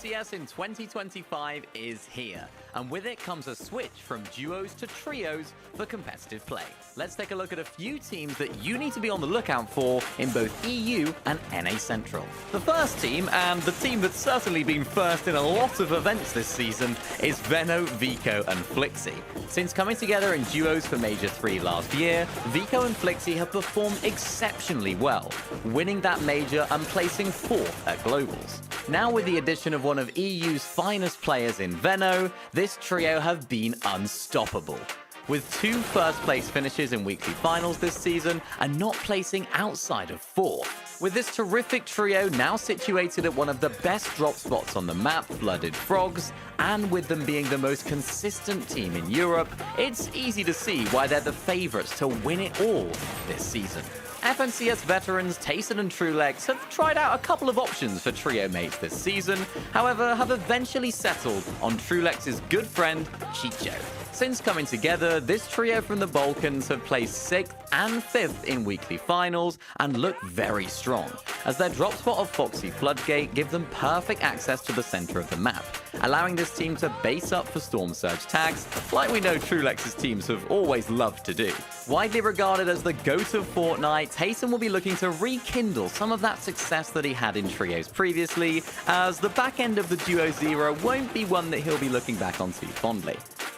FNCS in 2025 is here, and with it comes a switch from duos to trios for competitive play. Let's take a look at a few teams that you need to be on the lookout for in both EU and NA Central. The first team, and the team that's certainly been first in a lot of events this season, is Veno, Vico, and Flixi. Since coming together in duos for Major 3 last year, Vico and Flixi have performed exceptionally well, winning that major and placing 4th at Globals. Now with the addition of one of EU's finest players in Veno, this trio have been unstoppable. With 2 first-place finishes in weekly finals this season and not placing outside of 4th. With this terrific trio now situated at one of the best drop spots on the map, Flooded Frogs, and with them being the most consistent team in Europe, it's easy to see why they're the favourites to win it all this season. FNCS veterans Tayson and Trulex have tried out a couple of options for trio mates this season, however have eventually settled on Trulex's good friend, Chicho. Since coming together, this trio from the Balkans have placed 6th and 5th in weekly finals and look very strong, as their drop spot of Foxy Floodgate give them perfect access to the center of the map, allowing this team to base up for Storm Surge tags, like we know Trulex's teams have always loved to do. Widely regarded as the GOAT of Fortnite, Tayson will be looking to rekindle some of that success that he had in trios previously, as the back end of the duos era won't be one that he'll be looking back on too fondly.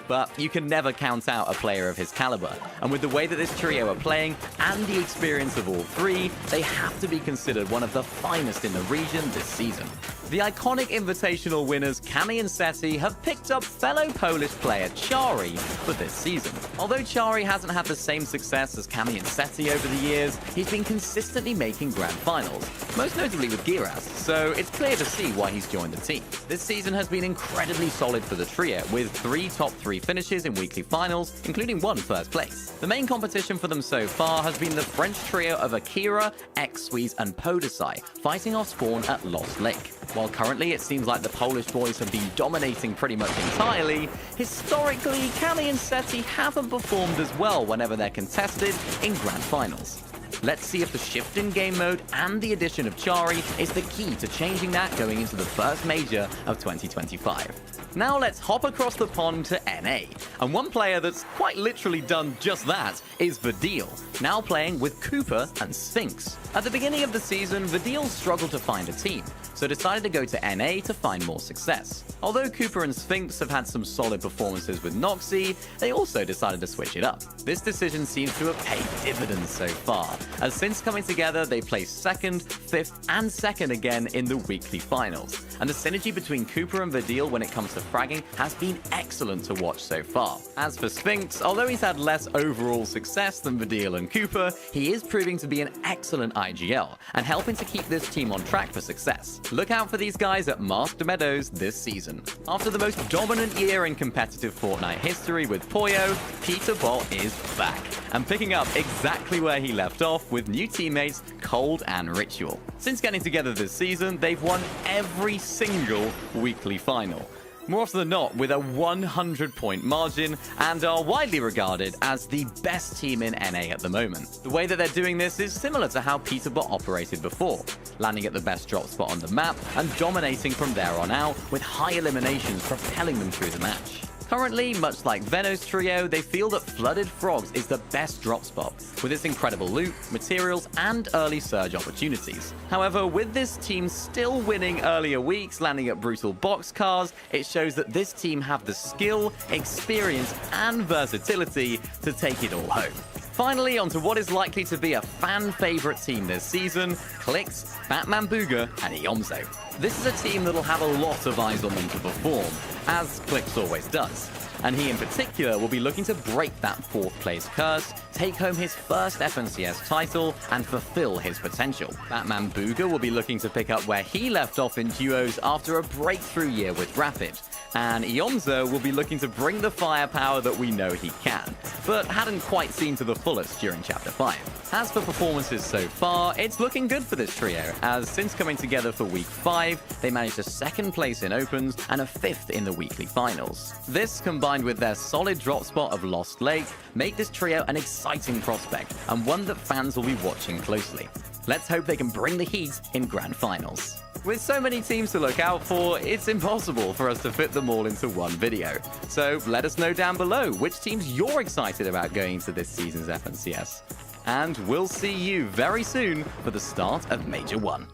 But you can never count out a player of his caliber, and with the way that this trio are playing and the experience of all 3, they have to be considered one of the finest in the region this season. The iconic invitational winners Cami and Seti have picked up fellow Polish player Chari for this season. Although Chari hasn't had the same success as Cami and Seti over the years, he's been consistently making grand finals, most notably with Giras, so it's clear to see why he's joined the team. This season has been incredibly solid for the trio, with 3 top 3 finishes in weekly finals, including 1 first place. The main competition for them so far has been the French trio of Akira, X-Squeeze, and Podesai, fighting off Spawn at Lost Lake. While currently it seems like the Polish boys have been dominating pretty much entirely, historically, Cami and Seti haven't performed as well whenever they're contested in grand finals. Let's see if the shift in game mode and the addition of Chari is the key to changing that going into the first major of 2025. Now let's hop across the pond to NA, and one player that's quite literally done just that is Vidil, now playing with Cooper and Sphinx. At the beginning of the season, Vidil struggled to find a team, so decided to go to NA to find more success. Although Cooper and Sphinx have had some solid performances with Noxy, they also decided to switch it up. This decision seems to have paid dividends so far, as since coming together they placed 2nd, 5th and 2nd again in the weekly finals. And the synergy between Cooper and Vidil when it comes to fragging has been excellent to watch so far. As for Sphinx, although he's had less overall success than Vidil and Cooper, he is proving to be an excellent IGL and helping to keep this team on track for success. Look out for these guys at Masked Meadows this season. After the most dominant year in competitive Fortnite history with Poyo, Peterbot is back, and picking up exactly where he left off with new teammates Cold and Ritual. Since getting together this season, they've won every single weekly final, more often than not with a 100-point margin, and are widely regarded as the best team in NA at the moment. The way that they're doing this is similar to how Peterbot operated before, landing at the best drop spot on the map and dominating from there on out, with high eliminations propelling them through the match. Currently, much like Veno's trio, they feel that Flooded Frogs is the best drop spot, with its incredible loot, materials, and early surge opportunities. However, with this team still winning earlier weeks, landing at brutal boxcars, it shows that this team have the skill, experience, and versatility to take it all home. Finally, onto what is likely to be a fan-favorite team this season, Clix, Batman Booga, and Iomzo. This is a team that'll have a lot of eyes on them to perform, as Clix always does. And he in particular will be looking to break that 4th place curse, take home his first FNCS title, and fulfill his potential. Batman Booga will be looking to pick up where he left off in duos after a breakthrough year with Rapid. And Iomzo will be looking to bring the firepower that we know he can, but hadn't quite seen to the fullest during Chapter 5. As for performances so far, it's looking good for this trio, as since coming together for Week 5, they managed a 2nd place in Opens and a 5th in the weekly finals. This, combined with their solid drop spot of Lost Lake, make this trio an exciting prospect, and one that fans will be watching closely. Let's hope they can bring the heat in grand finals. With so many teams to look out for, it's impossible for us to fit them all into one video. So let us know down below which teams you're excited about going into this season's FNCS. And we'll see you very soon for the start of Major 1.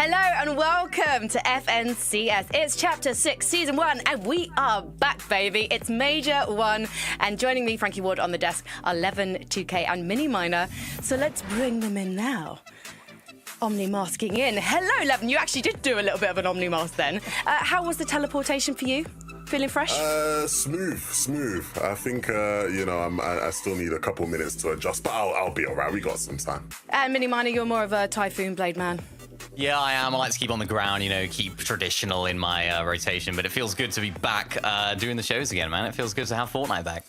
Hello and welcome to FNCS. It's Chapter 6, Season 1, and we are back, baby. It's Major 1, and joining me, Frankie Ward, on the desk are Levin, 2K, and Miniminer. So let's bring them in now. Omni-masking in. Hello, Levin. You actually did do a little bit of an Omni-mask then. How was the teleportation for you? Feeling fresh? Smooth. I think, I still need a couple minutes to adjust, but I'll be all right. We got some time. And Miniminer, you're more of a Typhoon Blade man. Yeah, I am. I like to keep on the ground, keep traditional in my rotation, but it feels good to be back doing the shows again, man. It feels good to have Fortnite back.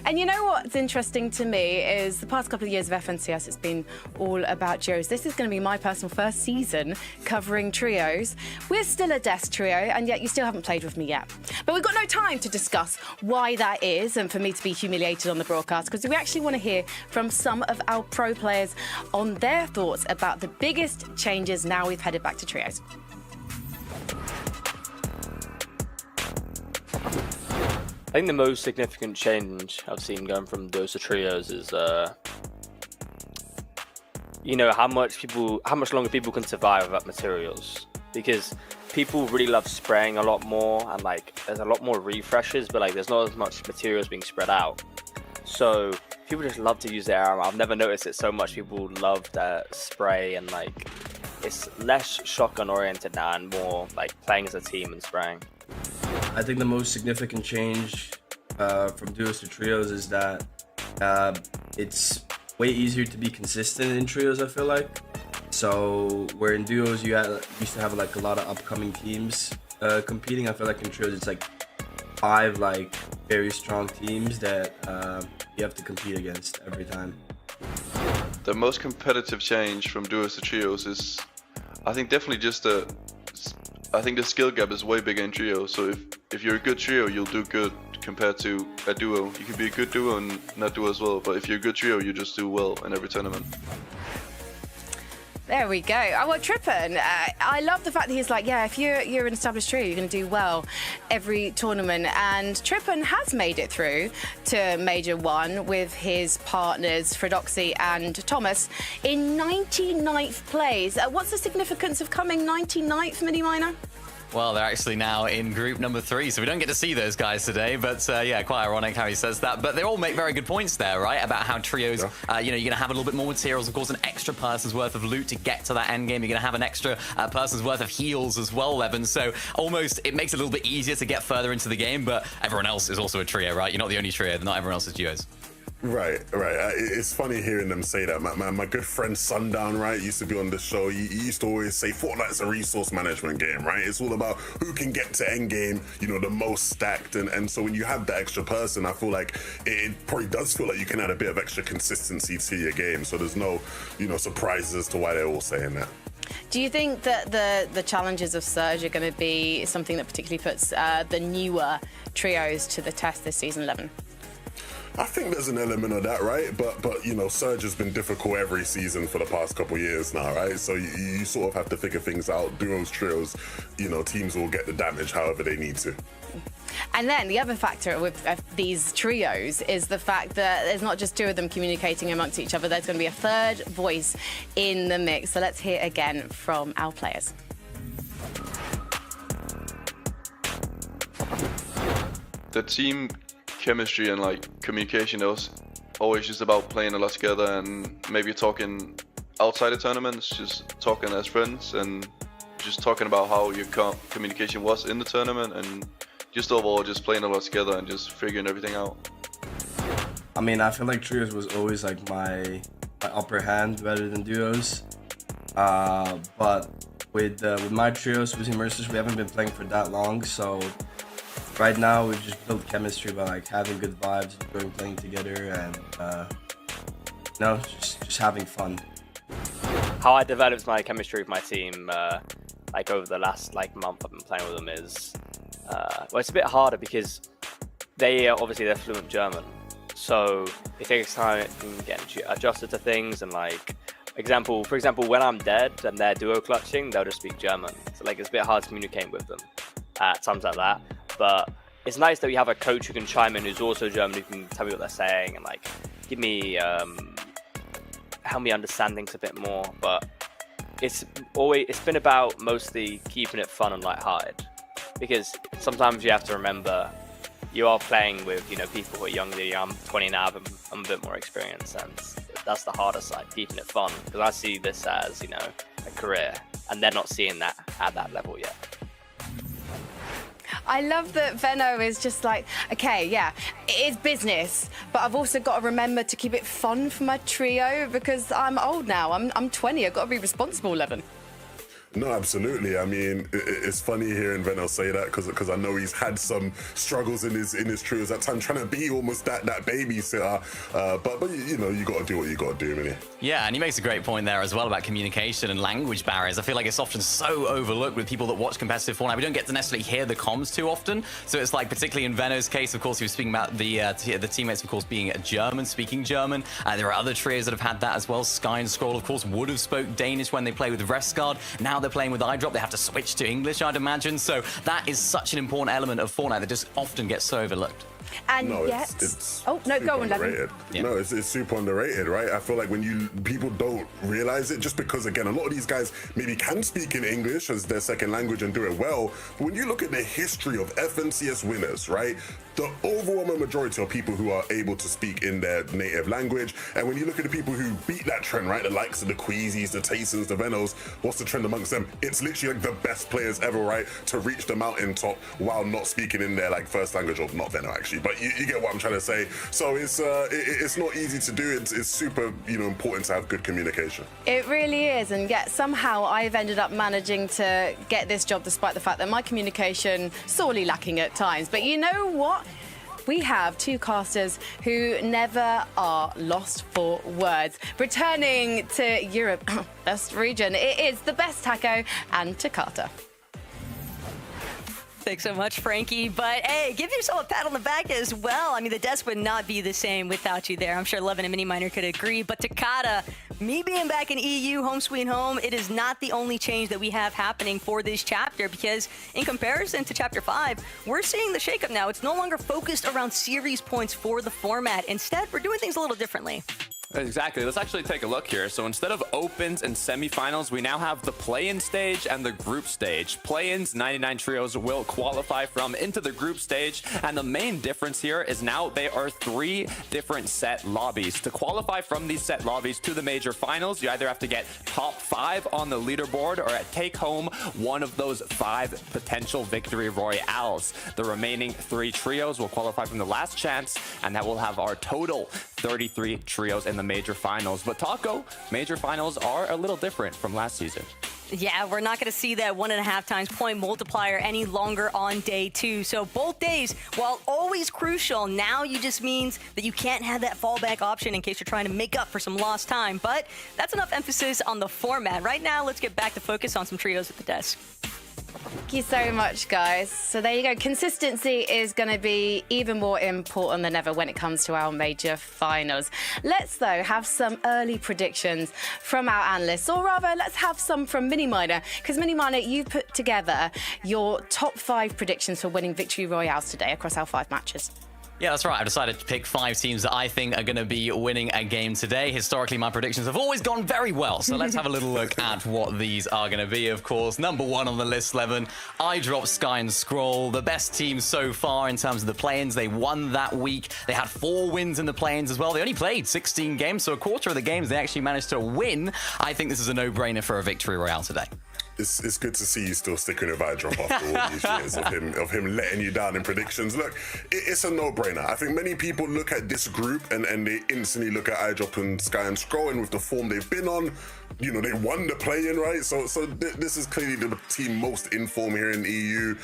And you know what's interesting to me is the past couple of years of FNCS, it's been all about duos. This is going to be my personal first season covering trios. We're still a desk trio, and yet you still haven't played with me yet. But we've got no time to discuss why that is and for me to be humiliated on the broadcast, because we actually want to hear from some of our pro players on their thoughts about the biggest changes now we've headed back to trios. I think the most significant change I've seen going from duos to trios is, how much longer people can survive without materials. Because people really love spraying a lot more, and there's a lot more refreshes, but there's not as much materials being spread out. So people just love to use their armor. I've never noticed it so much. People love that spray, and it's less shotgun oriented now and more playing as a team and spraying. I think the most significant change from duos to trios is that it's way easier to be consistent in trios, I feel like. So where in duos you used to have a lot of upcoming teams competing, I feel like in trios it's 5 very strong teams that you have to compete against every time. The most competitive change from duos to trios is, I think, definitely just I think the skill gap is way bigger in trio. So if you're a good trio, you'll do good compared to a duo. You can be a good duo and not duo as well, but if you're a good trio, you just do well in every tournament. There we go. Oh, well, Trippin, I love the fact that he's if you're an established trio, you're going to do well every tournament. And Trippin has made it through to Major 1 with his partners, Fredoxy and Thomas, in 99th place. What's the significance of coming 99th, Miniminer? Well, they're actually now in group number 3, so we don't get to see those guys today. But yeah, quite ironic how he says that. But they all make very good points there, right? About how trios, you're going to have a little bit more materials, of course, an extra person's worth of loot to get to that end game. You're going to have an extra person's worth of heals as well, Levin. So almost it makes it a little bit easier to get further into the game. But everyone else is also a trio, right? You're not the only trio. Not everyone else is duos. Right. It's funny hearing them say that. My good friend Sundown, right, used to be on the show. He used to always say Fortnite's a resource management game, right? It's all about who can get to end game, the most stacked. And so when you have that extra person, I feel like it probably does feel like you can add a bit of extra consistency to your game. So there's no, surprises as to why they're all saying that. Do you think that the challenges of Surge are going to be something that particularly puts the newer trios to the test this season, 11? I think there's an element of that, right? But Surge has been difficult every season for the past couple years now, right? So you sort of have to figure things out. Duos, trios, teams will get the damage however they need to. And then the other factor with these trios is the fact that there's not just 2 of them communicating amongst each other. There's going to be a third voice in the mix. So let's hear again from our players. The team chemistry and communication, that was always just about playing a lot together and maybe talking outside the tournaments, just talking as friends and just talking about how your communication was in the tournament and just overall just playing a lot together and just figuring everything out. I mean, I feel like trios was always my upper hand rather than duos. But with my trios, with Immersive, we haven't been playing for that long, so right now we've just built chemistry by having good vibes, enjoying playing together, and just having fun. How I developed my chemistry with my team, over the last month I've been playing with them is, it's a bit harder because they're fluent German, so it takes time to get adjusted to things. And for example, when I'm dead and they're duo clutching, they'll just speak German, so it's a bit hard to communicate with them at times like that. But it's nice that we have a coach who can chime in, who's also German, who can tell me what they're saying and give me help me understand things a bit more. But it's been about mostly keeping it fun and lighthearted, because sometimes you have to remember you are playing with, you know, people who are younger. I'm 20 now, but I'm a bit more experienced, and that's the harder side, keeping it fun, because I see this as, you know, a career, and they're not seeing that at that level yet. I love that Venno is just like, okay, yeah, it is business, but I've also got to remember to keep it fun for my trio because I'm old now. I'm 20. I've got to be responsible, Levin. No, absolutely. I mean, it's funny hearing Venno say that because I know he's had some struggles in his trios at times, trying to be almost that babysitter. But you know, you got to do what you got to do, man. Yeah, and he makes a great point there as well about communication and language barriers. I feel like it's often so overlooked with people that watch competitive Fortnite. We don't get to necessarily hear the comms too often. So it's like, particularly in Venno's case, of course, he was speaking about the teammates, of course, being German, speaking German. There are other trios that have had that as well. Sky and Scroll, of course, would have spoke Danish when they play with Restguard. Now they're playing with iDrop. They have to switch to English, I'd imagine. So that is such an important element of Fortnite that just often gets so overlooked. And no, yet, it's oh no, go on, Levin. Yeah. No, it's super underrated, right? I feel like when people don't realize it, just because again, a lot of these guys maybe can speak in English as their second language and do it well. But when you look at the history of FNCS winners, right, the overwhelming majority are people who are able to speak in their native language. And when you look at the people who beat that trend, right, the likes of the Queasies, the Taysons, the Vennos, what's the trend amongst them? It's literally like the best players ever, right, to reach the mountaintop while not speaking in their like first language, or not Venno actually, but you get what I'm trying to say. So it's not easy to do. It's super, you know, important to have good communication. It really is, and yet somehow I've ended up managing to get this job despite the fact that my communication sorely lacking at times. But you know what? We have two casters who never are lost for words. Returning to Europe, best region, it is the best Taco and Takata. Thanks so much, Frankie. But hey, give yourself a pat on the back as well. I mean, the desk would not be the same without you there. I'm sure Levin and Miniminer could agree. But Takata, me being back in EU, home sweet home, it is not the only change that we have happening for this chapter, because in comparison to Chapter 5, we're seeing the shakeup now. It's no longer focused around series points for the format. Instead, we're doing things a little differently. Exactly. Let's actually take a look here. So instead of opens and semifinals, we now have the play-in stage and the group stage. Play-ins, 99 trios will qualify from into the group stage. And the main difference here is now they are 3 different set lobbies. To qualify from these set lobbies to the major finals, you either have to get top 5 on the leaderboard or take home one of those 5 potential victory royales. The remaining 3 trios will qualify from the last chance, and that will have our total 33 trios in the major finals. But Taco, major finals are a little different from last season. Yeah, we're not going to see that 1.5 times point multiplier any longer on day 2. So both days, while always crucial, now you just means that you can't have that fallback option in case you're trying to make up for some lost time. But that's enough emphasis on the format. Right now, let's get back to focus on some trios at the desk. Thank you so much, guys. So there you go. Consistency is going to be even more important than ever when it comes to our major finals. Let's, though, have some early predictions from our analysts, or rather, let's have some from Miniminer, because Miniminer, you put together your top 5 predictions for winning Victory Royales today across our 5 matches. Yeah, that's right. I've decided to pick 5 teams that I think are going to be winning a game today. Historically, my predictions have always gone very well. So let's have a little look at what these are going to be, of course. Number 1 on the list, Levin, iDrop, Sky and Scroll. The best team so far in terms of the play-ins. They won that week. They had 4 wins in the play-ins as well. They only played 16 games, so a quarter of the games they actually managed to win. I think this is a no-brainer for a Victory Royale today. It's good to see you still sticking with iDrop after all these years of him letting you down in predictions. Look, it's a no-brainer. I think many people look at this group and they instantly look at iDrop and Sky and Scroll, and with the form they've been on, you know, they won the play-in, right? So this is clearly the team most in form here in the EU.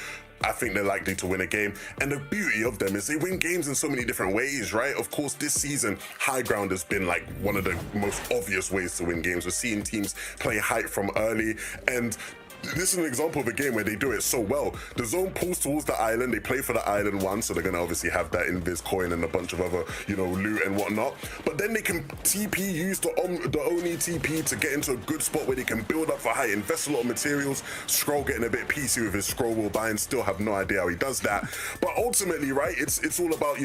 I think they're likely to win a game. And the beauty of them is they win games in so many different ways, right? Of course, this season, high ground has been like one of the most obvious ways to win games. We're seeing teams play height from early, and this is an example of a game where they do it so well. The zone pulls towards the island. They play for the island one, so they're going to obviously have that invis coin and a bunch of other, loot and whatnot. But then they can TP, use the Oni TP to get into a good spot where they can build up for height, invest a lot of materials. Skrull getting a bit PC with his Skrull will buy and still have no idea how he does that. But ultimately, right, it's all about,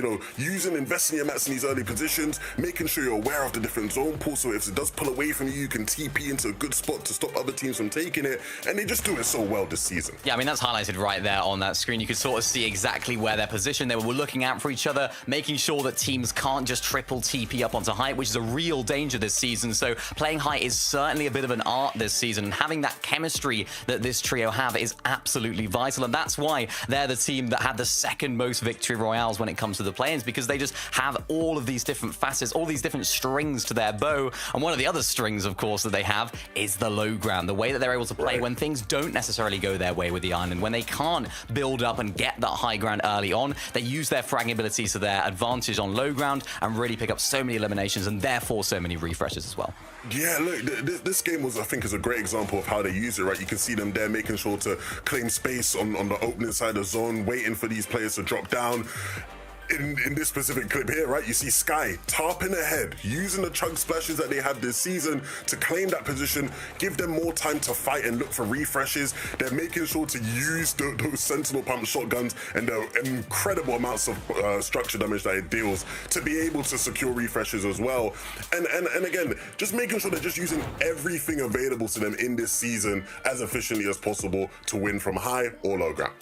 investing your mats in these early positions, making sure you're aware of the different zone pools, so if it does pull away from you, you can TP into a good spot to stop other teams from taking it. And they just do it so well this season. Yeah, I mean, that's highlighted right there on that screen. You could sort of see exactly where they're positioned. They were looking out for each other, making sure that teams can't just triple TP up onto height, which is a real danger this season. So playing height is certainly a bit of an art this season, and having that chemistry that this trio have is absolutely vital. And that's why they're the team that had the second most victory royales when it comes to the play-ins, because they just have all of these different facets, all these different strings to their bow. And one of the other strings, of course, that they have is the low ground, the way that they're able to play when things don't necessarily go their way with the island, when they can't build up and get that high ground early on. They use their fragging abilities to their advantage on low ground and really pick up so many eliminations and therefore so many refreshes as well. Yeah, look, this game I think, is a great example of how they use it, right? You can see them there making sure to claim space on the opening side of the zone, waiting for these players to drop down. In this specific clip here, right, you see Sky tarping ahead, using the chug splashes that they had this season to claim that position, give them more time to fight and look for refreshes. They're making sure to use those Sentinel pump shotguns and the incredible amounts of structure damage that it deals to be able to secure refreshes as well. And again, just making sure they're just using everything available to them in this season as efficiently as possible to win from high or low ground.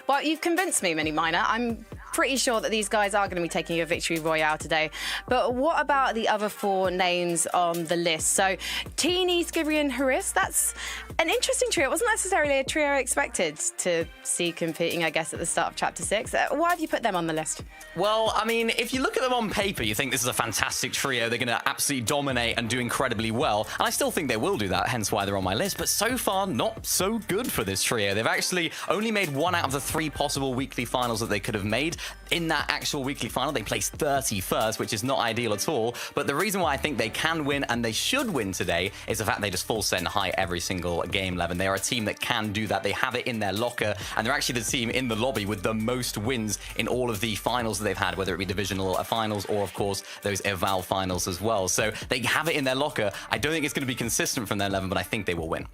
Well, you've convinced me, Mini Miner. I'm pretty sure that these guys are going to be taking a victory royale today. But what about the other four names on the list? So, Teeny, Skibbery and Haris, that's an interesting trio. It wasn't necessarily a trio I expected to see competing, I guess, at the start of Chapter 6. Why have you put them on the list? Well, I mean, if you look at them on paper, you think this is a fantastic trio. They're going to absolutely dominate and do incredibly well. And I still think they will do that, hence why they're on my list. But so far, not so good for this trio. They've actually only made one out of the 3 possible weekly finals that they could have made. In that actual weekly final, they placed 31st, which is not ideal at all. But the reason why I think they can win and they should win today is the fact they just full send high every single game, Levin. They are a team that can do that. They have it in their locker, and they're actually the team in the lobby with the most wins in all of the finals that they've had, whether it be divisional finals or, of course, those Eval finals as well. So they have it in their locker. I don't think it's going to be consistent from their 11, but I think they will win.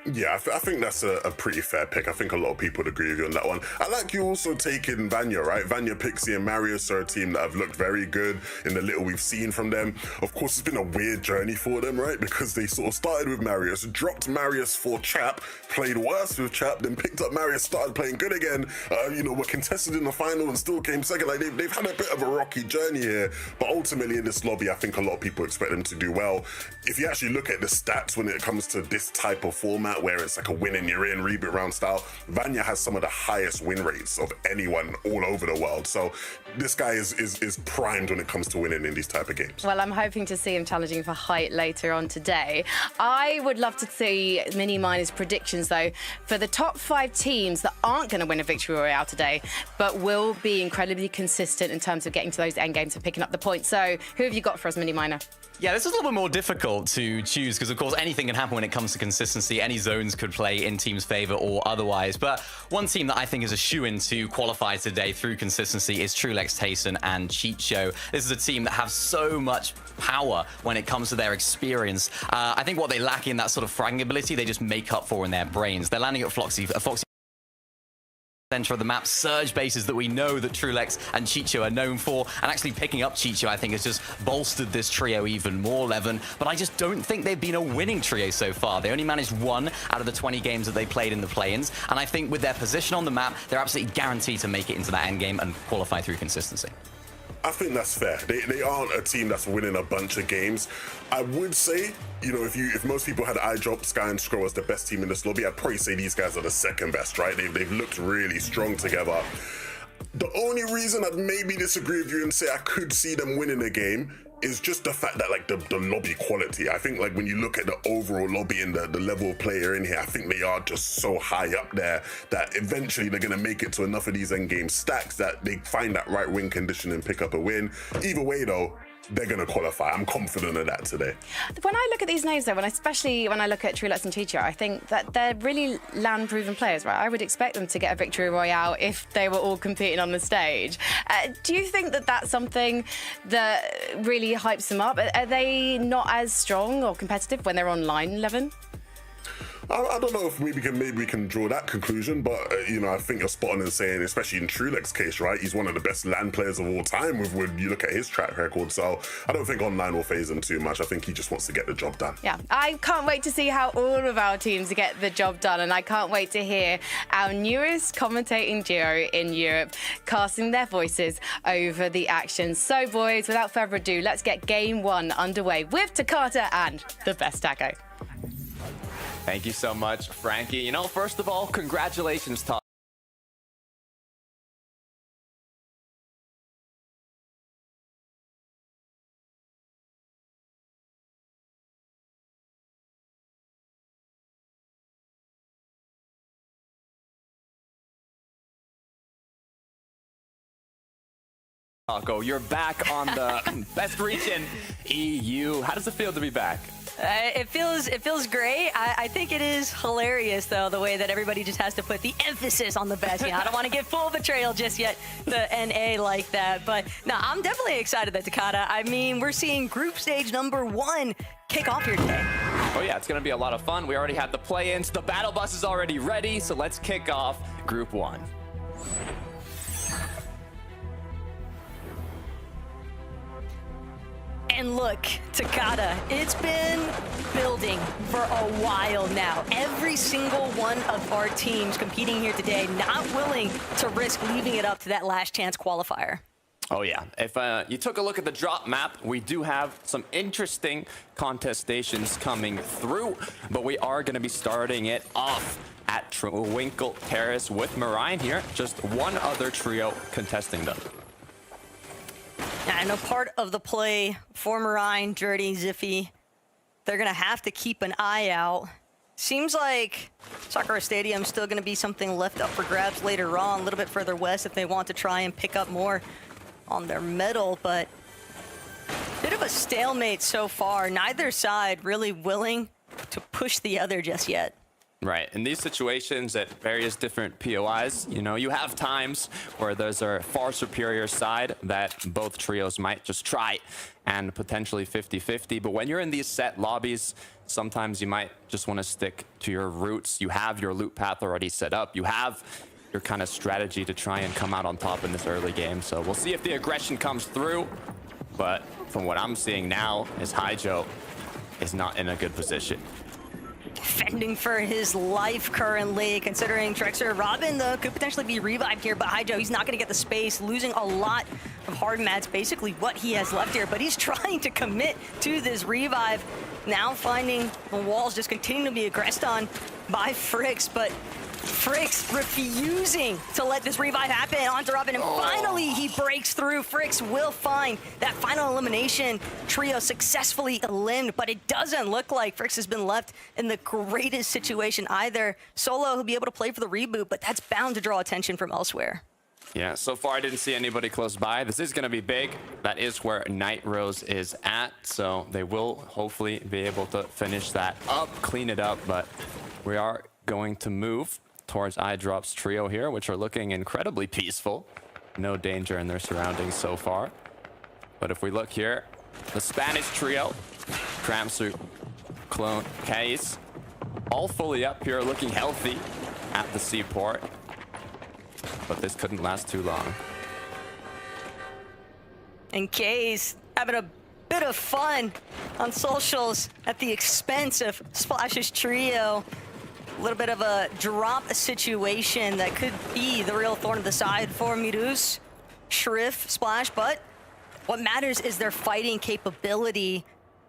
Yeah, I think that's a pretty fair pick. I think a lot of people would agree with you on that one. I like you also taking Vanya, right? Vanya, Pixie, and Marius are a team that have looked very good in the little we've seen from them. Of course, it's been a weird journey for them, right? Because they sort of started with Marius, dropped Marius for Chap, played worse with Chap, then picked up Marius, started playing good again. Were contested in the final and still came second. Like they've had a bit of a rocky journey here, but ultimately in this lobby, I think a lot of people expect them to do well. If you actually look at the stats when it comes to this type of format, where it's like a win and you're in, reboot round style, Vanya has some of the highest win rates of anyone all over the world. So this guy is primed when it comes to winning in these type of games. Well, I'm hoping to see him challenging for height later on today. I would love to see Mini Miner's predictions, though, for the top 5 teams that aren't going to win a victory royale today, but will be incredibly consistent in terms of getting to those end games and picking up the points. So who have you got for us, Mini Miner? Yeah, this is a little bit more difficult to choose because, of course, anything can happen when it comes to consistency. Any zones could play in teams' favor or otherwise. But one team that I think is a shoo-in to qualify today through consistency is Trulex, Tayson, and Chicho. This is a team that have so much power when it comes to their experience. I think what they lack in that sort of fragging ability, they just make up for in their brains. They're landing at Foxy center of the map, surge bases that we know that Trulex and Chicho are known for, and actually picking up Chicho, I think, has just bolstered this trio even more, Levin. But I just don't think they've been a winning trio so far. They only managed 1 out of the 20 games that they played in the play-ins, and I think with their position on the map, they're absolutely guaranteed to make it into that end game and qualify through consistency. I think that's fair. They aren't a team that's winning a bunch of games. I would say, if most people had iDrop, Sky, and Skrull as the best team in this lobby, I'd probably say these guys are the second best, right? They've looked really strong together. The only reason I'd maybe disagree with you and say I could see them winning a game is just the fact that, like, the lobby quality. I think, like, when you look at the overall lobby and the level of player in here, I think they are just so high up there that eventually they're going to make it to enough of these end game stacks that they find that right win condition and pick up a win. Either way, though, they're going to qualify. I'm confident of that today. When I look at these names, though, especially when I look at Trulux and Chicho, I think that they're really land-proven players, right? I would expect them to get a victory royale if they were all competing on the stage. Do you think that that's something that really hypes them up? Are they not as strong or competitive when they're on line 11? I don't know if maybe we can draw that conclusion, but you know, I think you're spot on in saying, especially in Trulux's case, right? He's one of the best land players of all time when you look at his track record. So I don't think online will phase him too much. I think he just wants to get the job done. Yeah, I can't wait to see how all of our teams get the job done, and I can't wait to hear our newest commentating duo in Europe casting their voices over the action. So, boys, without further ado, let's get game 1 underway with Takata and the best Taco. Thank you so much, Frankie. You know, first of all, congratulations, Todd. Taco, you're back on the best region, EU. How does it feel to be back? It feels great. I think it is hilarious, though, the way that everybody just has to put the emphasis on the best. I don't want to get full betrayal just yet, the NA like that. But no, I'm definitely excited that Takata. I mean, we're seeing group stage number 1 kick off here today. Oh yeah, it's going to be a lot of fun. We already had the play-ins. The battle bus is already ready, so let's kick off group 1. And look, Takata, it's been building for a while now. Every single one of our teams competing here today, not willing to risk leaving it up to that last chance qualifier. Oh yeah, if you took a look at the drop map, we do have some interesting contestations coming through, but we are going to be starting it off at Twinkle Terrace with Marine here. Just one other trio contesting them. I know part of the play for Marine, Dirty, Ziffy, they're going to have to keep an eye out. Seems like Sakura Stadium's still going to be something left up for grabs later on, a little bit further west if they want to try and pick up more on their medal, but bit of a stalemate so far. Neither side really willing to push the other just yet. Right, in these situations at various different POIs, you know, you have times where there's a far superior side that both trios might just try and potentially 50-50. But when you're in these set lobbies, sometimes you might just want to stick to your roots. You have your loot path already set up. You have your kind of strategy to try and come out on top in this early game. So we'll see if the aggression comes through. But from what I'm seeing now is Haijo is not in a good position. Defending for his life currently, considering Trexer. Robin, though, could potentially be revived here, but Haijo, he's not going to get the space, losing a lot of hard mats, basically what he has left here, but he's trying to commit to this revive. Now finding the walls just continue to be aggressed on by Fricks, but Fricks refusing to let this revive happen onto Robin, and finally he breaks through. Fricks will find that final elimination. Trio successfully eliminated, but it doesn't look like Fricks has been left in the greatest situation either. Solo will be able to play for the reboot, but that's bound to draw attention from elsewhere. Yeah, so far I didn't see anybody close by. This is going to be big. That is where Night Rose is at, so they will hopefully be able to finish that up, clean it up, but we are going to move towards iDrop's trio here, which are looking incredibly peaceful. No danger in their surroundings so far. But if we look here, the Spanish trio, Kramsu, Clone, Case, all fully up here, looking healthy at the seaport. But this couldn't last too long. And Case having a bit of fun on socials at the expense of Splash's trio. A little bit of a drop situation that could be the real thorn of the side for Mirus, Shrift, Splash, but what matters is their fighting capability.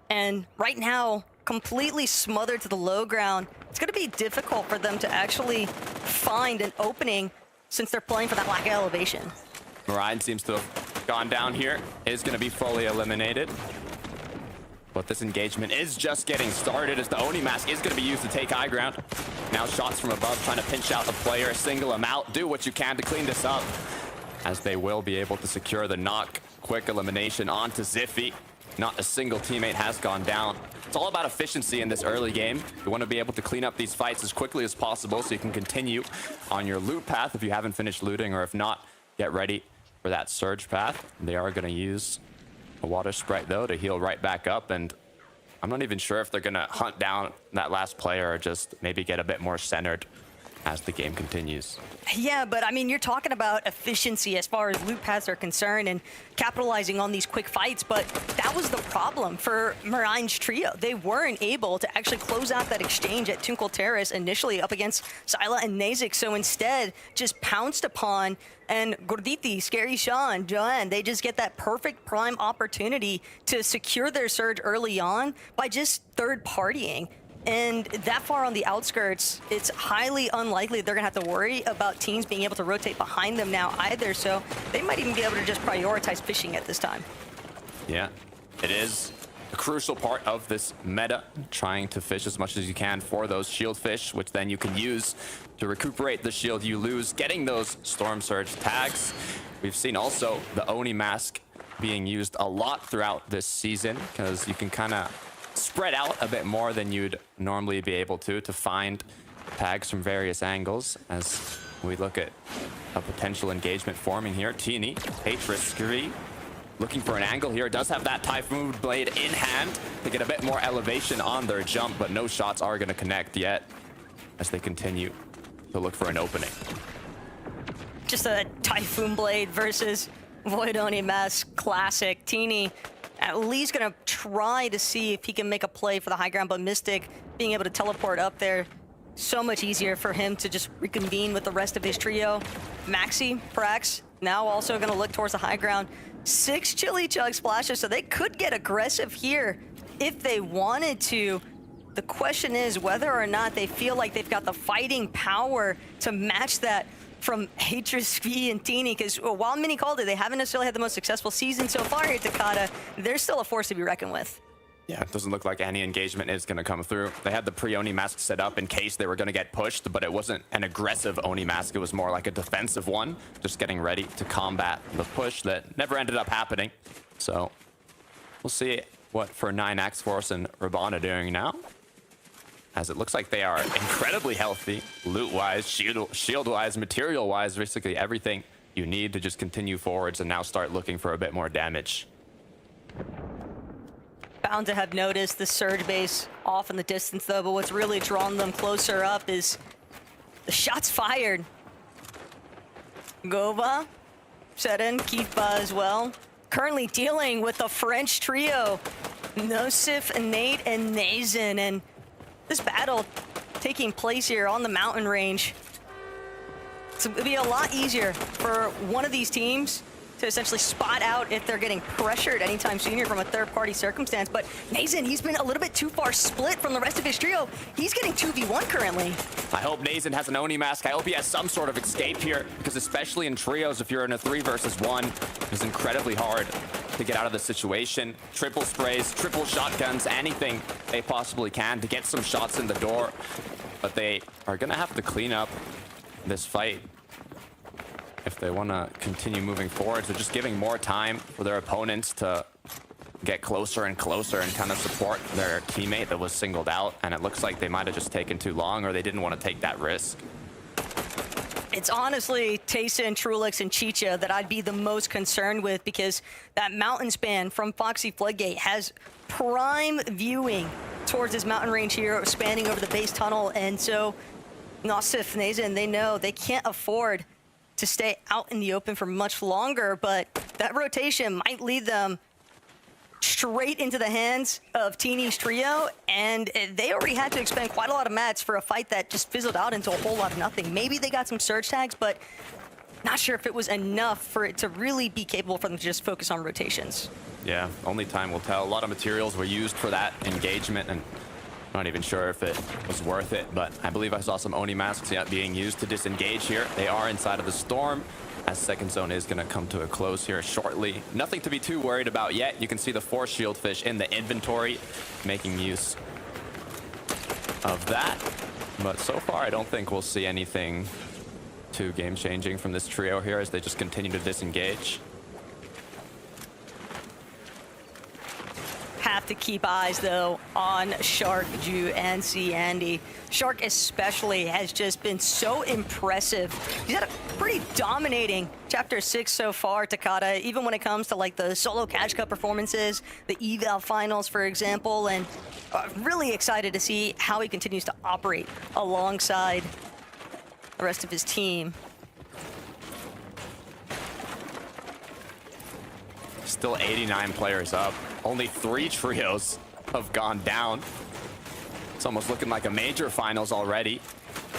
And right now, completely smothered to the low ground, it's going to be difficult for them to actually find an opening since they're playing for that lack of elevation. Marine seems to have gone down here, is going to be fully eliminated. But this engagement is just getting started as the Oni mask is going to be used to take high ground. Now shots from above trying to pinch out the player, single him out, do what you can to clean this up, as they will be able to secure the knock. quick elimination onto Ziffy. Not a single teammate has gone down. It's all about efficiency in this early game. You want to be able to clean up these fights as quickly as possible so you can continue on your loot path if you haven't finished looting, or if not, get ready for that surge path. They are going to use a water sprite though to heal right back up, and I'm not even sure if they're going to hunt down that last player or just maybe get a bit more centered as the game continues. Yeah, but I mean, you're talking about efficiency as far as loot paths are concerned and capitalizing on these quick fights, but that was the problem for Marine's trio. They weren't able to actually close out that exchange at Tunkel Terrace initially up against Syla and Nazik, so instead just pounced upon, and Gorditi, Scary Sean, Joanne, they just get that perfect prime opportunity to secure their surge early on by just third partying. And that far on the outskirts, it's highly unlikely they're going to have to worry about teams being able to rotate behind them now either. So they might even be able to just prioritize fishing at this time. Yeah, it is a crucial part of this meta, trying to fish as much as you can for those shield fish, which then you can use to recuperate the shield you lose, getting those Storm Surge tags. We've seen also the Oni mask being used a lot throughout this season because you can kind of spread out a bit more than you'd normally be able to find tags from various angles. As we look at a potential engagement forming here, Teeny, Patris, Scurry, looking for an angle here. Does have that Typhoon Blade in hand to get a bit more elevation on their jump, but no shots are going to connect yet as they continue to look for an opening. Just a Typhoon Blade versus Void Oni Mask classic. Teeny at least gonna try to see if he can make a play for the high ground, but Mystic being able to teleport up there, so much easier for him to just reconvene with the rest of his trio. Maxi, Prax, now also gonna look towards the high ground. 6 Chili Chug splashes, so they could get aggressive here if they wanted to. The question is whether or not they feel like they've got the fighting power to match that from Hatris, V, and Teeny, because while Mini called it, they haven't necessarily had the most successful season so far here at Takata. They're still a force to be reckoned with. Yeah, it doesn't look like any engagement is going to come through. They had the pre-Oni mask set up in case they were going to get pushed, but it wasn't an aggressive Oni mask. It was more like a defensive one, just getting ready to combat the push that never ended up happening. So we'll see what for 9X Force and Rabana doing now, as it looks like they are incredibly healthy, loot-wise, shield-wise, material-wise, basically everything you need to just continue forwards and now start looking for a bit more damage. Bound to have noticed the surge base off in the distance though, but what's really drawn them closer up is the shots fired. Gova, Seren, Kiefba as well. Currently dealing with the French trio, Nosif, Nate, and Nazen, and this battle taking place here on the mountain range. So it'll be a lot easier for one of these teams to essentially spot out if they're getting pressured anytime soon here from a third-party circumstance. But Nazen, he's been a little bit too far split from the rest of his trio. He's getting 2v1 currently. I hope Nazen has an Oni mask. I hope he has some sort of escape here, because especially in trios, if you're in a 3 versus 1, it's incredibly hard to get out of the situation. Triple sprays, triple shotguns, anything they possibly can to get some shots in the door. But they are gonna have to clean up this fight if they want to continue moving forward. So just giving more time for their opponents to get closer and closer and kind of support their teammate that was singled out. And it looks like they might have just taken too long, or they didn't want to take that risk. It's honestly Tayson, Trulix, and Chicha that I'd be the most concerned with, because that mountain span from Foxy Floodgate has prime viewing towards this mountain range here, spanning over the base tunnel. And so Nosif, Nazen, they know they can't afford to stay out in the open for much longer, but that rotation might lead them straight into the hands of Teeny's trio, and they already had to expend quite a lot of mats for a fight that just fizzled out into a whole lot of nothing. Maybe they got some surge tags, but not sure if it was enough for it to really be capable for them to just focus on rotations. Yeah, only time will tell. A lot of materials were used for that engagement, and not even sure if it was worth it, but I believe I saw some Oni masks being used to disengage here. They are inside of the storm, as second zone is going to come to a close here shortly. Nothing to be too worried about yet. You can see the 4 shield fish in the inventory, making use of that. But so far, I don't think we'll see anything too game-changing from this trio here as they just continue to disengage. have to keep eyes, though, on Shark, Ju, and Andy. Shark especially has just been so impressive. He's had a pretty dominating Chapter 6 so far, Takada, even when it comes to like the solo Cash Cup performances, the eval finals, for example, and really excited to see how he continues to operate alongside the rest of his team. Still 89 players up. Only 3 trios have gone down. It's almost looking like a major finals already,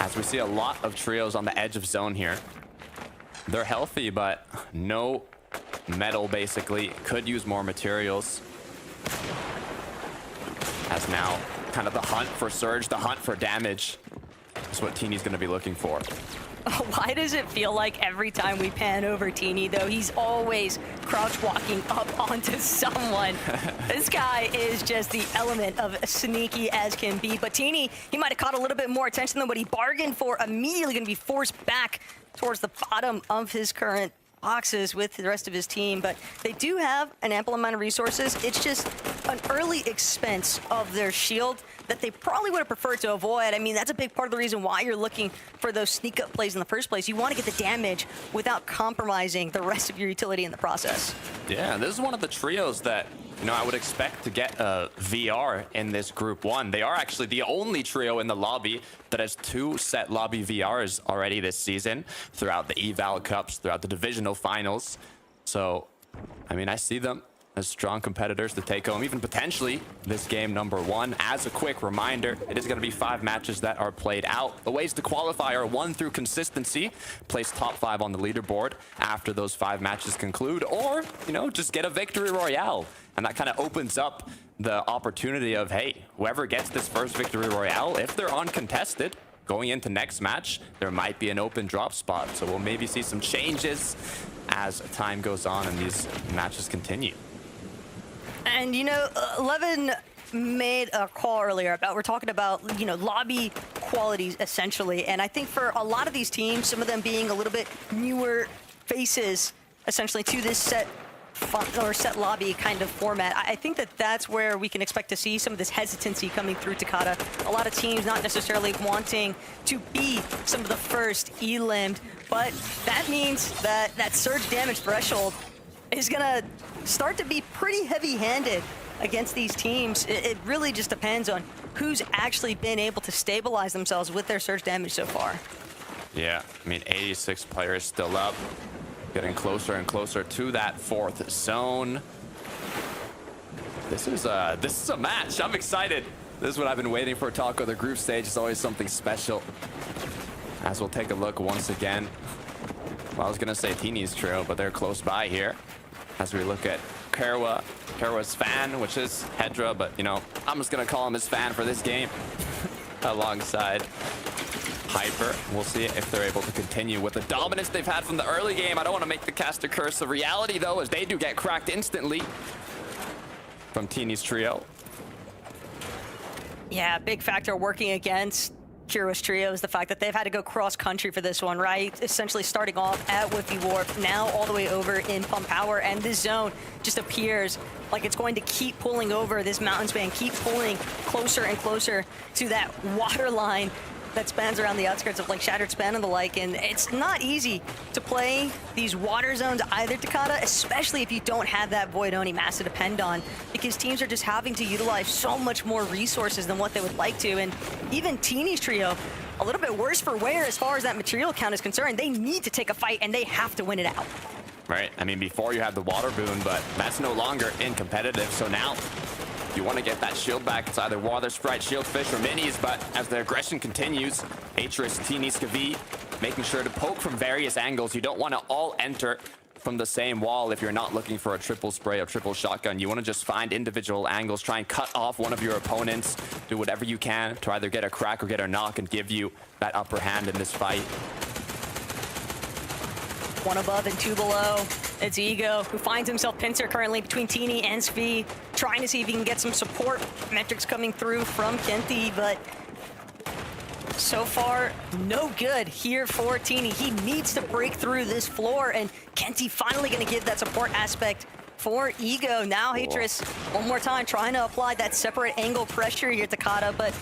as we see a lot of trios on the edge of zone here. They're healthy, but no metal, basically. Could use more materials. As now, kind of the hunt for Surge, the hunt for damage is what Teeny's going to be looking for. Why does it feel like every time we pan over Teeny, though, he's always crouch walking up onto someone? This guy is just the element of sneaky as can be. But Teeny, he might have caught a little bit more attention than what he bargained for. Immediately going to be forced back towards the bottom of his current boxes with the rest of his team. But they do have an ample amount of resources. It's just an early expense of their shield that they probably would have preferred to avoid. I mean, that's a big part of the reason why you're looking for those sneak up plays in the first place. You want to get the damage without compromising the rest of your utility in the process. Yeah, this is one of the trios that, you know, I would expect to get a VR in this Group 1. They are actually the only trio in the lobby that has 2 set lobby VRs already this season, throughout the Eval Cups, throughout the divisional finals. So, I mean, I see them as strong competitors to take home even potentially this game number 1. As a quick reminder, it is going to be 5 matches that are played out. The ways to qualify are 1 through consistency, place top 5 on the leaderboard after those 5 matches conclude, or, you know, just get a victory royale. And that kind of opens up the opportunity of, hey, whoever gets this first victory royale, if they're uncontested, going into next match, there might be an open drop spot. So we'll maybe see some changes as time goes on and these matches continue. And, you know, Levin made a call earlier about, we're talking about, you know, lobby qualities, essentially. And I think for a lot of these teams, some of them being a little bit newer faces, essentially, to this set lobby kind of format, I think that that's where we can expect to see some of this hesitancy coming through Takada. A lot of teams not necessarily wanting to be some of the first elimed, but that means that that surge damage threshold is gonna start to be pretty heavy-handed against these teams. It really just depends on who's actually been able to stabilize themselves with their surge damage so far. Yeah, I mean, 86 players still up, getting closer and closer to that 4th zone. This is a match. I'm excited. This is what I've been waiting for. Taco, the group stage is always something special. As we'll take a look once again. Well, I was gonna say Teeny's trio, but they're close by here. As we look at Kerwa's fan, which is Hedra, but, you know, I'm just gonna call him his fan for this game. Alongside Hyper. We'll see if they're able to continue with the dominance they've had from the early game. I don't want to make the caster curse a reality, though, as they do get cracked instantly from Teeny's trio. Yeah, big factor working against Kira's trio is the fact that they've had to go cross-country for this one, right? Essentially starting off at Whiffy Warp, now all the way over in Pump Power, and this zone just appears like it's going to keep pulling over this mountain span, keep pulling closer and closer to that water line that spans around the outskirts of like Shattered Span and the like, and it's not easy to play these water zones either, Takada, especially if you don't have that Void Oni mass to depend on, because teams are just having to utilize so much more resources than what they would like to. And even Teeny's trio, a little bit worse for wear as far as that material count is concerned. They need to take a fight and they have to win it out. Right, I mean, before you had the water boon, but that's no longer in competitive, so now you want to get that shield back. It's either Water Sprite, Shieldfish, or Minis, but as the aggression continues, Atris, Teeny, Skavi, making sure to poke from various angles. You don't want to all enter from the same wall if you're not looking for a triple spray or triple shotgun. You want to just find individual angles, try and cut off one of your opponents, do whatever you can to either get a crack or get a knock and give you that upper hand in this fight. 1 above and 2 below. It's Ego, who finds himself pincer currently between Teeny and Svi, trying to see if he can get some support metrics coming through from Kenti, but so far, no good here for Teeny. He needs to break through this floor, and Kenti finally going to give that support aspect for Ego. Now Hatris, one more time, trying to apply that separate angle pressure here to Takada, but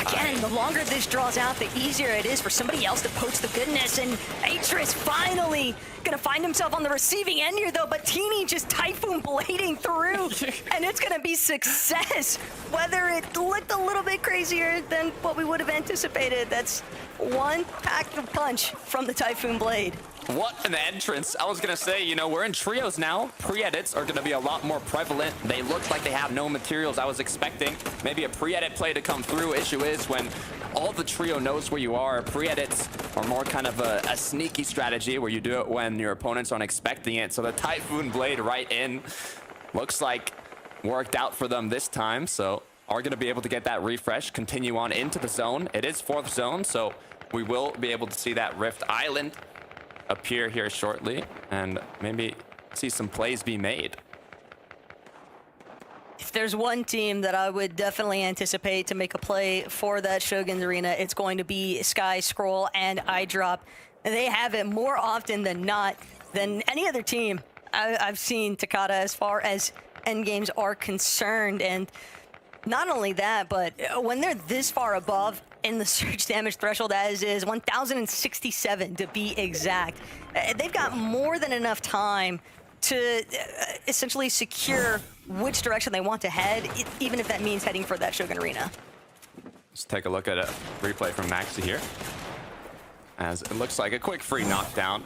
again, the longer this draws out, the easier it is for somebody else to poach the goodness, and Atris finally gonna find himself on the receiving end here though, but Teeny just Typhoon blading through, and it's gonna be success. Whether it looked a little bit crazier than what we would have anticipated, that's one packed punch from the Typhoon Blade. What an entrance. I was going to say, you know, we're in trios now. Pre-edits are going to be a lot more prevalent. They look like they have no materials. I was expecting maybe a pre-edit play to come through. Issue is when all the trio knows where you are, pre-edits are more kind of a sneaky strategy where you do it when your opponents aren't expecting it. So the Typhoon Blade right in looks like worked out for them this time. So are going to be able to get that refresh, continue on into the zone. It is 4th zone, so we will be able to see that Rift Island appear here shortly and maybe see some plays be made. If there's one team that I would definitely anticipate to make a play for that Shogun's Arena, it's going to be Sky Scroll and iDrop. They have it more often than not than any other team I've seen Takada as far as endgames are concerned. And not only that, but when they're this far above in the surge damage threshold, as is 1,067 to be exact, they've got more than enough time to essentially secure which direction they want to head, even if that means heading for that Shogun Arena. Let's take a look at a replay from Maxi here, as it looks like a quick free knockdown.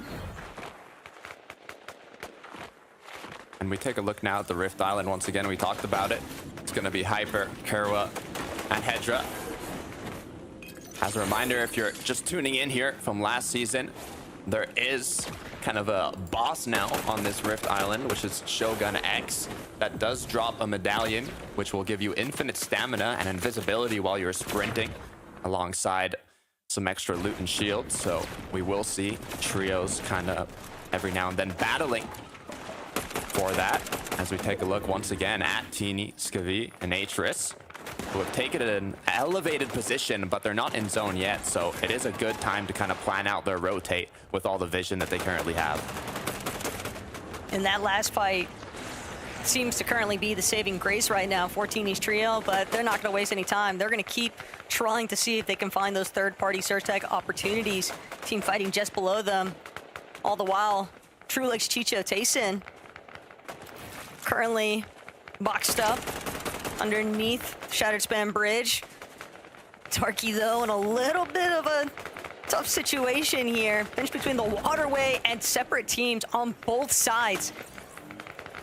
And we take a look now at the Rift Island. Once again, we talked about it. It's going to be Hyper, Kerwa, and Hedra. As a reminder, if you're just tuning in here from last season, there is kind of a boss now on this Rift Island, which is Shogun X, that does drop a medallion, which will give you infinite stamina and invisibility while you're sprinting, alongside some extra loot and shield. So we will see trios kind of every now and then battling for that, as we take a look once again at Teeny, Skavi, and Atris, who have taken an elevated position, but they're not in zone yet, so it is a good time to kind of plan out their rotate with all the vision that they currently have. And that last fight seems to currently be the saving grace right now for Teeny's trio, but they're not going to waste any time. They're going to keep trying to see if they can find those third-party Surge Tech opportunities. Team fighting just below them. All the while, Trulix, Chicho, Tayson currently boxed up underneath Shattered Span Bridge. Tarky, though, in a little bit of a tough situation here. Pinched between the waterway and separate teams on both sides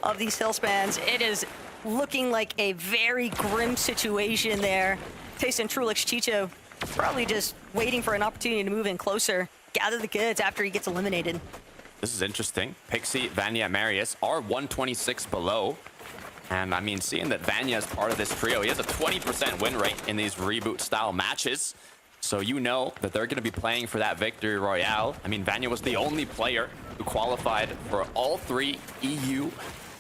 of these hill spans. It is looking like a very grim situation there. Tayson, Trulix, Chicho probably just waiting for an opportunity to move in closer, gather the goods after he gets eliminated. This is interesting. Pixie, Vanya, Marius are 126 below. And I mean, seeing that Vanya is part of this trio, he has a 20% win rate in these reboot-style matches. So you know that they're going to be playing for that victory royale. I mean, Vanya was the only player who qualified for all 3 EU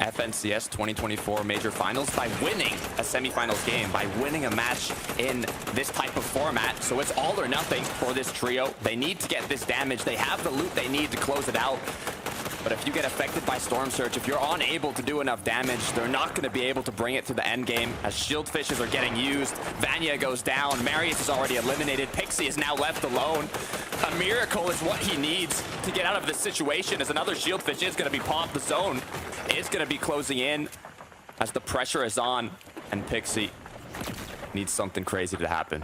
FNCS 2024 major finals by winning a semifinals game, by winning a match in this type of format. So it's all or nothing for this trio. They need to get this damage. They have the loot they need to close it out. But if you get affected by Storm Surge, if you're unable to do enough damage, they're not going to be able to bring it to the end game, as shield fishes are getting used. Vanya goes down. Marius is already eliminated. Pixie is now left alone. A miracle is what he needs to get out of this situation, as another shield fish is going to be popped. The zone is going to be closing in as the pressure is on, and Pixie needs something crazy to happen.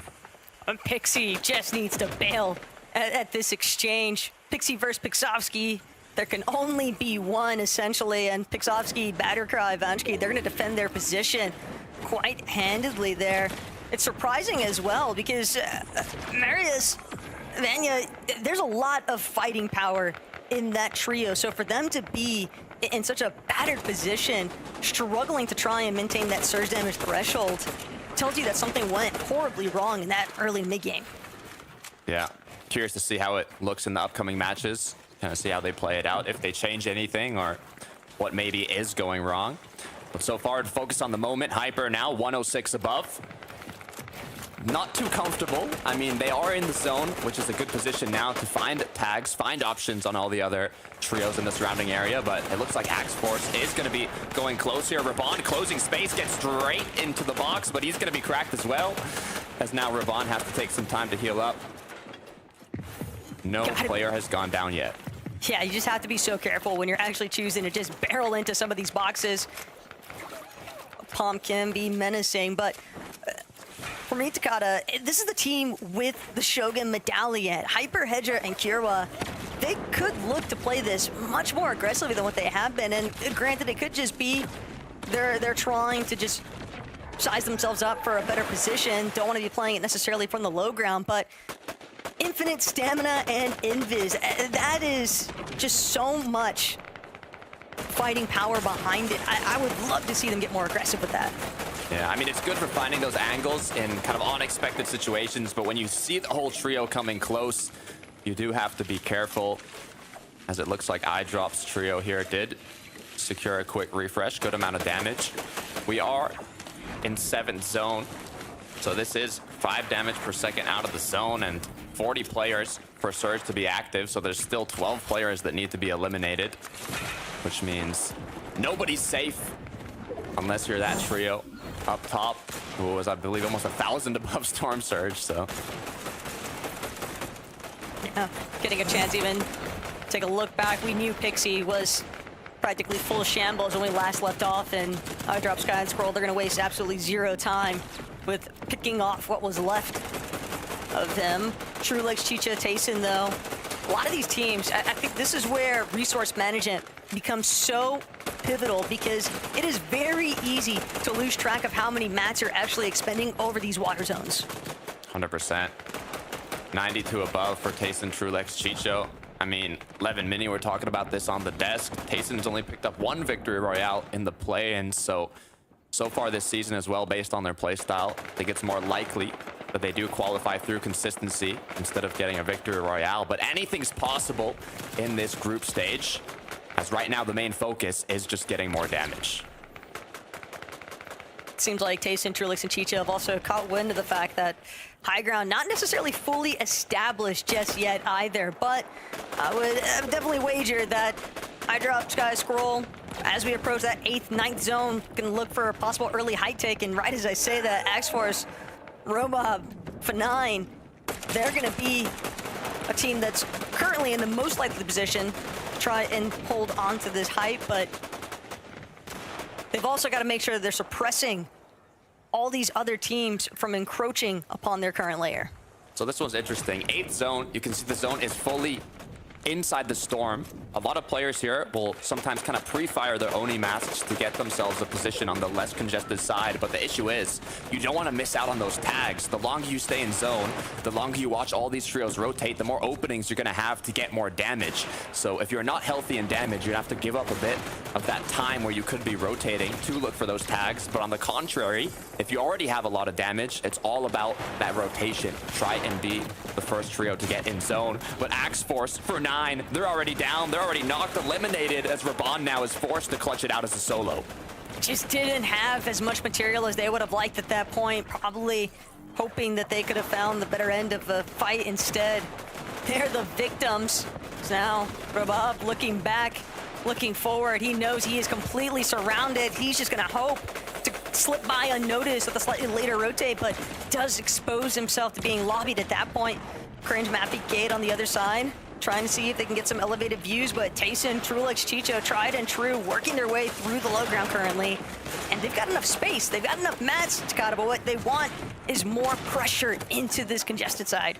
And Pixie just needs to bail at this exchange. Pixie versus Pixovsky. There can only be one, essentially, and Pixovsky, Battercry, Vanchki, they're going to defend their position quite handedly there. It's surprising as well, because Marius, Vanya, there's a lot of fighting power in that trio, so for them to be in such a battered position, struggling to try and maintain that surge damage threshold, tells you that something went horribly wrong in that early mid-game. Yeah, curious to see how it looks in the upcoming matches. Kind of see how they play it out, if they change anything or what maybe is going wrong. But so far, to focus on the moment, Hyper now 106 above. not too comfortable. I mean, they are in the zone, which is a good position now to find tags, find options on all the other trios in the surrounding area, but it looks like Axe Force is going to be going close here. Raban closing space, gets straight into the box, but he's going to be cracked as well, as now Raban has to take some time to heal up. No player has gone down yet. Yeah, you just have to be so careful when you're actually choosing to just barrel into some of these boxes. Palm can be menacing, but for me, Takada, this is the team with the Shogun medallion. Hyper, Hedra, and Kira, they could look to play this much more aggressively than what they have been. And granted, it could just be they're trying to just size themselves up for a better position. Don't want to be playing it necessarily from the low ground, but infinite stamina and invis, that is just so much fighting power behind it. I would love to see them get more aggressive with that. Yeah, I mean, it's good for finding those angles in kind of unexpected situations, but when you see the whole trio coming close, you do have to be careful, as it looks like iDrop's trio here did secure a quick refresh, good amount of damage. We are in 7th zone, so this is 5 damage per second out of the zone and 40 players for Surge to be active, so there's still 12 players that need to be eliminated, which means nobody's safe unless you're that trio up top, who was, I believe, almost 1,000 above Storm Surge, so. Yeah, getting a chance even take a look back. We knew Pixie was practically full shambles when we last left off, and iDrop, Sky, and Scroll, they're going to waste absolutely zero time with picking off what was left of them. Truelex, Chicha, Tayson, though, a lot of these teams, I think this is where resource management becomes so pivotal, because it is very easy to lose track of how many mats you're actually expending over these water zones. 100%. 92 above for Tayson, Truelex, Chicho. I mean, Levin Mini, we're talking about this on the desk. Tayson's only picked up 1 victory royale in the play, and so far this season as well, based on their play style, I think it's more likely that they do qualify through consistency instead of getting a victory royale. But anything's possible in this group stage, as right now the main focus is just getting more damage. It seems like Tayson, Truelex, and Chicha have also caught wind of the fact that high ground not necessarily fully established just yet either, but I would definitely wager that iDrop, Sky, Scroll, as we approach that 8th, 9th zone, can look for a possible early height take. And right as I say that, Axe Force, Robob, F9, they're going to be a team that's currently in the most likely position to try and hold on to this height, but they've also got to make sure they're suppressing all these other teams from encroaching upon their current layer. So this one's interesting. 8th zone, you can see the zone is fully inside the storm. A lot of players here will sometimes kind of pre-fire their Oni masks to get themselves a position on the less congested side, but the issue is you don't want to miss out on those tags. The longer you stay in zone, the longer you watch all these trios rotate, the more openings you're going to have to get more damage. So if you're not healthy in damage, you have to give up a bit of that time where you could be rotating to look for those tags. But on the contrary, if you already have a lot of damage, it's all about that rotation. Try and be the first trio to get in zone. But Axe Force for 9, they're already down. They're already knocked, eliminated, as Raban now is forced to clutch it out as a solo. Just didn't have as much material as they would have liked at that point, probably hoping that they could have found the better end of the fight instead. They're the victims. So now Raban looking back, looking forward. He knows he is completely surrounded. He's just gonna hope to slip by unnoticed with a slightly later rotate, but does expose himself to being lobbied at that point. Cringe Mappy Gate on the other side, trying to see if they can get some elevated views, but Tayson, Truelex, Chicho, tried and true, working their way through the low ground currently. And they've got enough space, they've got enough mats, Takada, but what they want is more pressure into this congested side.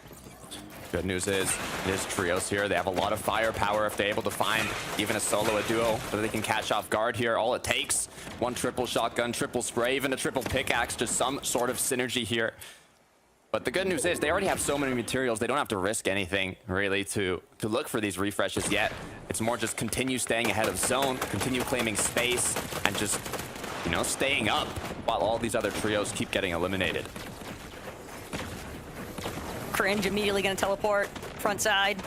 Good news is, there's trios here. They have a lot of firepower if they're able to find even a solo, a duo, that they can catch off guard here. All it takes, 1 triple shotgun, triple spray, even a triple pickaxe, just some sort of synergy here. But the good news is they already have so many materials, they don't have to risk anything really to look for these refreshes yet. It's more just continue staying ahead of zone, continue claiming space, and just, you know, staying up while all these other trios keep getting eliminated. Cringe immediately gonna teleport front side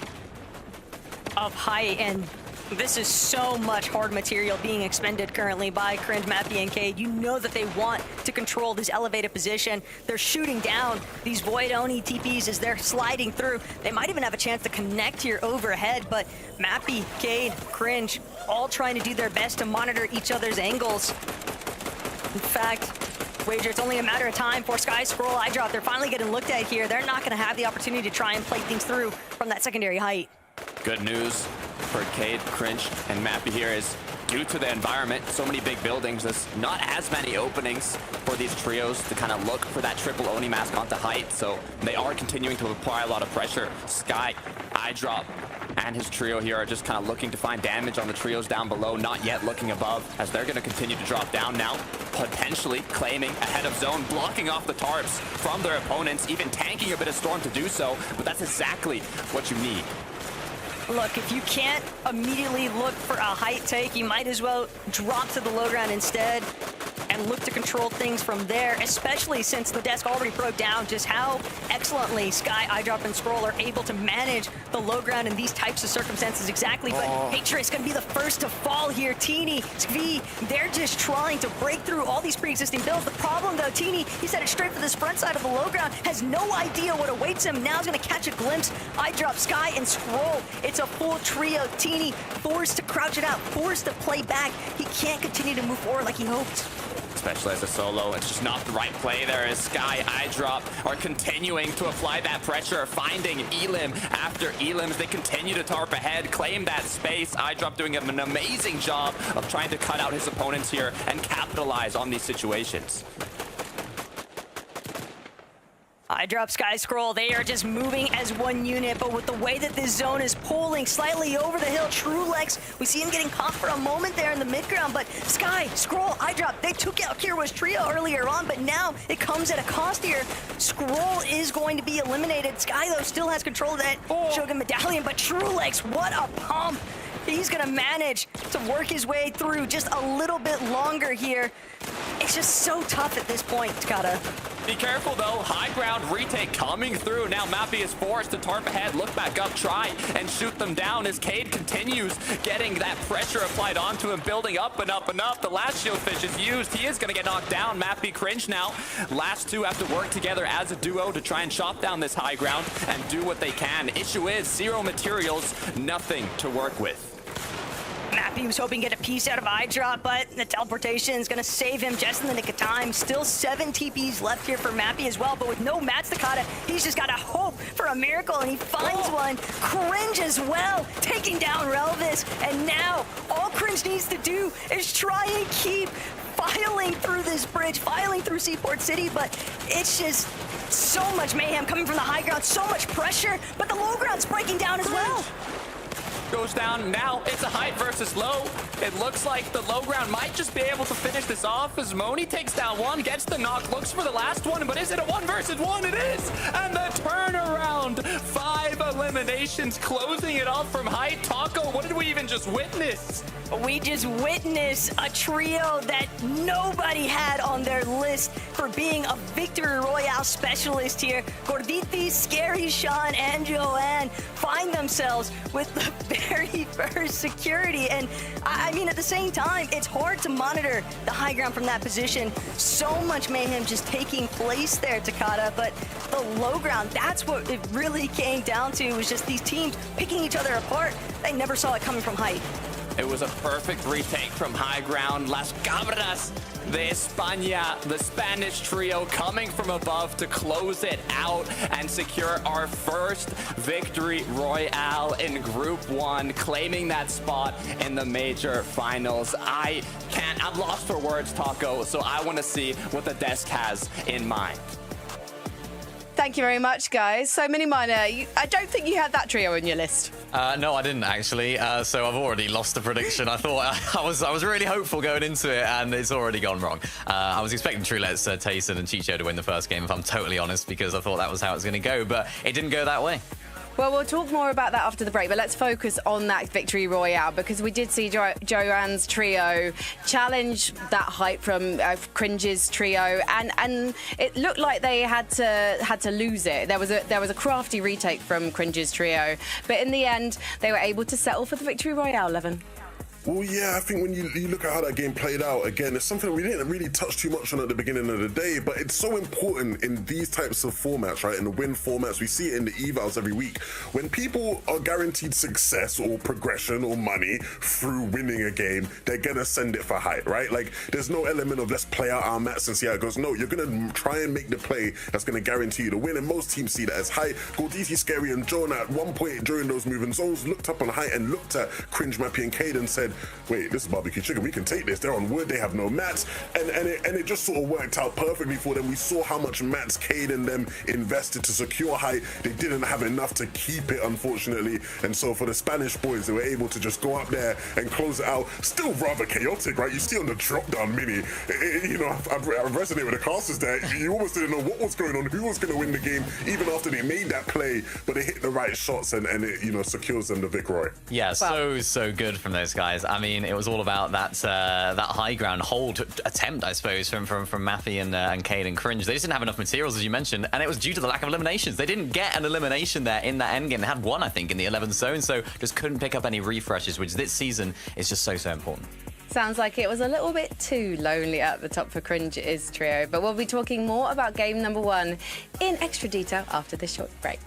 of height, and This is so much hard material being expended currently by Cringe, Mappy, and Cade. You know that they want to control this elevated position. They're shooting down these Void Oni TPs as they're sliding through. They might even have a chance to connect here overhead, but Mappy, Cade, Cringe, all trying to do their best to monitor each other's angles. In fact, Wager, it's only a matter of time for Sky Scroll, iDrop. They're finally getting looked at here. They're not going to have the opportunity to try and play things through from that secondary height. Good news for Cade, Cringe, and Mappy here is due to the environment, so many big buildings, there's not as many openings for these trios to kind of look for that triple Oni mask onto height, so they are continuing to apply a lot of pressure. Sky, iDrop, and his trio here are just kind of looking to find damage on the trios down below, not yet looking above, as they're going to continue to drop down now, potentially claiming ahead of zone, blocking off the tarps from their opponents, even tanking a bit of Storm to do so, but that's exactly what you need. Look, if you can't immediately look for a height take, you might as well drop to the low ground instead and look to control things from there, especially since the desk already broke down just how excellently Sky, iDrop, and Scroll are able to manage the low ground in these types of circumstances exactly. But Hatred is going to be the first to fall here. Teeny, Svi, they're just trying to break through all these pre-existing builds. The problem, though, Teeny, he's headed straight for this front side of the low ground, has no idea what awaits him. Now he's going to catch a glimpse. iDrop, Sky, and Scroll. It's a full trio. Teeny forced to crouch it out, forced to play back. He can't continue to move forward like he hoped. Especially as a solo, it's just not the right play there as Sky, iDrop are continuing to apply that pressure, finding Elim after Elim as they continue to tarp ahead, claim that space. iDrop doing an amazing job of trying to cut out his opponents here and capitalize on these situations. iDrop, Sky Scroll, they are just moving as one unit, but with the way that this zone is pulling slightly over the hill, Truelex, we see him getting caught for a moment there in the mid ground, but Sky, Scroll, iDrop, they took out Kira's trio earlier on, but now it comes at a cost here. Scroll is going to be eliminated. Sky, though, still has control of that Shogun Medallion, but Truelex, what a pump! He's gonna manage to work his way through just a little bit longer here. It's just so tough at this point, Takata. Be careful though, high ground retake coming through. Now Mappy is forced to tarp ahead, look back up, try and shoot them down as Cade continues getting that pressure applied onto him, building up and up and up. The last shield fish is used. He is gonna get knocked down. Mappy, Cringe now. Last two have to work together as a duo to try and chop down this high ground and do what they can. Issue is zero materials, nothing to work with. Mappy was hoping to get a piece out of iDrop, but the teleportation is going to save him just in the nick of time. Still 7 TPs left here for Mappy as well, but with no mats, Takata, he's just got to hope for a miracle, and he finds one. Cringe as well, taking down Relvis, and now all Cringe needs to do is try and keep filing through this bridge, filing through Seaport City, but it's just so much mayhem coming from the high ground, so much pressure, but the low ground's breaking down as well. Goes down now. It's a height versus low. It looks like the low ground might just be able to finish this off as Moni takes down one, gets the knock, looks for the last one, but is it a 1 versus 1? It is! And the turnaround! 5 eliminations, closing it off from height. Taco, what did we even just witness? We just witnessed a trio that nobody had on their list for being a Victory Royale specialist here. Gorditi, Scary Sean, and Joanne find themselves with the very first security. And I mean, at the same time, it's hard to monitor the high ground from that position. So much mayhem just taking place there, Takata. But the low ground, that's what it really came down to, was just these teams picking each other apart. They never saw it coming from height. It was a perfect retake from high ground. Las Cabras de España, the Spanish trio coming from above to close it out and secure our first Victory Royale in Group 1, claiming that spot in the major finals. I'm lost for words, Taco, so I want to see what the desk has in mind. Thank you very much, guys. So, Miniminer, I don't think you had that trio on your list. No, I didn't actually. So I've already lost the prediction. I thought I was really hopeful going into it, and it's already gone wrong. I was expecting Truelex, Tayson, and Chicho to win the first game, if I'm totally honest, because I thought that was how it was going to go, but it didn't go that way. Well, we'll talk more about that after the break, but let's focus on that victory royale because we did see Joanne's trio challenge that hype from Cringe's trio, and it looked like they had to lose it. There was a crafty retake from Cringe's trio, but in the end, they were able to settle for the victory royale, Levin. Well, yeah, I think when you look at how that game played out, again, it's something we didn't really touch too much on at the beginning of the day, but it's so important in these types of formats, right? In the win formats, we see it in the evals every week. When people are guaranteed success or progression or money through winning a game, they're gonna send it for height, right? Like, there's no element of let's play out our mats and see how it goes. No, you're gonna try and make the play that's gonna guarantee you the win, and most teams see that as height. Goldisi, Scary, and Jonah at one point during those moving zones looked up on height and looked at Cringe, Mappy, and Cade and said, wait, this is barbecue chicken, we can take this. They're on wood, they have no mats, and it just sort of worked out perfectly for them. We saw how much mats Cade and them invested to secure height. They didn't have enough to keep it, unfortunately, and so for the Spanish boys, they were able to just go up there and close it out. Still rather chaotic, right? You see on the drop down mini, you know, I've resonated with the casters there. You almost didn't know what was going on, who was going to win the game, even after they made that play, but they hit the right shots and it, you know, secures them the Vic Roy. Yeah, so good from those guys. I mean, it was all about that high ground hold attempt, I suppose, from Maffy and Cade and Cringe. They just didn't have enough materials, as you mentioned, and it was due to the lack of eliminations. They didn't get an elimination there in that endgame. They had one, I think, in the 11th zone, so just couldn't pick up any refreshes, which this season is just so important. Sounds like it was a little bit too lonely at the top for Cringe's trio, but we'll be talking more about game number 1 in extra detail after this short break.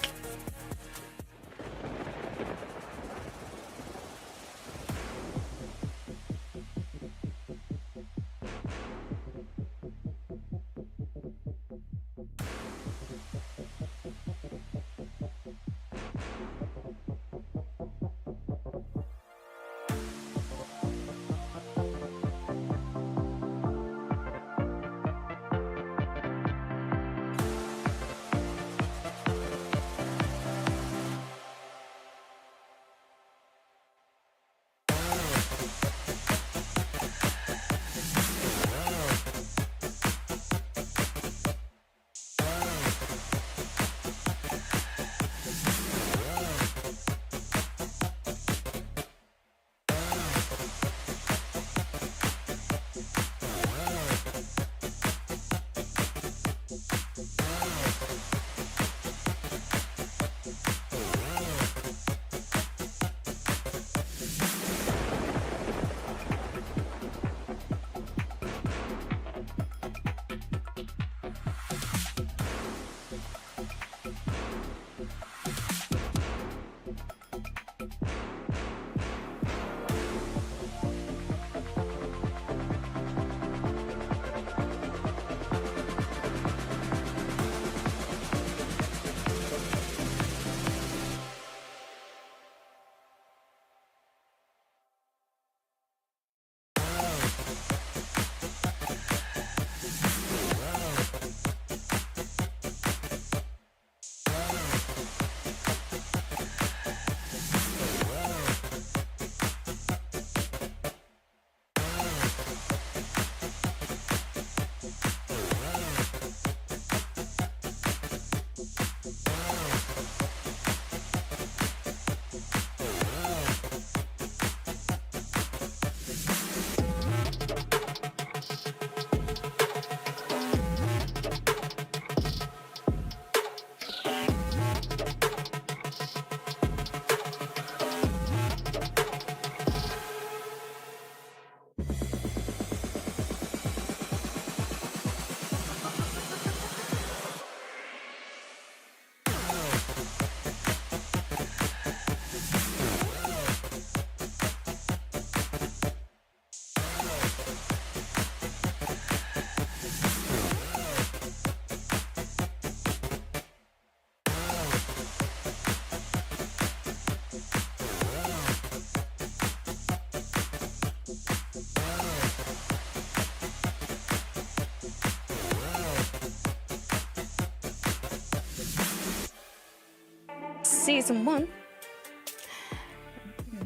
Season 1.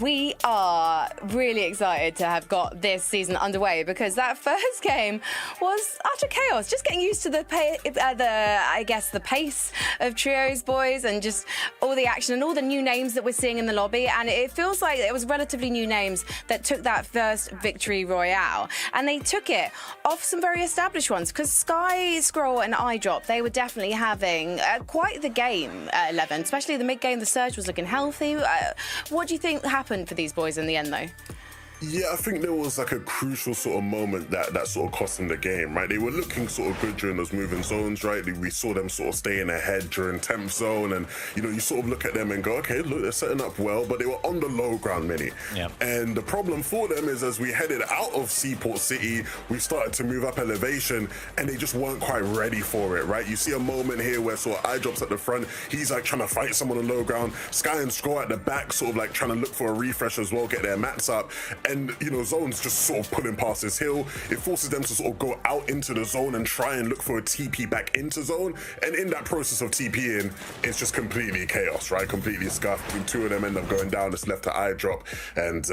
We are really excited to have got this season underway because that first game was utter chaos. Just getting used to the pace of trios, boys, and just all the action and all the new names that we're seeing in the lobby. And it feels like it was relatively new names that took that first victory royale, and they took it off some very established ones because Sky, Scroll, and iDrop, they were definitely having quite the game at 11, especially the mid game. The Surge was looking healthy. What do you think happened for these boys in the end, though? Yeah, I think there was like a crucial sort of moment that sort of cost them the game, right? They were looking sort of good during those moving zones, right? We saw them sort of staying ahead during temp zone, and you sort of look at them and go, okay, look, they're setting up well, but they were on the low ground, Mini. Yeah. And the problem for them is as we headed out of Seaport City, we started to move up elevation, and they just weren't quite ready for it, right? You see a moment here where sort of iDrop's at the front, he's like trying to fight someone on the low ground, Sky and Scroll at the back, sort of like trying to look for a refresh as well, get their mats up. And, Zone's just sort of pulling past this hill. It forces them to sort of go out into the zone and try and look for a TP back into zone. And in that process of TPing, it's just completely chaos, right? Completely scuffed. And two of them end up going down. It's left to iDrop. And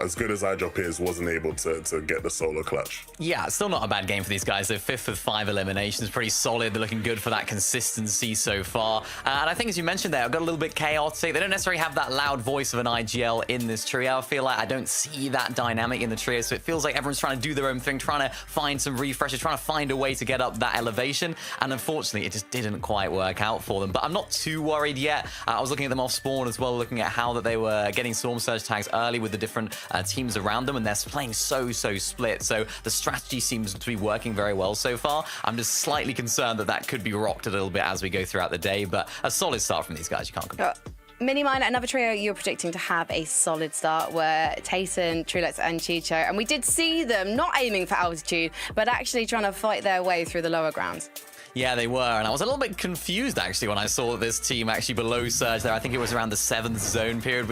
as good as iDrop is, wasn't able to get the solo clutch. Yeah, still not a bad game for these guys. They're 5th with 5 eliminations. Pretty solid. They're looking good for that consistency so far. And I think, as you mentioned there, I've got a little bit chaotic. They don't necessarily have that loud voice of an IGL in this trio. I feel like I don't see that dynamic in the trio, so it feels like everyone's trying to do their own thing, trying to find some refreshes, trying to find a way to get up that elevation, and unfortunately it just didn't quite work out for them. But I'm not too worried yet. I was looking at them off spawn as well, looking at how that they were getting Storm Surge tags early with the different teams around them, and they're playing so split, so the strategy seems to be working very well so far. I'm just slightly concerned that could be rocked a little bit as we go throughout the day, but a solid start from these guys, you can't complain. Miniminer, another trio you're predicting to have a solid start were Tayson, Trulex, and Chicho. And we did see them not aiming for altitude, but actually trying to fight their way through the lower grounds. Yeah, they were, and I was a little bit confused actually when I saw this team actually below Surge there. I think it was around the 7th zone period. I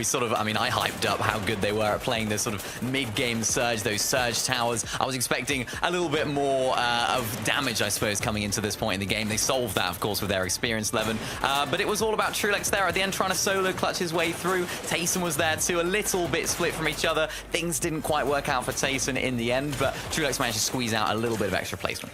hyped up how good they were at playing this sort of mid-game Surge, those Surge towers. I was expecting a little bit more of damage, I suppose, coming into this point in the game. They solved that, of course, with their experience 11, but it was all about Trulex there at the end, trying to solo clutch his way through. Tayson was there too, a little bit split from each other. Things didn't quite work out for Tayson in the end, but Trulex managed to squeeze out a little bit of extra placement.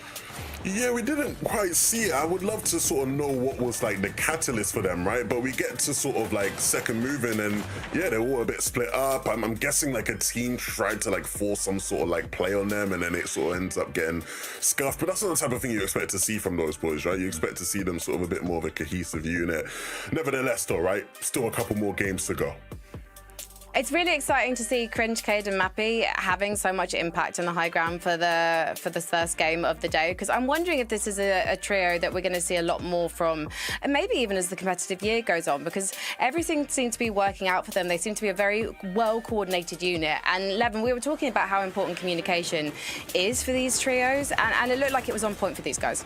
Yeah, we didn't quite see it. I would love to sort of know what was like the catalyst for them, right? But we get to sort of like second moving, and yeah, they're all a bit split up. I'm guessing like a team tried to like force some sort of like play on them, and then it sort of ends up getting scuffed. But that's not the type of thing you expect to see from those boys, right? You expect to see them sort of a bit more of a cohesive unit. Nevertheless, though, right? Still a couple more games to go. It's really exciting to see Cringe, Cade, and Mappy having so much impact on the high ground for the first game of the day, because I'm wondering if this is a trio that we're going to see a lot more from, and maybe even as the competitive year goes on, because everything seems to be working out for them. They seem to be a very well-coordinated unit. And Levin, we were talking about how important communication is for these trios, and it looked like it was on point for these guys.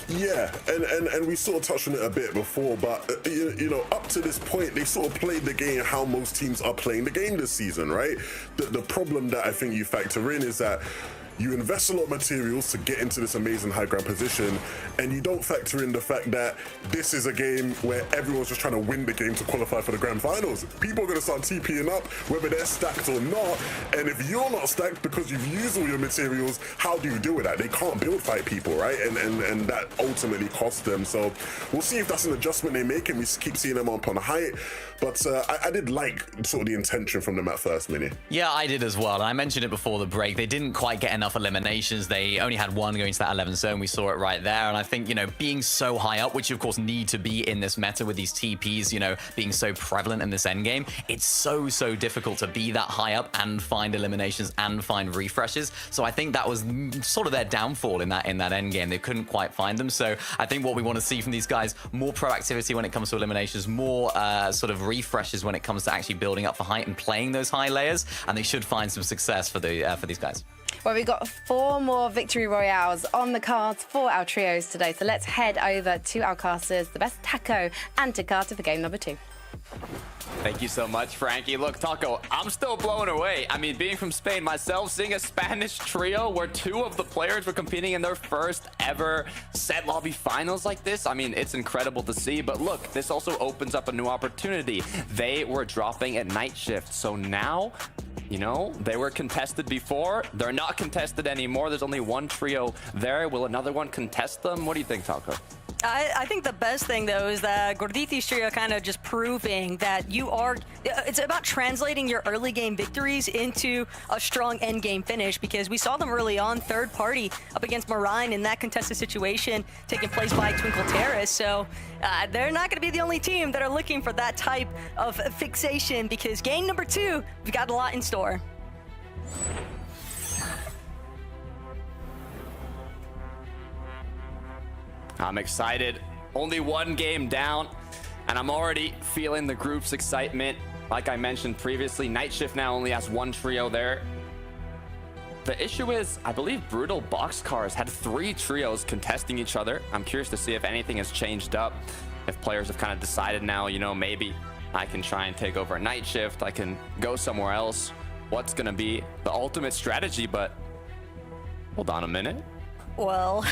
Yeah, and we sort of touched on it a bit before, but up to this point, they sort of played the game how most teams are playing the game this season, right? The problem that I think you factor in is that you invest a lot of materials to get into this amazing high ground position, and you don't factor in the fact that this is a game where everyone's just trying to win the game to qualify for the grand finals. People are going to start TPing up, whether they're stacked or not, and if you're not stacked because you've used all your materials, how do you deal with that? They can't build fight people, right? And that ultimately costs them. So we'll see if that's an adjustment they make, and we keep seeing them up on height. But I did like sort of the intention from them at first, Mini. Yeah, I did as well. And I mentioned it before the break. They didn't quite get enough eliminations. They only had one going to that 11th zone. We saw it right there. And I think, being so high up, which you of course need to be in this meta with these TPs, being so prevalent in this endgame, it's so difficult to be that high up and find eliminations and find refreshes. So I think that was sort of their downfall in that endgame. They couldn't quite find them. So I think what we want to see from these guys, more proactivity when it comes to eliminations, more sort of refreshes when it comes to actually building up for height and playing those high layers, and they should find some success for these guys. Well, we've got 4 more victory royales on the cards for our trios today, so let's head over to our casters, the best Taco and Takata for game number 2. Thank you so much, Frankie. Look, Taco, I'm still blown away. I mean, being from Spain myself, seeing a Spanish trio where 2 of the players were competing in their first ever set lobby finals like this, I mean, it's incredible to see. But look, this also opens up a new opportunity. They were dropping at night shift, so now, you know, they were contested before. They're not contested anymore. There's only one trio there. Will another one contest them? What do you think, Taco? I think the best thing, though, is that Gorditi's trio kind of just proving that it's about translating your early game victories into a strong end game finish, because we saw them early on, third party up against Marine in that contested situation taking place by Twinkle Terrace. So they're not going to be the only team that are looking for that type of fixation, because game number 2, we've got a lot in store. I'm excited. Only one game down, and I'm already feeling the group's excitement. Like I mentioned previously, Night Shift now only has one trio there. The issue is, I believe Brutal Boxcars had 3 trios contesting each other. I'm curious to see if anything has changed up, if players have kind of decided now, you know, maybe I can try and take over a Night Shift, I can go somewhere else. What's gonna be the ultimate strategy? But hold on a minute. Well,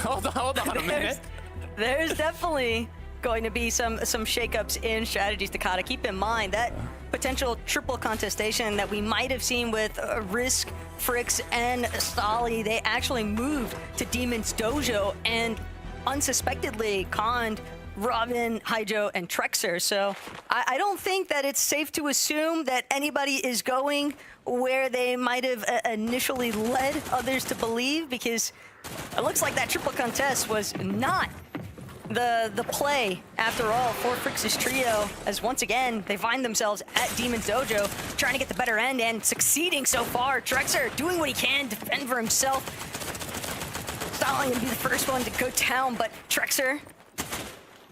hold on a minute. There's definitely going to be some shakeups in strategies, Takada. Keep in mind that potential triple contestation that we might have seen with Risk, Fricks, and Stolly, they actually moved to Demon's Dojo and unsuspectedly conned Robin, Hydro, and Trexer. So I don't think that it's safe to assume that anybody is going where they might have initially led others to believe, because it looks like that triple contest was not the play after all for Fricks' trio, as once again they find themselves at Demon's Dojo trying to get the better end and succeeding so far. Trexer doing what he can, defend for himself. Stalling to be the first one to go down, but Trexer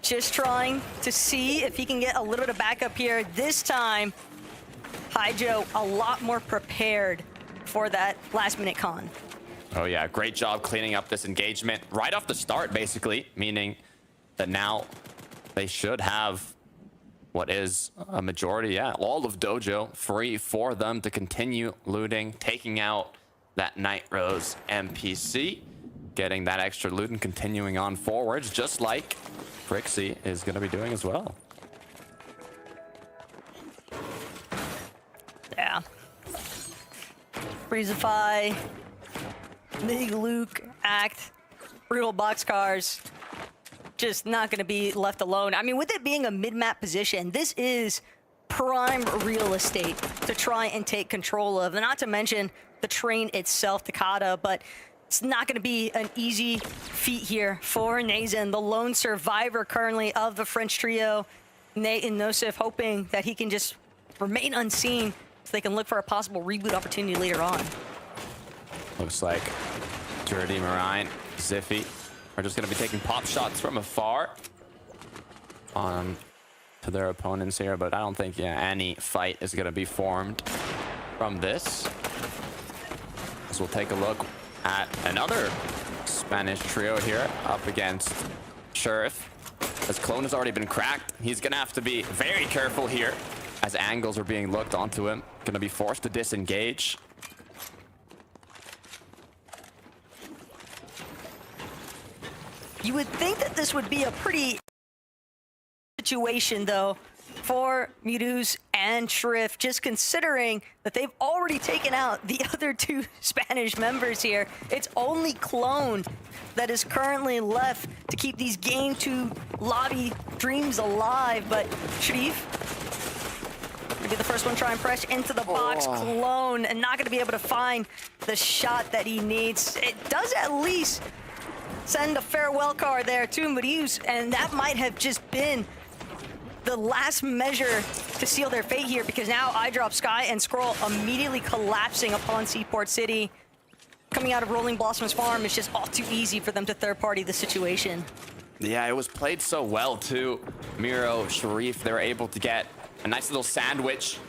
just trying to see if he can get a little bit of backup here. This time, Hydro a lot more prepared for that last minute con. Oh yeah, great job cleaning up this engagement right off the start, basically, meaning that now they should have what is a majority, all of Dojo free for them to continue looting, taking out that Night Rose NPC, getting that extra loot and continuing on forwards, just like Frixie is going to be doing as well. Yeah. Breezify, Big Luke, Act, Brutal Boxcars, just not going to be left alone. I mean, with it being a mid-map position, this is prime real estate to try and take control of. And not to mention the train itself, Takada, but it's not going to be an easy feat here for Nazen, the lone survivor currently of the French trio. Nate and Nosif hoping that he can just remain unseen so they can look for a possible reboot opportunity later on. Looks like Dirty Marine, Ziffy are just going to be taking pop shots from afar on to their opponents here, but I don't think any fight is going to be formed from this. As we'll take a look at another Spanish trio here up against Sheriff. As Clone has already been cracked, he's going to have to be very careful here as angles are being looked onto him. Going to be forced to disengage. You would think that this would be a pretty situation, though, for Muse and Shrift, just considering that they've already taken out the other 2 Spanish members here. It's only Clone that is currently left to keep these Game 2 lobby dreams alive, but Sharif gonna be the first one to try and press into the box. Clone and not gonna be able to find the shot that he needs. It does at least send a farewell card there to Muse, and that might have just been the last measure to seal their fate here, because now Eyedrop Sky and Scroll immediately collapsing upon Seaport City. Coming out of Rolling Blossoms Farm, it's just all too easy for them to third-party the situation. Yeah, it was played so well too. Miro, Sharif, they were able to get a nice little sandwich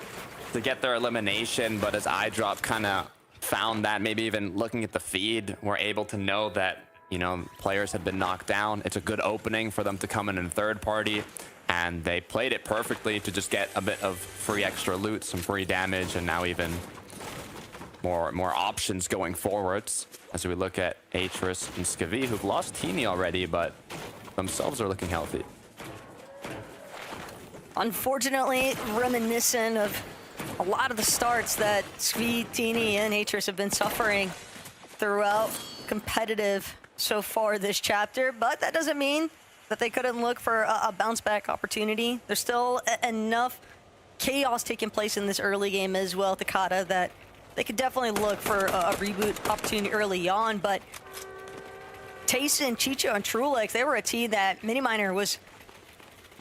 to get their elimination, but as Eyedrop kind of found that, maybe even looking at the feed, were able to know that, you know, players had been knocked down. It's a good opening for them to come in third party. and they played it perfectly to just get a bit of free extra loot, some free damage, and now even more options going forwards as we look at Atris and Skavi, who've lost Teeny already, but themselves are looking healthy. Unfortunately, reminiscent of a lot of the starts that Skavi, Teeny, and Atris have been suffering throughout competitive so far this chapter, but that doesn't mean that they couldn't look for a bounce back opportunity. There's still enough chaos taking place in this early game as well, Takata, that they could definitely look for a reboot opportunity early on. But Tayson, Chicho, and Trulex, they were a team that Miniminer was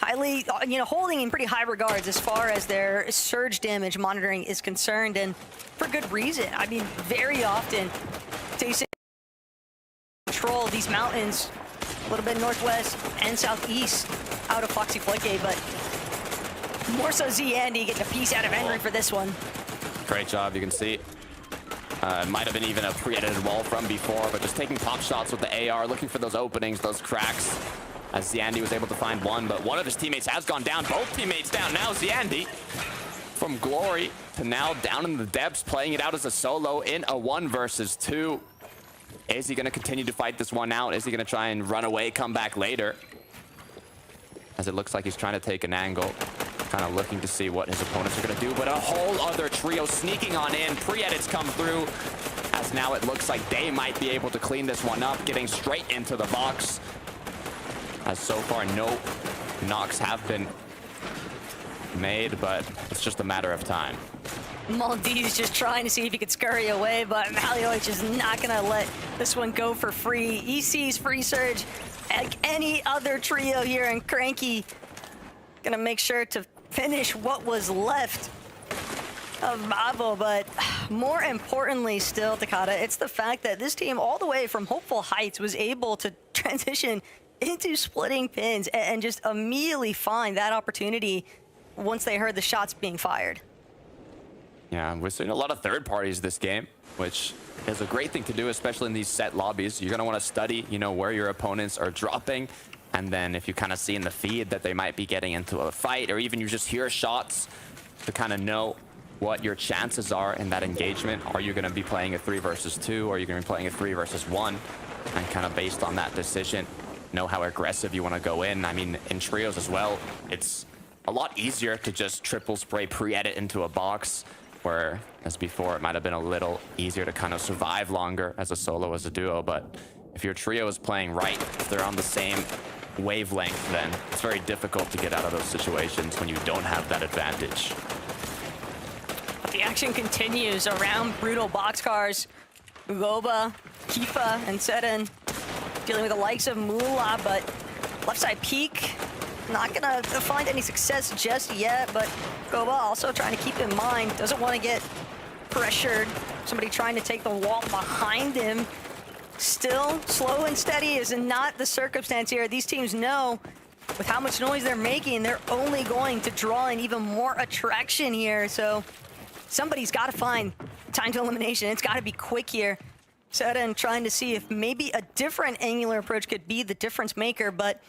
highly, holding in pretty high regards as far as their surge damage monitoring is concerned, and for good reason. I mean, very often, Tayson control these mountains a little bit northwest and southeast out of Foxy Floodgate, but more so ZYANDY getting a piece out of Henry for this one. Great job, you can see. Might have been even a pre-edited wall from before, but just taking pop shots with the AR, looking for those openings, those cracks, as ZYANDY was able to find one, but one of his teammates has gone down. Both teammates down now. ZYANDY from Glory to now down in the depths, playing it out as a solo in a 1 versus 2. Is he going to continue to fight this one out? Is he going to try and run away, come back later? As it looks like he's trying to take an angle, kind of looking to see what his opponents are going to do, but a whole other trio sneaking on in. Pre-edits come through, as now it looks like they might be able to clean this one up, getting straight into the box. As so far, no knocks have been made, but it's just a matter of time. Maldives just trying to see if he could scurry away, but Malioich is not gonna let this one go for free. He sees free surge like any other trio here, and Cranky gonna make sure to finish what was left of Mavo. But more importantly still, Takata, it's the fact that this team all the way from Hopeful Heights was able to transition into splitting pins and just immediately find that opportunity once they heard the shots being fired. Yeah, we're seeing a lot of third parties this game, which is a great thing to do, especially in these set lobbies. You're going to want to study, where your opponents are dropping. And then if you kind of see in the feed that they might be getting into a fight, or even you just hear shots, to kind of know what your chances are in that engagement. Are you going to be playing a 3 versus 2, or are you going to be playing a 3 versus 1? And kind of based on that decision, know how aggressive you want to go in. I mean, in trios as well, it's a lot easier to just triple spray pre-edit into a box, where as before it might have been a little easier to kind of survive longer as a solo, as a duo. But if your trio is playing right, if they're on the same wavelength, then it's very difficult to get out of those situations when you don't have that advantage. The action continues around Brutal Boxcars. Ugoba, Kifa, and Seren dealing with the likes of Moolah, but left side peek, not gonna find any success just yet, but Ugoba also trying to keep in mind, doesn't want to get pressured. Somebody trying to take the wall behind him. Still, slow and steady is not the circumstance here. These teams know with how much noise they're making, they're only going to draw in even more attraction here. So somebody's got to find time to elimination. It's got to be quick here. Seren trying to see if maybe a different angular approach could be the difference maker, but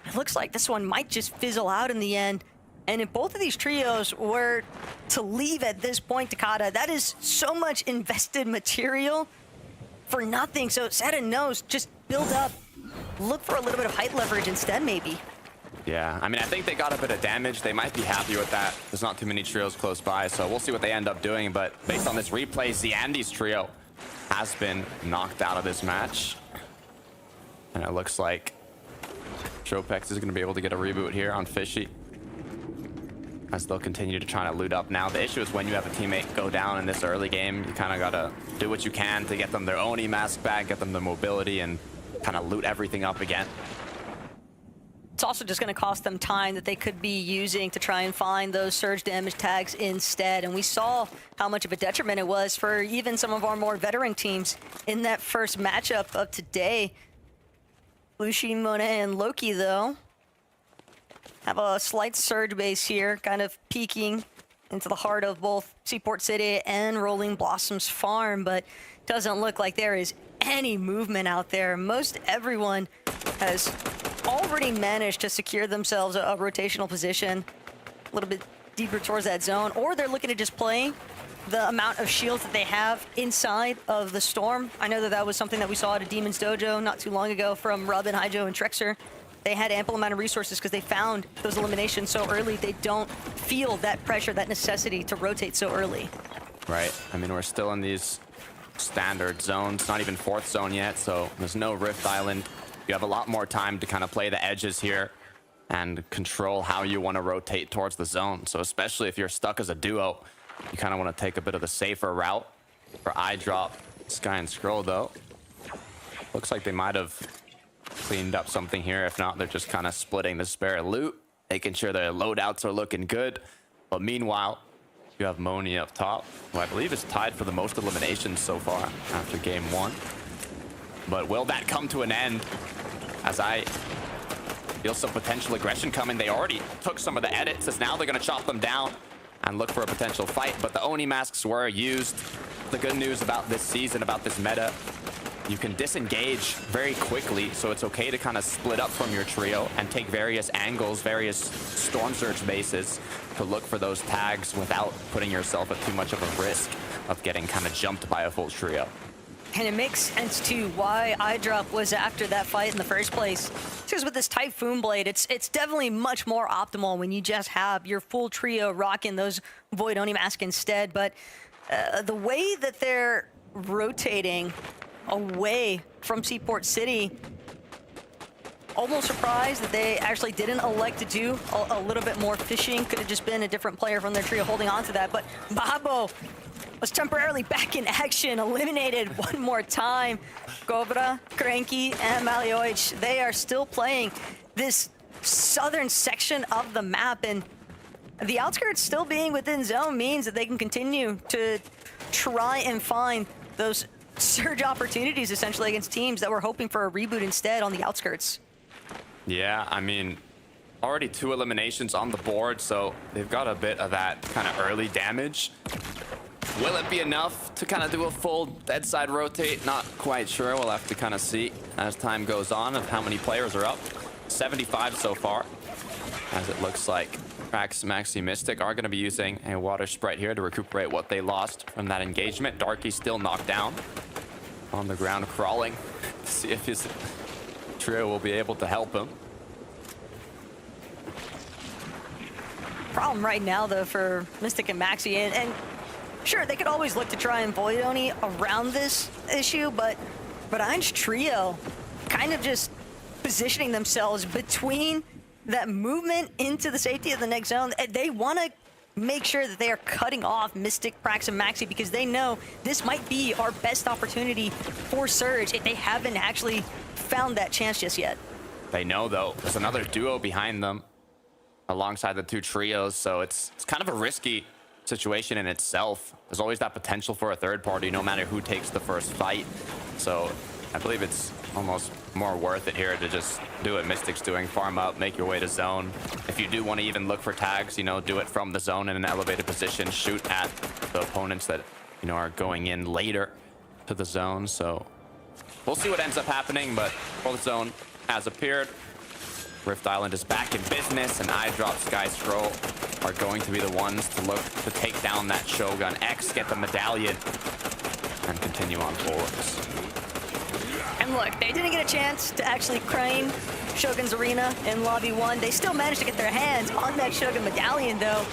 it looks like this one might just fizzle out in the end. And if both of these trios were to leave at this point, Takata, that is so much invested material for nothing. So Seren knows, just build up, look for a little bit of height leverage instead, maybe. Yeah, I mean, I think they got a bit of damage. They might be happy with that. There's not too many trios close by, so we'll see what they end up doing. But based on this replay, ZYANDY's trio has been knocked out of this match. And it looks like Tropex is going to be able to get a reboot here on Fishy, as they'll continue to try to loot up. Now, the issue is when you have a teammate go down in this early game, you kind of got to do what you can to get them their own E-Mask back, get them the mobility, and kind of loot everything up again. It's also just going to cost them time that they could be using to try and find those surge damage tags instead. And we saw how much of a detriment it was for even some of our more veteran teams in that first matchup of today. Lucian, Monet, and Loki, though, have a slight surge base here, kind of peeking into the heart of both Seaport City and Rolling Blossoms Farm, but doesn't look like there is any movement out there. Most everyone has already managed to secure themselves a rotational position a little bit deeper towards that zone, or they're looking to just play the amount of shields that they have inside of the Storm. I know that that was something that we saw at a Demon's Dojo not too long ago from Robin, Hydro, and Trexer. They had ample amount of resources because they found those eliminations so early. They don't feel that pressure, that necessity to rotate so early. Right. I mean, we're still in these standard zones, not even 4th zone yet, so there's no Rift Island. You have a lot more time to kind of play the edges here and control how you want to rotate towards the zone. So especially if you're stuck as a duo, you kind of want to take a bit of the safer route. For iDrop, Sky and Scroll, though, looks like they might have cleaned up something here. If not, they're just kind of splitting the spare loot, making sure their loadouts are looking good. But meanwhile, you have Moni up top, who I believe is tied for the most eliminations so far after game 1. But will that come to an end? As I feel some potential aggression coming. They already took some of the edits, as now they're going to chop them down and look for a potential fight. But the Oni masks were used. The good news about this season, about this meta, you can disengage very quickly, so it's okay to kind of split up from your trio and take various angles, various Storm Surge bases to look for those tags without putting yourself at too much of a risk of getting kind of jumped by a full trio. And it makes sense, too, why iDrop was after that fight in the first place. Because with this Typhoon Blade, it's definitely much more optimal when you just have your full trio rocking those Void Oni Mask instead. But the way that they're rotating away from Seaport City, almost surprised that they actually didn't elect to do a little bit more fishing. Could have just been a different player from their trio holding on to that. But Babo was temporarily back in action, eliminated one more time. Cobra, Cranky, and Malioich, they are still playing this southern section of the map, and the outskirts still being within zone means that they can continue to try and find those surge opportunities essentially against teams that were hoping for a reboot instead on the outskirts. Yeah, I mean, already 2 eliminations on the board, so they've got a bit of that kind of early damage. Will it be enough to kind of do a full dead side rotate? Not quite sure. We'll have to kind of see as time goes on of how many players are up. 75 so far, as it looks like Prax, Maxi, Mystic are going to be using a Water Sprite here to recuperate what they lost from that engagement. Darky still knocked down on the ground, crawling to see if his trio will be able to help him. Problem right now, though, for Mystic and Maxi, and sure, they could always look to try and Void Oni around this issue, but Ein's trio kind of just positioning themselves between that movement into the safety of the next zone. They want to make sure that they are cutting off Mystic, Prax, and Maxi because they know this might be our best opportunity for Surge if they haven't actually found that chance just yet. They know, though, there's another duo behind them alongside the 2 trios, so it's kind of a risky situation in itself. There's always that potential for a third party no matter who takes the first fight. So I believe it's almost more worth it here to just do what Mystic's doing, farm up, make your way to zone. If you do want to even look for tags, you know, do it from the zone in an elevated position, shoot at the opponents that, you know, are going in later to the zone. So we'll see what ends up happening, but fourth zone has appeared. Rift Island is back in business, and iDrop, Sky Scroll are going to be the ones to look to take down that Shogun X, get the medallion, and continue on forwards. And look, they didn't get a chance to actually crane Shogun's Arena in Lobby 1. They still managed to get their hands on that Shogun medallion, though.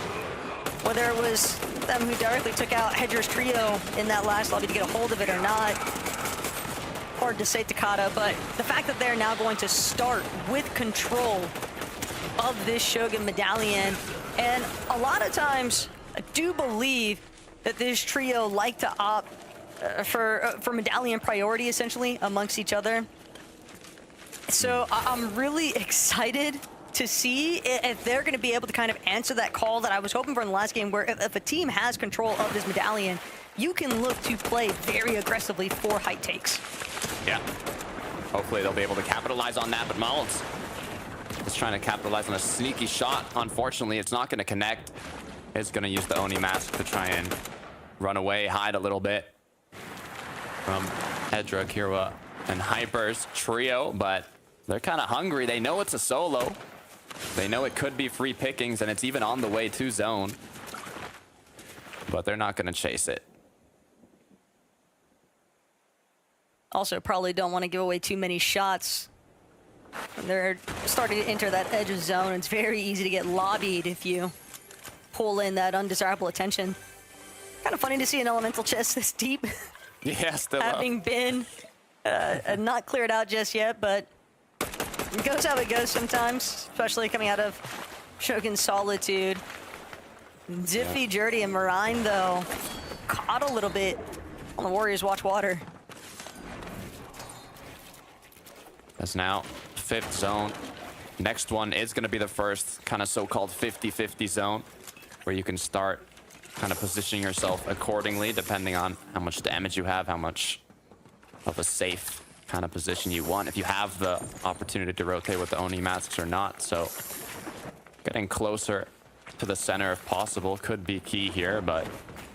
Whether it was them who directly took out Hedra's trio in that last lobby to get a hold of it or not, hard to say, Takata, but the fact that they're now going to start with control of this Shogun medallion, and a lot of times I do believe that this trio like to opt for medallion priority essentially amongst each other. So I'm really excited to see if they're going to be able to kind of answer that call that I was hoping for in the last game, where if a team has control of this medallion, you can look to play very aggressively for height takes. Yeah. Hopefully they'll be able to capitalize on that, but Maltz is trying to capitalize on a sneaky shot. Unfortunately, it's not going to connect. It's going to use the Oni mask to try and run away, hide a little bit from Hedra, Kira, and Hyper's trio, but They're kind of hungry. They know it's a solo. They know it could be free pickings, and it's even on the way to zone. But they're not going to chase it. Also, probably don't want to give away too many shots. They're starting to enter that edge of zone. It's very easy to get lobbied if you pull in that undesirable attention. Kind of funny to see an elemental chest this deep. Yeah, still having been not cleared out just yet, but it goes how it goes sometimes, especially coming out of Shogun's Solitude. Ziffy, Jerdy, and Marine, though, caught a little bit on the Warriors Watch Water. That's now 5th zone. Next one is going to be the first kind of so-called 50-50 zone, where you can start kind of positioning yourself accordingly, depending on how much damage you have, how much of a safe kind of position you want, if you have the opportunity to rotate with the Oni masks or not. So getting closer to the center if possible could be key here, but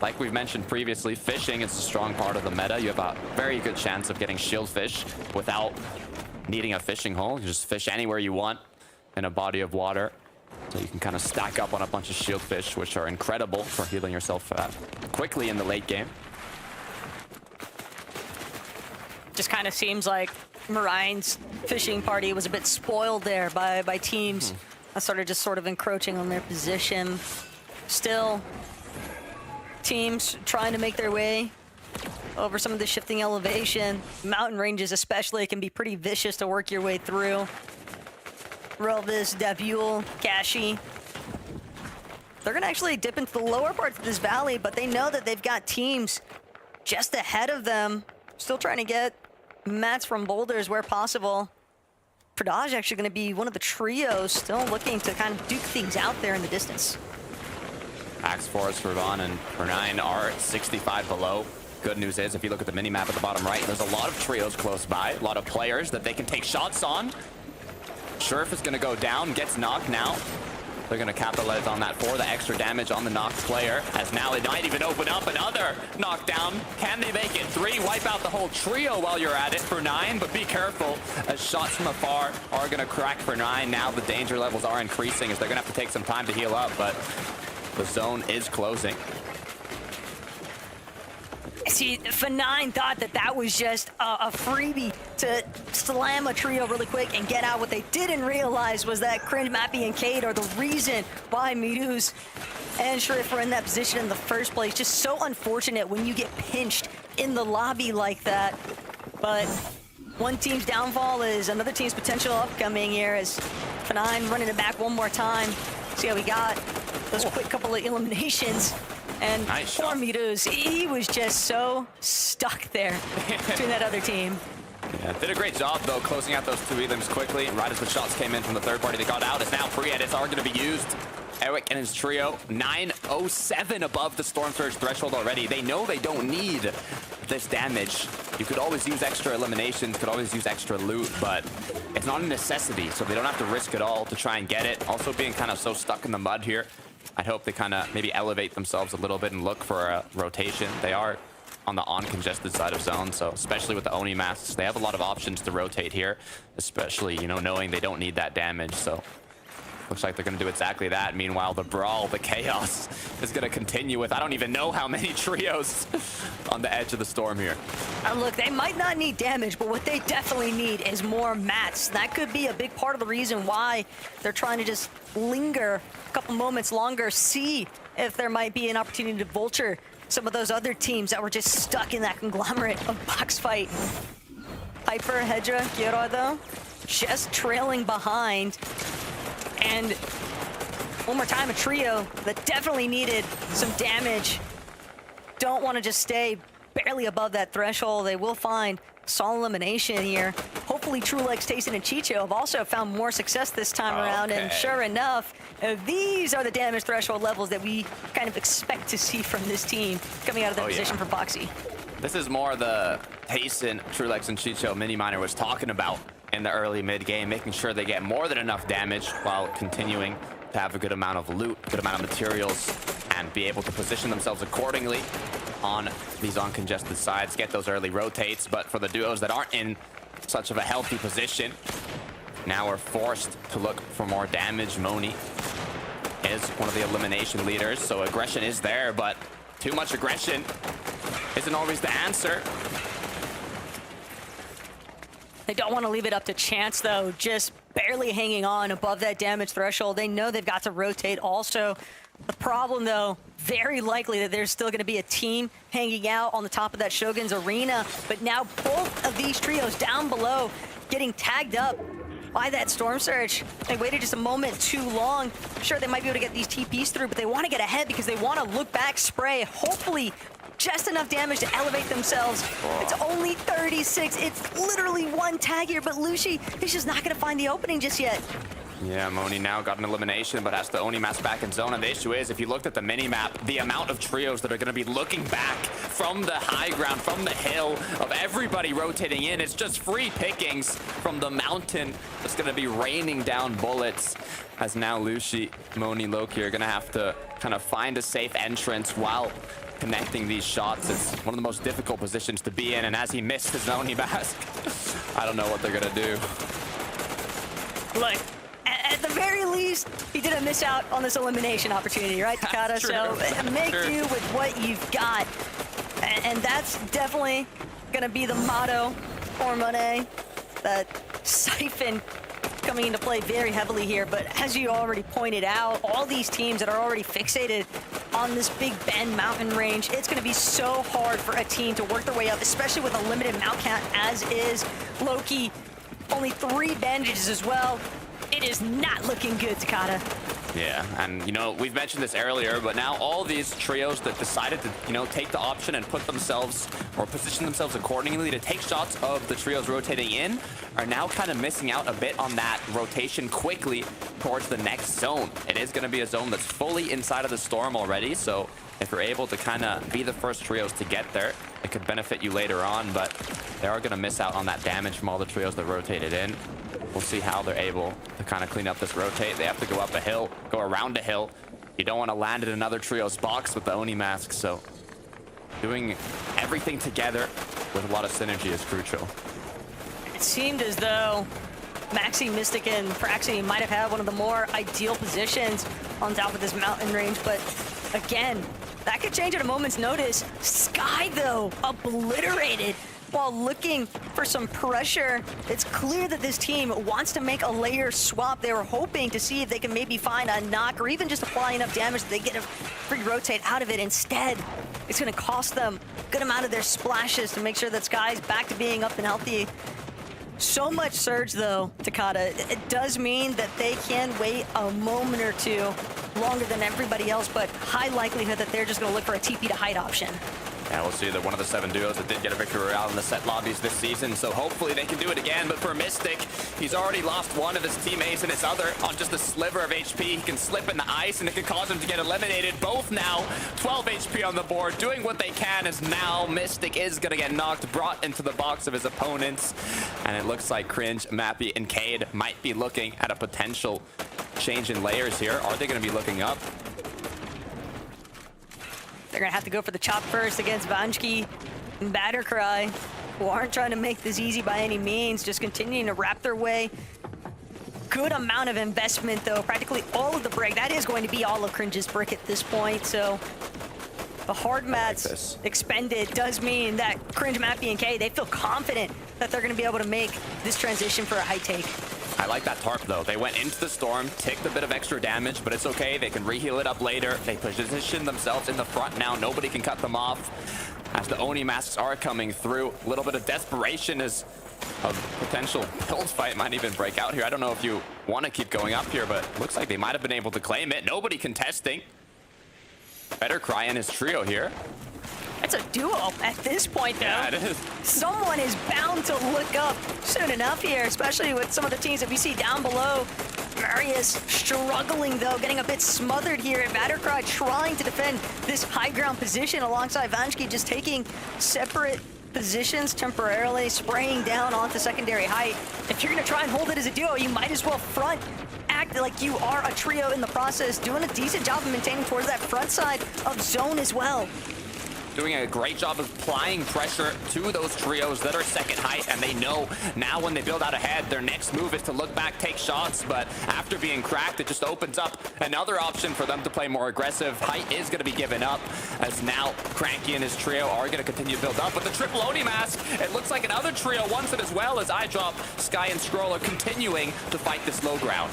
like we've mentioned previously, fishing is a strong part of the meta. You have a very good chance of getting shield fish without needing a fishing hole. You just fish anywhere you want in a body of water. So you can kind of stack up on a bunch of shield fish, which are incredible for healing yourself quickly in the late game. Just kind of seems like Marine's fishing party was a bit spoiled there by teams that started just sort of encroaching on their position. Still, teams trying to make their way over some of the shifting elevation. Mountain ranges especially can be pretty vicious to work your way through. Relvis, Davul, Kashi. They're gonna actually dip into the lower parts of this valley, but they know that they've got teams just ahead of them. Still trying to get mats from boulders where possible. Pradaj actually gonna be one of the trios still looking to kind of duke things out there in the distance. Axe Forest, Ravon, and Pernine are 65 below. Good news is, if you look at the mini-map at the bottom right, there's a lot of trios close by, a lot of players that they can take shots on. Sheriff is going to go down, gets knocked now. They're going to capitalize on that for the extra damage on the knocked player, as now it might even open up another knockdown. Can they make it 3? Wipe out the whole trio while you're at it for 9, but be careful, as shots from afar are going to crack for 9. Now the danger levels are increasing, as they're going to have to take some time to heal up, but the zone is closing. See, F9 thought that that was just a freebie to slam a trio really quick and get out. What they didn't realize was that Cringe, Mappy, and Cade are the reason why Miruz and Sheriff were in that position in the first place. Just so unfortunate when you get pinched in the lobby like that. But one team's downfall is another team's potential upcoming here, as F9 running it back one more time. See how we got those quick couple of eliminations. And nice poor shot. Miruz, he was just so stuck there between that other team. Yeah, did a great job, though, closing out those 2 elims quickly. And right as the shots came in from the third party that got out, it's now free edits are going to be used. Eric and his trio, 907 above the Storm Surge threshold already. They know they don't need this damage. You could always use extra eliminations, could always use extra loot, but it's not a necessity, so they don't have to risk it all to try and get it. Also being kind of so stuck in the mud here, I hope they kind of maybe elevate themselves a little bit and look for a rotation. They are on the uncongested side of zone, so especially with the Oni masks, they have a lot of options to rotate here, especially, you know, knowing they don't need that damage. So looks like they're going to do exactly that. Meanwhile, the brawl, the chaos is going to continue with I don't even know how many trios on the edge of the storm here. Look, they might not need damage, but what they definitely need is more mats. That could be a big part of the reason why they're trying to just linger a couple moments longer, see if there might be an opportunity to vulture some of those other teams that were just stuck in that conglomerate of box fight. Hyper, Hedra, Gyora, though, just trailing behind. And one more time, a trio that definitely needed some damage. Don't want to just stay barely above that threshold. They will find solid elimination here. Hopefully TrueLegs, Tayson, and Chicho have also found more success this time around. And sure enough, these are the damage threshold levels that we kind of expect to see from this team coming out of their position for Boxy. This is more the Tayson, TrueLegs, and Chicho Mini-Miner was talking about in the early mid-game, making sure they get more than enough damage while continuing to have a good amount of loot, good amount of materials, and be able to position themselves accordingly on these uncongested sides, get those early rotates. But for the duos that aren't in such of a healthy position, now are forced to look for more damage. Moni is one of the elimination leaders, so aggression is there, but too much aggression isn't always the answer. They don't want to leave it up to chance, though. Just barely hanging on above that damage threshold. They know they've got to rotate also. The problem, though, very likely that there's still going to be a team hanging out on the top of that Shogun's arena. But now both of these trios down below getting tagged up by that Storm Surge. They waited just a moment too long. Sure, they might be able to get these TPs through, but they want to get ahead because they want to look back, spray, hopefully just enough damage to elevate themselves. It's only 36. It's literally one tag here, but Lushi is just not going to find the opening just yet. Yeah, Moni now got an elimination, but has the Onimask back in zone. And the issue is, if you looked at the mini-map, the amount of trios that are going to be looking back from the high ground, from the hill, of everybody rotating in, it's just free pickings from the mountain. It's going to be raining down bullets, as now Lushi, Moni, Loki are going to have to kind of find a safe entrance while connecting these shots. It's one of the most difficult positions to be in, and as he missed his Onimask, I don't know what they're going to do. Look, at the very least, he didn't miss out on this elimination opportunity, right, Takada? So make do with what you've got. And that's definitely going to be the motto for Monet. That Siphon coming into play very heavily here. But as you already pointed out, all these teams that are already fixated on this Big Bend mountain range, it's going to be so hard for a team to work their way up, especially with a limited mount count as is. Loki, only 3 bandages as well. It is not looking good, Takada. Yeah, and you know, we've mentioned this earlier, but now all these trios that decided to, you know, take the option and put themselves or position themselves accordingly to take shots of the trios rotating in are now kind of missing out a bit on that rotation quickly towards the next zone. It is going to be a zone that's fully inside of the storm already, so if you're able to kind of be the first trios to get there, it could benefit you later on, but they are going to miss out on that damage from all the trios that rotated in. We'll see how they're able to kind of clean up this rotate. They have to go up a hill, go around a hill. You don't want to land in another trio's box with the Onimask, so doing everything together with a lot of synergy is crucial. It seemed as though Maxi, Mystic, and Praxi might have had one of the more ideal positions on top of this mountain range, but again, that could change at a moment's notice. Sky, though, obliterated while looking for some pressure. It's clear that this team wants to make a layer swap. They were hoping to see if they can maybe find a knock or even just apply enough damage that they get a free rotate out of it. Instead, it's going to cost them a good amount of their splashes to make sure that Sky's back to being up and healthy. So much surge, though, Takada. It does mean that they can wait a moment or two longer than everybody else, but high likelihood that they're just going to look for a TP to hide option. And we'll see that one of the 7 duos that did get a victory royale in the set lobbies this season, so hopefully they can do it again. But for Mystic, he's already lost one of his teammates and his other on just a sliver of HP. He can slip in the ice and it could cause him to get eliminated. Both now 12 HP on the board, doing what they can, as now Mystic is gonna get knocked, brought into the box of his opponents. And it looks like Cringe, Mappy, and Cade might be looking at a potential change in layers here. Are they gonna be looking up? They're going to have to go for the chop first against Vanjki and Battercry, who aren't trying to make this easy by any means, just continuing to wrap their way. Good amount of investment, though. Practically all of the break. That is going to be all of Cringe's brick at this point, so the hard mats expended does mean that Cringe, Mappy, and K, they feel confident that they're going to be able to make this transition for a high take. I like that tarp, though. They went into the storm, ticked a bit of extra damage, but it's okay. They can reheal it up later. They position themselves in the front now. Nobody can cut them off as the Onimasks are coming through. A little bit of desperation as a potential build fight might even break out here. I don't know if you want to keep going up here, but looks like they might have been able to claim it. Nobody contesting. Battercry and his trio here. It's a duo at this point, though. Yeah, it is. Someone is bound to look up soon enough here, especially with some of the teams that we see down below. Marius struggling, though, getting a bit smothered here. And Battercry trying to defend this high ground position alongside Vanjki, just taking separate positions temporarily, spraying down onto secondary height. If you're going to try and hold it as a duo, you might as well front. Act like you are a trio in the process, doing a decent job of maintaining towards that front side of zone as well. doing a great job of applying pressure to those trios that are second height, and they know now when they build out ahead, their next move is to look back, take shots, but after being cracked, it just opens up another option for them to play more aggressive. Height is going to be given up, as now Cranky and his trio are going to continue to build up. But the triple Oni mask, it looks like another trio wants it as well, as iDrop, Sky, and Scroll are continuing to fight this low ground.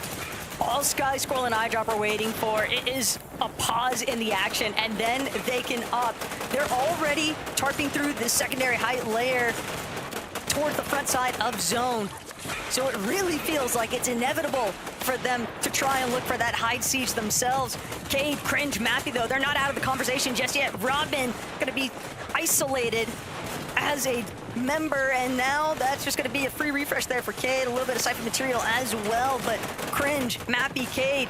All Sky, Scroll, and iDrop are waiting for it is a pause in the action, and then they can up. They're already tarping through the secondary height layer towards the front side of zone. So it really feels like it's inevitable for them to try and look for that hide siege themselves. Cade, Cringe, Mappy, though, they're not out of the conversation just yet. Robin gonna be isolated as a member, and now that's just going to be a free refresh there for Cade. A little bit of Cypher material as well, but Cringe, Mappy, Cade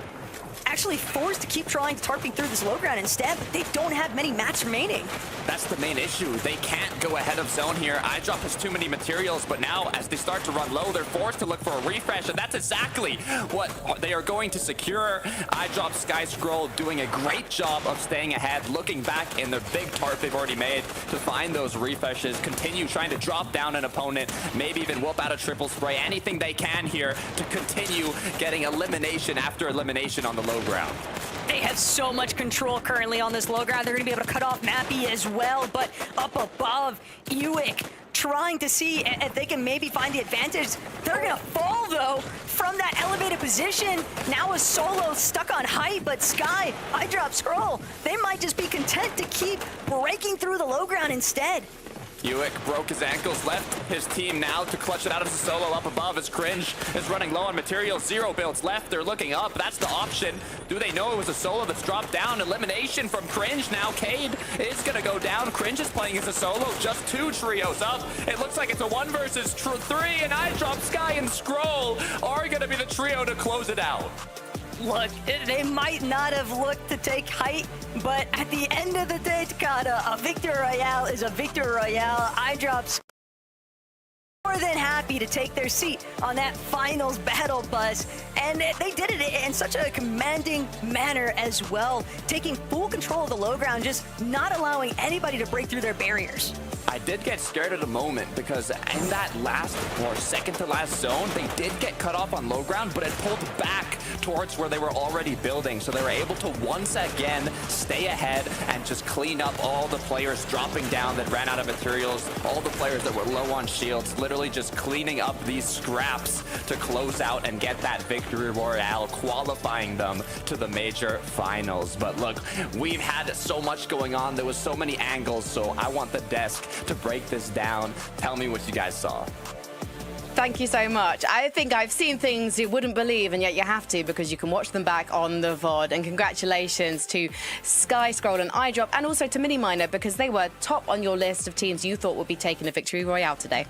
actually forced to keep trying to tarping through this low ground instead, but they don't have many mats remaining. That's the main issue. They can't go ahead of zone here. iDrop has too many materials, but now as they start to run low, they're forced to look for a refresh, and that's exactly what they are going to secure. iDrop, Sky, Scroll doing a great job of staying ahead, looking back in the big tarp they've already made to find those refreshes, continue trying to drop down an opponent, maybe even whoop out a triple spray, anything they can here to continue getting elimination after elimination on the low ground. They have so much control currently on this low ground. They're going to be able to cut off Mappy as well, but up above, Ewick trying to see if they can maybe find the advantage. They're going to fall, though, from that elevated position. Now a solo stuck on height, but Sky, iDrop, Scroll, they might just be content to keep breaking through the low ground instead. Ewick broke his ankles, left his team now to clutch it out as a solo up above as Cringe is running low on materials. 0 builds left, they're looking up, that's the option. Do they know it was a solo that's dropped down? Elimination from Cringe now. Cade is gonna go down. Cringe is playing as a solo, just 2 trios up. It looks like it's a 1 versus 3, and iDrop, Sky, and Scroll are gonna be the trio to close it out. Look, they might not have looked to take height, but at the end of the day, Takada, a Victor Royale is a Victor Royale. iDrop's more than happy to take their seat on that finals battle bus, and they did it in such a commanding manner as well, taking full control of the low ground, just not allowing anybody to break through their barriers. I did get scared at a moment because in that last or second to last zone, they did get cut off on low ground, but it pulled back towards where they were already building. So they were able to once again stay ahead and just clean up all the players dropping down that ran out of materials, all the players that were low on shields, literally just cleaning up these scraps to close out and get that victory royale, qualifying them to the major finals. But look, we've had so much going on. There was so many angles, so I want the desk to break this down. Tell me what you guys saw. Thank you so much. I think I've seen things you wouldn't believe, and yet you have to, because you can watch them back on the VOD. And congratulations to Sky, Scroll, and iDrop, and also to Miniminer, because they were top on your list of teams you thought would be taking a victory royale today.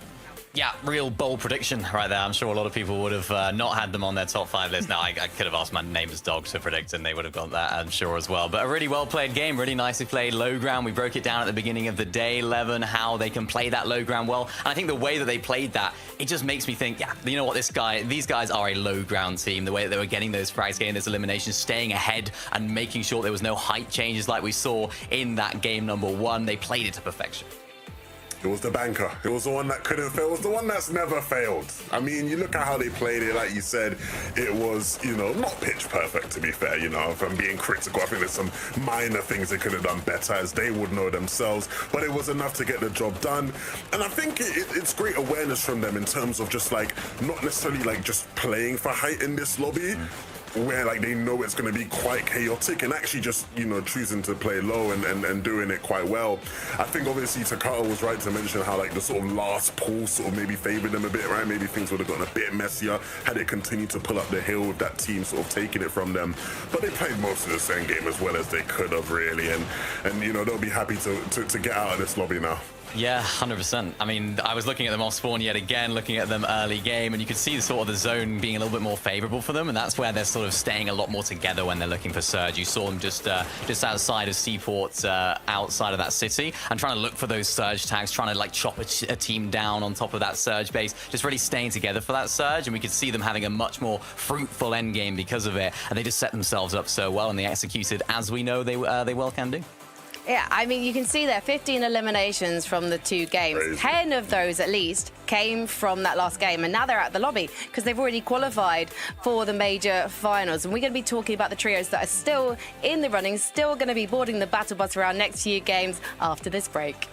Yeah, real bold prediction right there. I'm sure a lot of people would have not had them on their top 5 list. Now, I could have asked my neighbor's dog to predict, and they would have got that, I'm sure, as well. But a really well-played game, really nicely played low ground. We broke it down at the beginning of the day, Levin, how they can play that low ground well. And I think the way that they played that, it just makes me think, yeah, you know what, these guys are a low ground team. The way that they were getting those frags, getting those eliminations, staying ahead, and making sure there was no height changes like we saw in that game number 1. They played it to perfection. It was the banker. It was the one that couldn't fail. It was the one that's never failed. I mean, you look at how they played it, like you said, it was, not pitch perfect, to be fair, if I'm being critical. I think there's some minor things they could have done better, as they would know themselves, but it was enough to get the job done. And I think it's great awareness from them in terms of just not necessarily just playing for height in this lobby, where they know it's going to be quite chaotic, and actually just choosing to play low and doing it quite well. I think obviously Takata was right to mention how the sort of last pull sort of maybe favored them a bit, right? Maybe things would have gotten a bit messier had it continued to pull up the hill with that team sort of taking it from them. But they played most of the same game as well as they could have, really, and they'll be happy to get out of this lobby now. Yeah, 100%. I mean, I was looking at them off spawn yet again, looking at them early game, and you could see the zone being a little bit more favorable for them, and that's where they're sort of staying a lot more together when they're looking for Surge. You saw them just outside of Seaport, outside of that city, and trying to look for those Surge tags, trying to chop a team down on top of that Surge base, just really staying together for that Surge, and we could see them having a much more fruitful end game because of it, and they just set themselves up so well, and they executed as we know they well can do. Yeah, I mean, you can see there 15 eliminations from the 2 games. Crazy. 10 of those, at least, came from that last game. And now they're at the lobby because they've already qualified for the major finals. And we're going to be talking about the trios that are still in the running, still going to be boarding the battle bus around next few games after this break.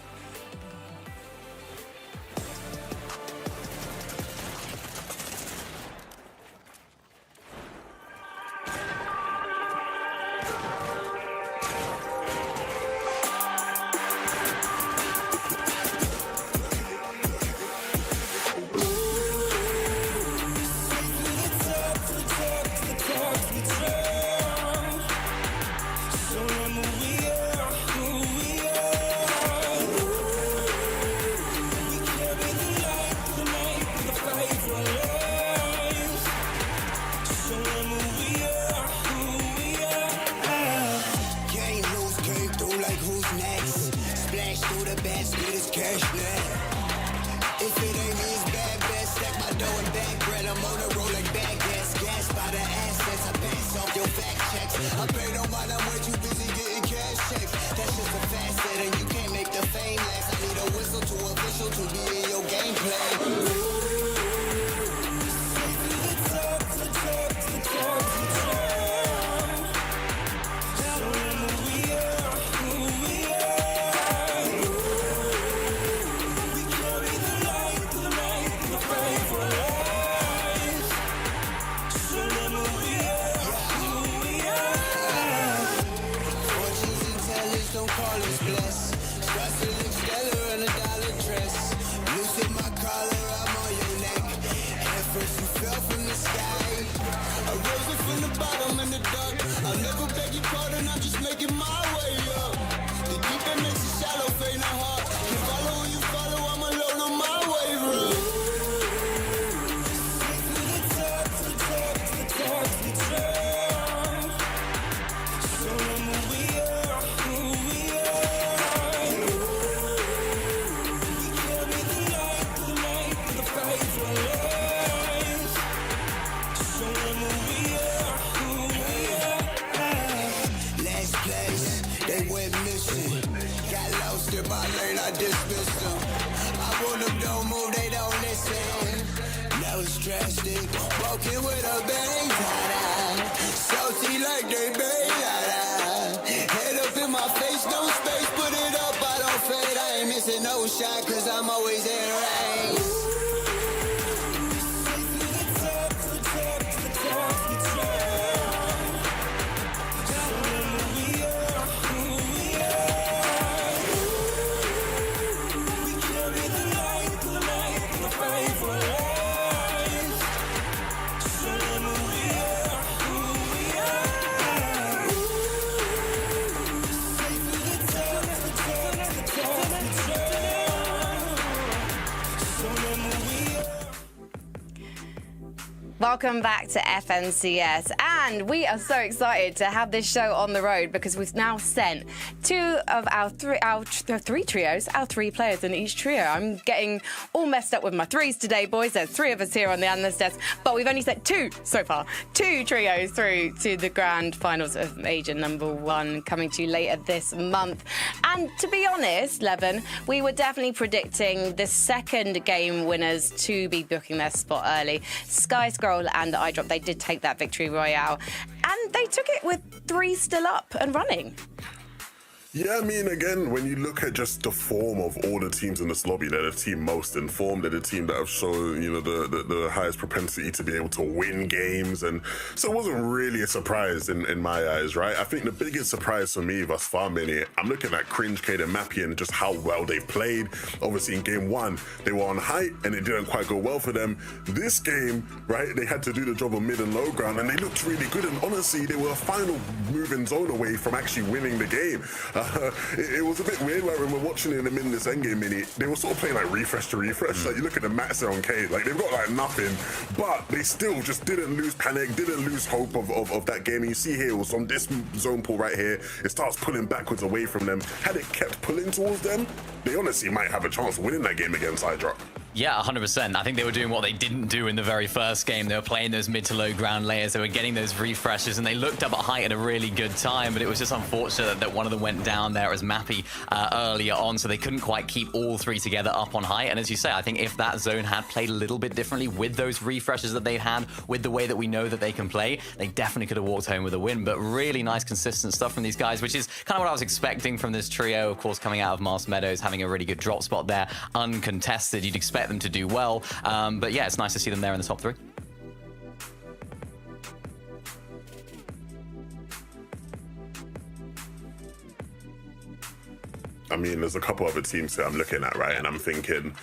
Welcome back to FNCS, and we are so excited to have this show on the road because we've now sent 2 of our three trios, our 3 players in each trio. I'm getting all messed up with my 3s today, boys. There's 3 of us here on the analyst desk, but we've only sent 2 so far. 2 trios through to the grand finals of Major Number 1 coming to you later this month. And to be honest, Levin, we were definitely predicting the second game winners to be booking their spot early. Sky Scroll and iDrop, they did take that victory royale, and they took it with 3 still up and running. Yeah, I mean, again, when you look at just the form of all the teams in this lobby, they're the team most informed. They're the team that have shown, you know, the highest propensity to be able to win games. And so it wasn't really a surprise in my eyes, right? I think the biggest surprise for me thus far, Minnie, I'm looking at Cringe, Cade, and Mappy and just how well they've played. Obviously, in game 1, they were on height and it didn't quite go well for them. This game, right, they had to do the job on mid and low ground and they looked really good. And honestly, they were a final moving zone away from actually winning the game. It was a bit weird, like when we're watching them in this endgame mini, they were sort of playing like refresh to refresh. Like you look at the mats there on Cade, like they've got like nothing, but they still just didn't lose panic, didn't lose hope of that game. And you see here, it was on this zone pull right here, it starts pulling backwards away from them. Had it kept pulling towards them, they honestly might have a chance of winning that game against iDrop. Yeah, 100%. I think they were doing what they didn't do in the very first game. They were playing those mid to low ground layers. They were getting those refreshes, and they looked up at height at a really good time, but it was just unfortunate that one of them went down there as Mappy earlier on, so they couldn't quite keep all three together up on height. And as you say, I think if that zone had played a little bit differently with those refreshes that they've had, with the way that we know that they can play, they definitely could have walked home with a win. But really nice, consistent stuff from these guys, which is kind of what I was expecting from this trio. Of course, coming out of Mars Meadows, having a really good drop spot there, uncontested. You'd expect them to do well, but yeah, it's nice to see them there in the top three. I mean, there's a couple other teams that I'm looking at, right? And I'm thinking,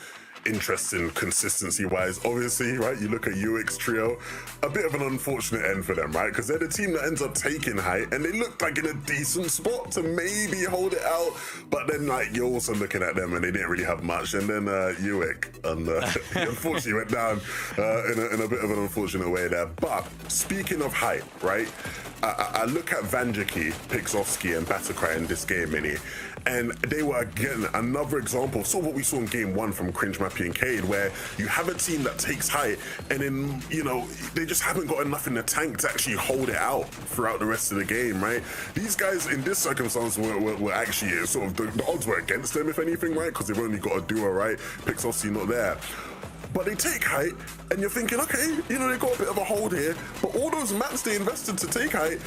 interesting consistency-wise, obviously, right? You look at UX Trio, a bit of an unfortunate end for them, right? Because they're the team that ends up taking height, and they looked like in a decent spot to maybe hold it out, but then, like, you're also looking at them, and they didn't really have much, and then UX, and he unfortunately went down in a bit of an unfortunate way there. But speaking of height, right? I look at Vanjiki, Pixovsky, and Batacry in this game, Mini, and they were, again, another example of sort of what we saw in game one from Cringe, Mappy, and Cade, where you have a team that takes height, and then, you know, they just haven't got enough in the tank to actually hold it out throughout the rest of the game, right? These guys, in this circumstance, were actually sort of, the odds were against them, if anything, right? Because they've only got a duo, right? Pixovsky not there. But they take height, and you're thinking, okay, you know, they got a bit of a hold here, but all those mats they invested to take height,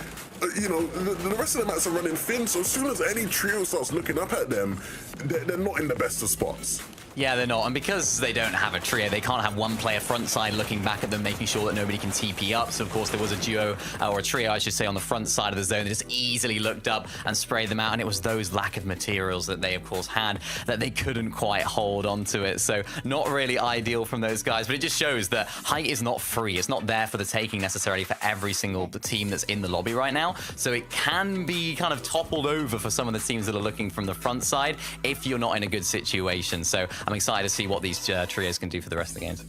you know, the rest of the mats are running thin, so as soon as any trio starts looking up at them, they're not in the best of spots. Yeah, they're not. And because they don't have a trio, they can't have one player front side looking back at them, making sure that nobody can TP up. So, of course, there was a duo, or a trio, I should say, on the front side of the zone that just easily looked up and sprayed them out. And it was those lack of materials that they, of course, had that they couldn't quite hold onto it. So, not really ideal from those guys. But it just shows that height is not free. It's not there for the taking necessarily for every single team that's in the lobby right now. So, it can be kind of toppled over for some of the teams that are looking from the front side if you're not in a good situation. So, I'm excited to see what these trios can do for the rest of the games.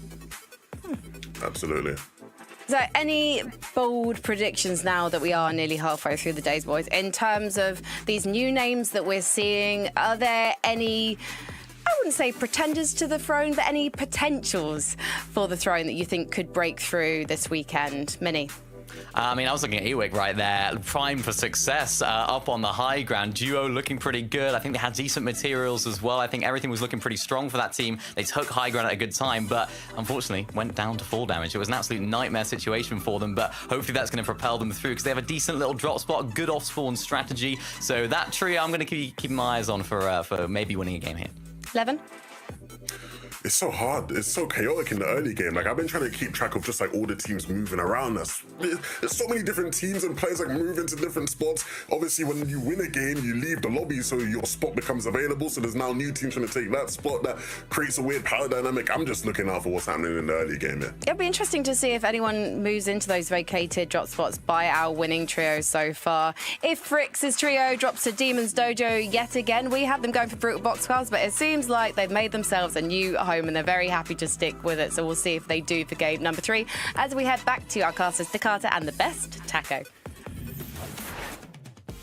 Absolutely. So any bold predictions now that we are nearly halfway through the days, boys, in terms of these new names that we're seeing? Are there any, I wouldn't say pretenders to the throne, but any potentials for the throne that you think could break through this weekend? Minnie? I mean, I was looking at Ewik right there, prime for success, up on the high ground. Duo looking pretty good. I think they had decent materials as well. I think everything was looking pretty strong for that team. They took high ground at a good time, but unfortunately went down to full damage. It was an absolute nightmare situation for them, but hopefully that's going to propel them through because they have a decent little drop spot, good off-spawn strategy. So that trio I'm going to keep my eyes on for maybe winning a game here. Levin? It's so hard. It's so chaotic in the early game. Like, I've been trying to keep track of just like all the teams moving around us. There's so many different teams and players like move into different spots. Obviously, when you win a game, you leave the lobby, so your spot becomes available. So there's now new teams trying to take that spot. That creates a weird power dynamic. I'm just looking out for what's happening in the early game here. It'll be interesting to see if anyone moves into those vacated drop spots by our winning trio so far. If Frix's trio drops to Demon's Dojo yet again, we had them going for brutal boxcars, but it seems like they've made themselves a new home and they're very happy to stick with it. So we'll see if they do for game number 3 as we head back to our casters, Takata and the best Taco.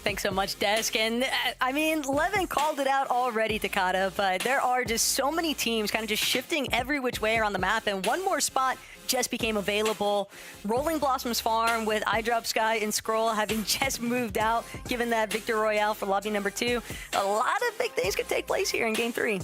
Thanks so much, Desk. And I mean, Levin called it out already, Takata, but there are just so many teams kind of just shifting every which way around the map, and one more spot just became available. Rolling Blossoms Farm with iDropSky and Scroll having just moved out, given that Victor Royale for lobby number 2. A lot of big things could take place here in game 3.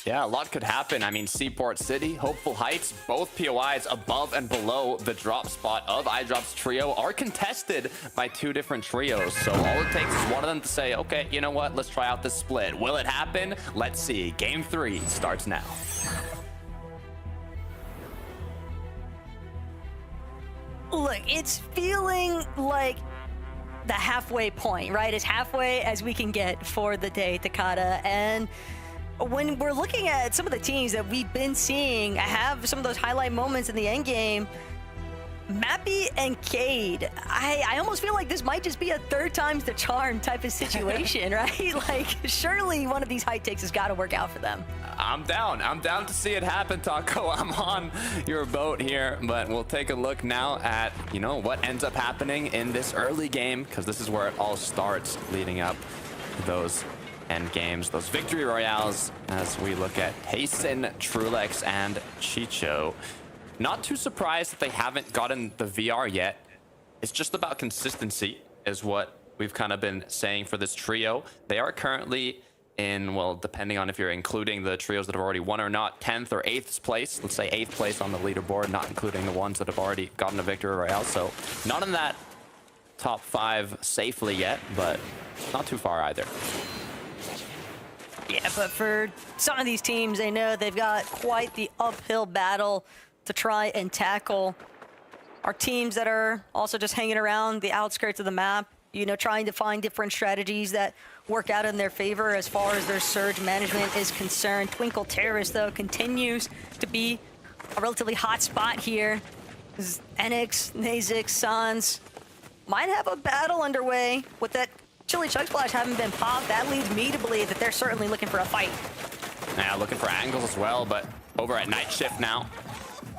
Yeah, a lot could happen. I mean, Seaport City, Hopeful Heights, both POIs above and below the drop spot of iDrop's trio are contested by 2 different trios. So all it takes is one of them to say, okay, you know what, let's try out this split. Will it happen? Let's see. Game 3 starts now. Look, it's feeling like the halfway point, right? As halfway as we can get for the day, Takata. And when we're looking at some of the teams that we've been seeing have some of those highlight moments in the end game, Mappy and Cade, I almost feel like this might just be a 3rd time's the charm type of situation, right? Like, surely one of these height takes has got to work out for them. I'm down. I'm down to see it happen, Taco. I'm on your boat here, but we'll take a look now at, you know, what ends up happening in this early game, because this is where it all starts leading up to those end games, those victory royales, as we look at Hasten, Trulex, and Chicho. Not too surprised that they haven't gotten the VR yet. It's just about consistency is what we've kind of been saying for this trio. They are currently in, well, depending on if you're including the trios that have already won or not, 10th or 8th place. Let's say 8th place on the leaderboard, not including the ones that have already gotten a victory royale. So not in that top 5 safely yet, but not too far either. Yeah, but for some of these teams, they know they've got quite the uphill battle to try and tackle. Our teams that are also just hanging around the outskirts of the map, you know, trying to find different strategies that work out in their favor as far as their surge management is concerned. Twinkle Terrorist, though, continues to be a relatively hot spot here. Enix, Nazik, Sans might have a battle underway with that Chili Chug Splash having been popped. That leads me to believe that they're certainly looking for a fight. Yeah, looking for angles as well, but over at Night Shift now.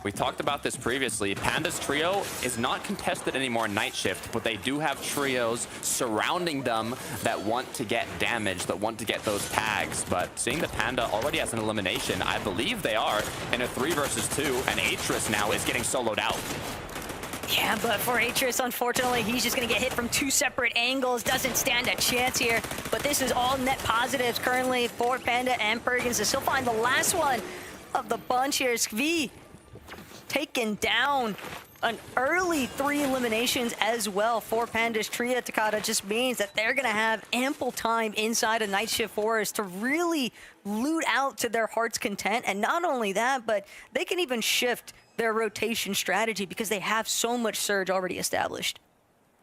We talked about this previously. Panda's trio is not contested anymore in Night Shift, but they do have trios surrounding them that want to get damage, that want to get those tags. But seeing that Panda already has an elimination, I believe they are in a 3 versus 2, and Atris now is getting soloed out. Yeah, but for Atris, unfortunately, he's just going to get hit from 2 separate angles. Doesn't stand a chance here. But this is all net positives currently for Panda and Perkins to still find the last one of the bunch here. Skvi taken down. An early 3 eliminations as well for Panda's trio. Takada just means that they're going to have ample time inside of Night Shift Forest to really loot out to their heart's content. And not only that, but they can even shift their rotation strategy because they have so much surge already established.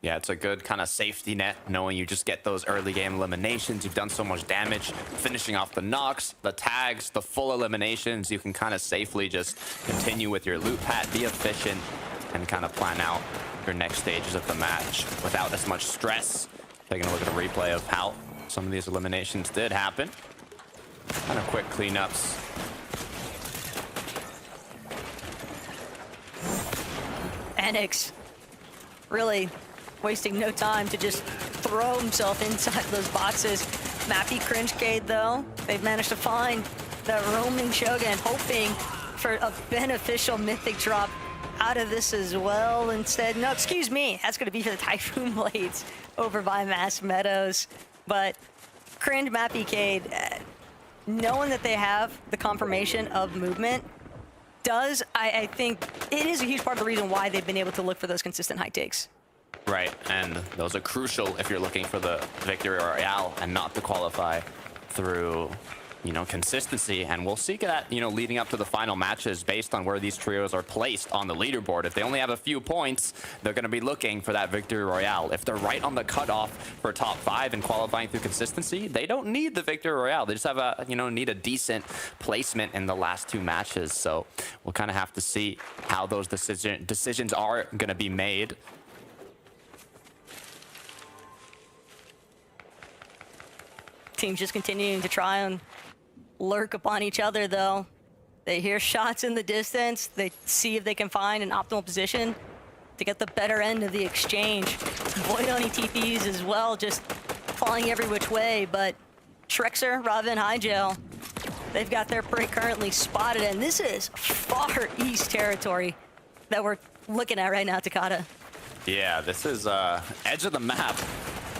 Yeah, it's a good kind of safety net, knowing you just get those early game eliminations. You've done so much damage, finishing off the knocks, the tags, the full eliminations. You can kind of safely just continue with your loot pad, be efficient, and kind of plan out your next stages of the match without as much stress. Taking a look at a replay of how some of these eliminations did happen. Kind of quick cleanups. Enix really wasting no time to just throw himself inside those boxes. Mappy Cringecade, though, they've managed to find the roaming Shogun, hoping for a beneficial mythic drop out of this as well. Instead, no, excuse me, that's going to be for the Typhoon Blades over by Mass Meadows. But Cringe Mappy-Cade, knowing that they have the confirmation of movement, I think it is a huge part of the reason why they've been able to look for those consistent high takes. Right, and those are crucial if you're looking for the victory royale and not to qualify through, you know, consistency. And we'll see that, you know, leading up to the final matches based on where these trios are placed on the leaderboard. If they only have a few points, they're going to be looking for that victory royale. If they're right on the cutoff for top 5 and qualifying through consistency, they don't need the victory royale. They just have a, you know, need a decent placement in the last 2 matches. So we'll kind of have to see how those decisions are going to be made. Teams just continuing to try and lurk upon each other, though. They hear shots in the distance. They see if they can find an optimal position to get the better end of the exchange. Voidoni TPs as well, just flying every which way. But Shrexer, Robin, Hyjail, they've got their prey currently spotted. And this is far east territory that we're looking at right now, Takada. Yeah, this is edge of the map,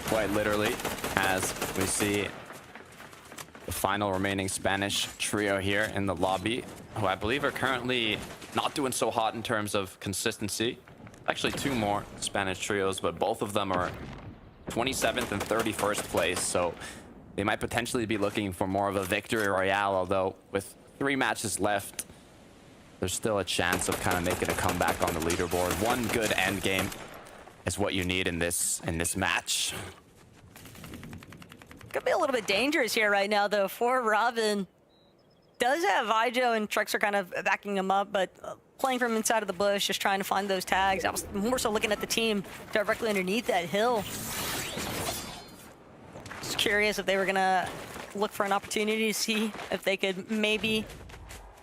quite literally, as we see the final remaining Spanish trio here in the lobby, who I believe are currently not doing so hot in terms of consistency. Actually, 2 more Spanish trios, but both of them are 27th and 31st place, so they might potentially be looking for more of a victory royale, although with 3 matches left, there's still a chance of kind of making a comeback on the leaderboard. One good end game is what you need in this match. Could be a little bit dangerous here right now, though, for Robin. Does have Ijo and Trexer kind of backing him up, but playing from inside of the bush, just trying to find those tags. I was more so looking at the team directly underneath that hill. Just curious if they were going to look for an opportunity to see if they could maybe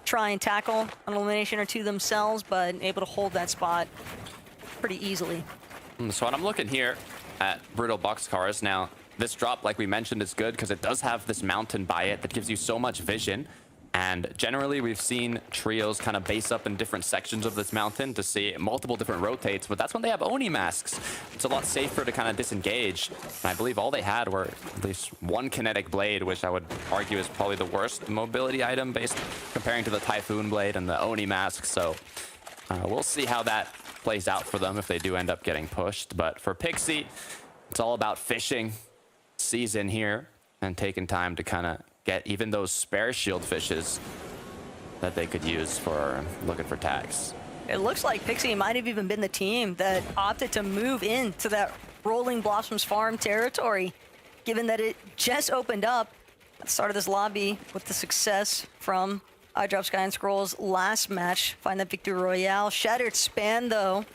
try and tackle an elimination or 2 themselves, but able to hold that spot pretty easily. So what I'm looking here at Brutal Boxcars now, this drop, like we mentioned, is good because it does have this mountain by it that gives you so much vision. And generally, we've seen trios kind of base up in different sections of this mountain to see multiple different rotates, but that's when they have Oni masks. It's a lot safer to kind of disengage. And I believe all they had were at least one kinetic blade, which I would argue is probably the worst mobility item based comparing to the Typhoon blade and the Oni mask. So we'll see how that plays out for them if they do end up getting pushed. But for Pixie, it's all about fishing season here and taking time to kind of get even those spare shield fishes that they could use for looking for tags. It looks like Pixie might have even been the team that opted to move into that Rolling Blossoms farm territory, given that it just opened up at the start of this lobby with the success from iDrop Sky and Scrolls last match. Find that victory royale. Shattered Span, though.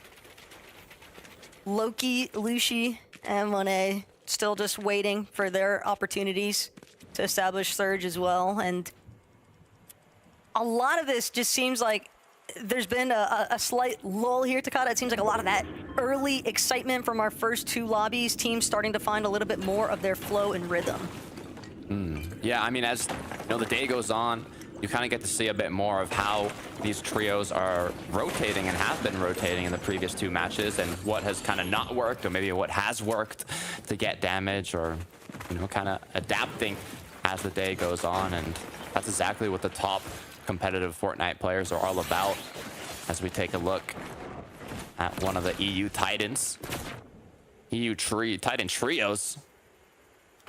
Loki, Lushi, and Monet still just waiting for their opportunities to establish Surge as well. And a lot of this just seems like there's been a slight lull here, Takada. It seems like a lot of that early excitement from our first two lobbies, teams starting to find a little bit more of their flow and rhythm. Yeah, I mean, as the day goes on, you kind of get to see a bit more of how these trios are rotating and have been rotating in the previous two matches, and what has kind of not worked, or maybe what has worked to get damage, or kind of adapting as the day goes on. And that's exactly what the top competitive Fortnite players are all about. As we take a look at one of the EU Titans, Titan trios,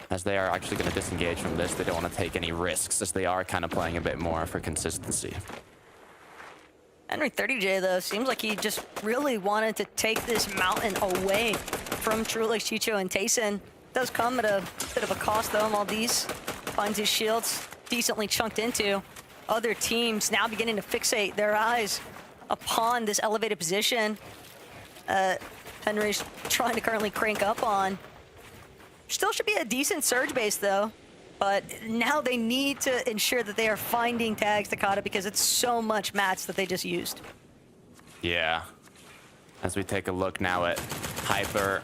as they are actually going to disengage from this. They don't want to take any risks, as they are kind of playing a bit more for consistency. Henry 30J, though, seems like he just really wanted to take this mountain away from Trulix, Chicho, and Tayson. Does come at a bit of a cost, though. Maldiz finds his shields decently chunked into. Other teams now beginning to fixate their eyes upon this elevated position. Henry's trying to currently crank up on. Still should be a decent Surge base, though. But now they need to ensure that they are finding tags, Takada, because it's so much mats that they just used. Yeah. As we take a look now at Hyper,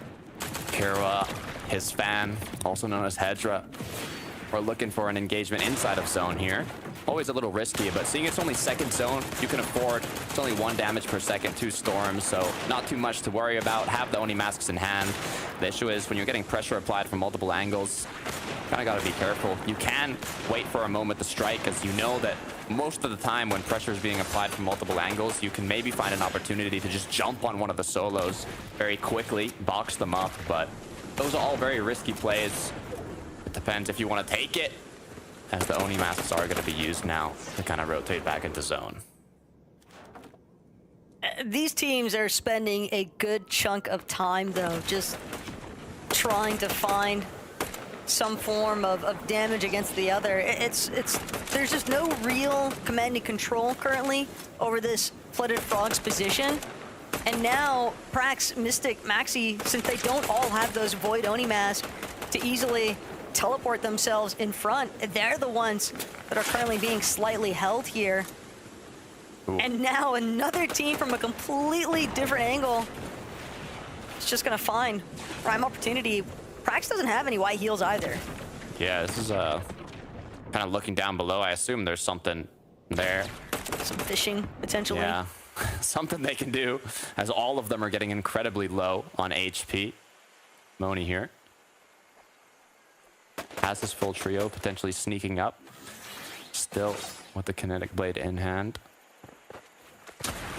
Kira, his fan, also known as Hedra. We're looking for an engagement inside of zone here. Always a little risky, but seeing it's only second zone, you can afford. It's only 1 damage per second, 2 storms, so not too much to worry about. Have the Oni masks in hand. The issue is when you're getting pressure applied from multiple angles, kind of got to be careful. You can wait for a moment to strike, as you know that most of the time when pressure is being applied from multiple angles, you can maybe find an opportunity to just jump on one of the solos very quickly, box them up, but those are all very risky plays. It depends if you want to take it, as the Oni masks are going to be used now to kind of rotate back into zone. These teams are spending a good chunk of time, though, just trying to find some form of damage against the other. There's just no real command and control currently over this Flooded Frog's position. And now Prax, Mystic, Maxi, since they don't all have those Void Oni masks to easily teleport themselves in front, they're the ones that are currently being slightly held here. Ooh. And now another team from a completely different angle is just gonna find prime opportunity. Prax doesn't have any white heals either. Yeah, this is kind of looking down below. I assume there's something there. Some fishing, potentially. Yeah, something they can do, as all of them are getting incredibly low on HP. Moni here has this full trio, potentially sneaking up. Still with the kinetic blade in hand.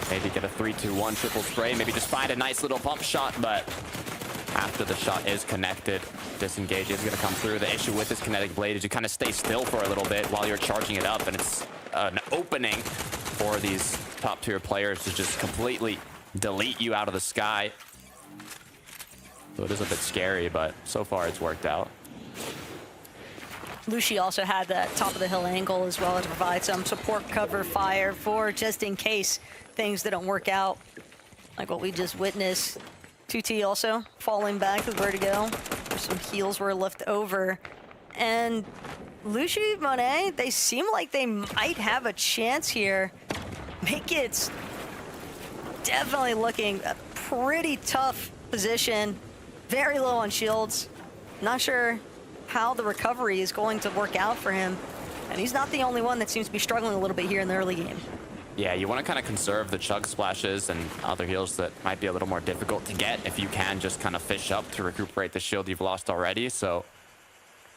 Maybe get a 3-2-1 triple spray. Maybe just find a nice little pump shot, but after the shot is connected, disengage is going to come through. The issue with this kinetic blade is you kind of stay still for a little bit while you're charging it up, and it's an opening for these top tier players to just completely delete you out of the sky. So it is a bit scary, but so far it's worked out. Lushi also had that top of the hill angle as well to provide some support cover fire for just in case things didn't work out, like what we just witnessed. 2T also falling back with Vertigo. Some heals were left over. And Lushi, Monet, they seem like they might have a chance here. Make it definitely looking a pretty tough position. Very low on shields. Not sure how the recovery is going to work out for him. And he's not the only one that seems to be struggling a little bit here in the early game. Yeah, you want to kind of conserve the chug splashes and other heals that might be a little more difficult to get if you can just kind of fish up to recuperate the shield you've lost already. So